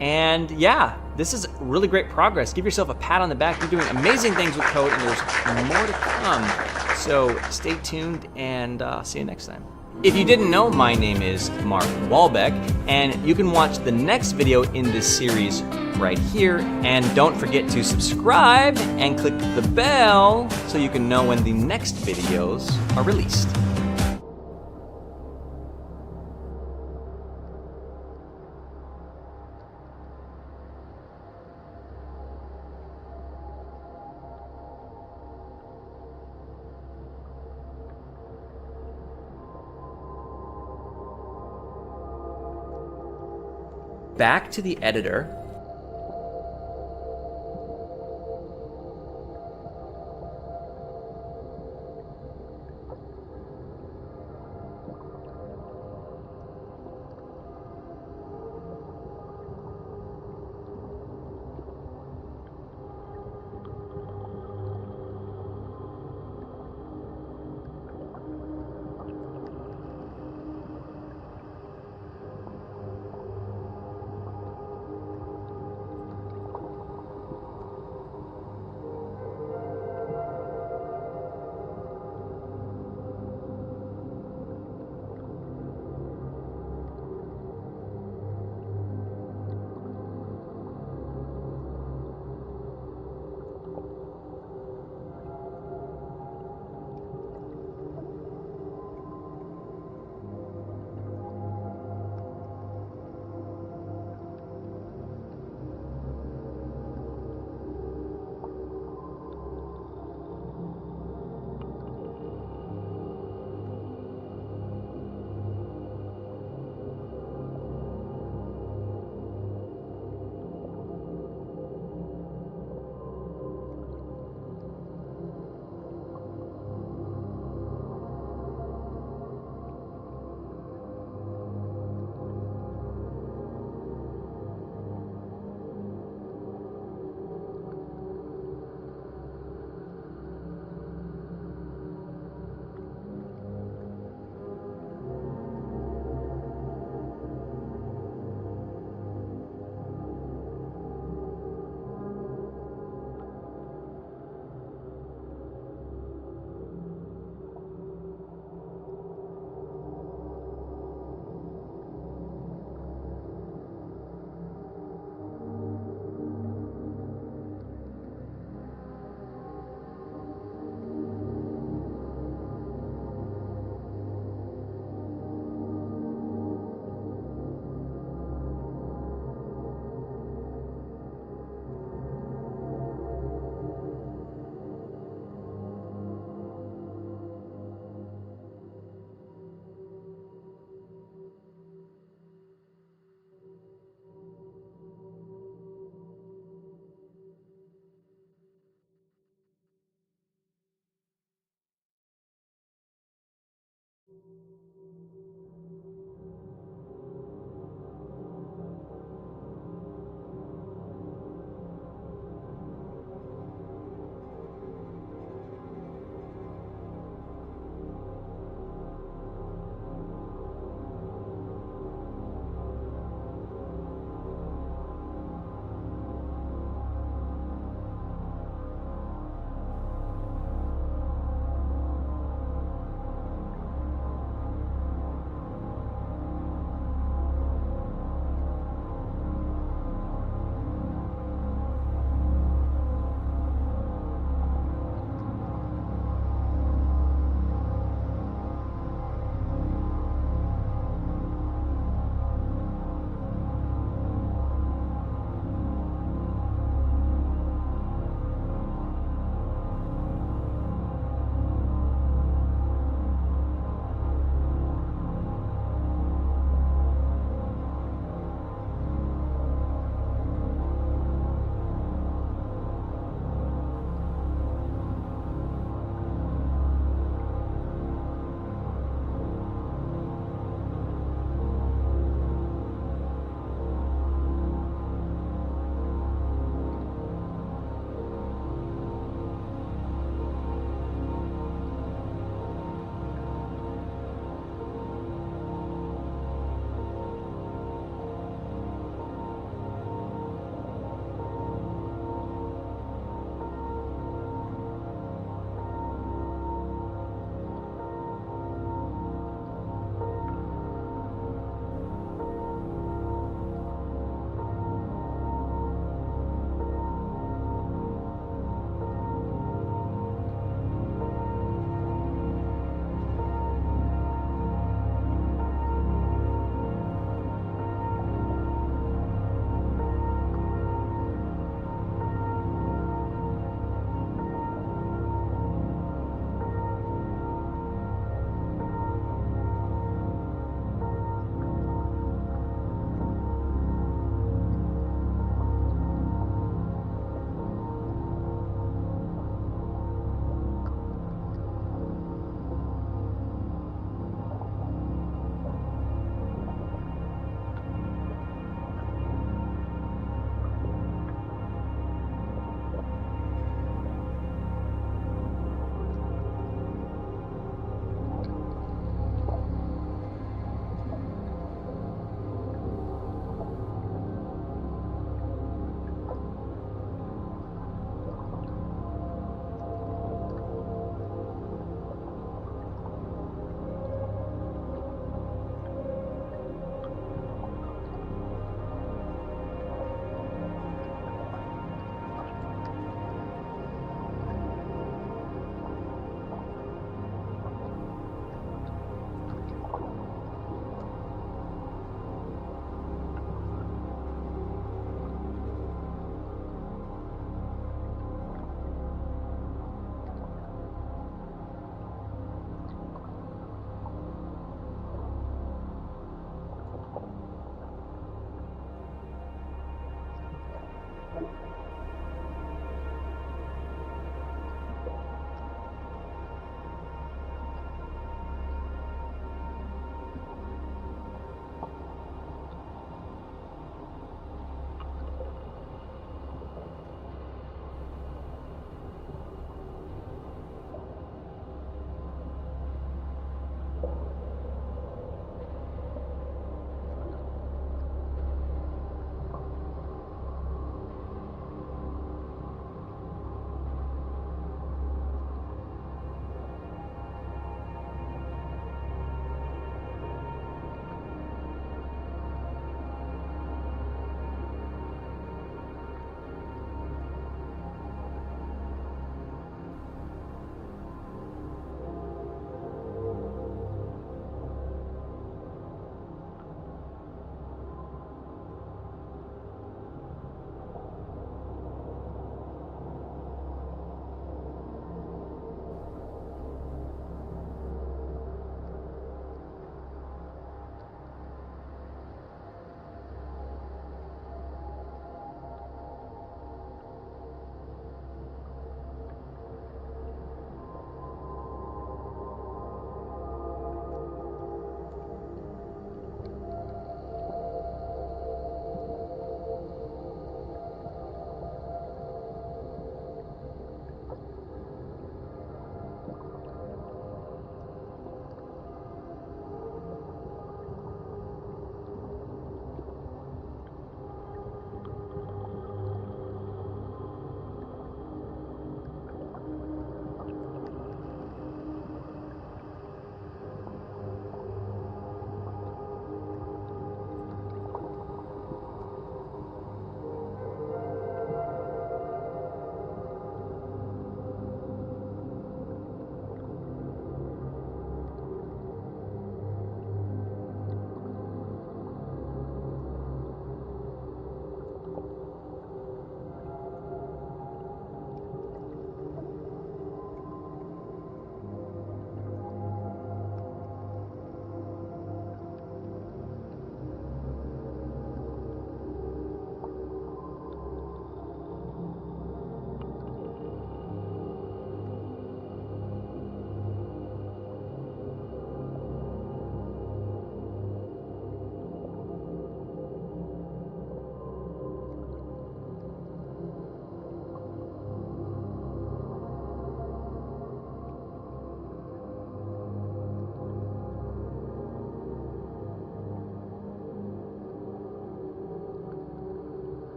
And yeah, this is really great progress. Give yourself a pat on the back. You're doing amazing things with code, and there's more to come. So stay tuned, and see you next time. If you didn't know, my name is Mark Wahlbeck, and you can watch the next video in this series right here. And don't forget to subscribe and click the bell so you can know when the next videos are released. Back to the editor.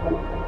Bye.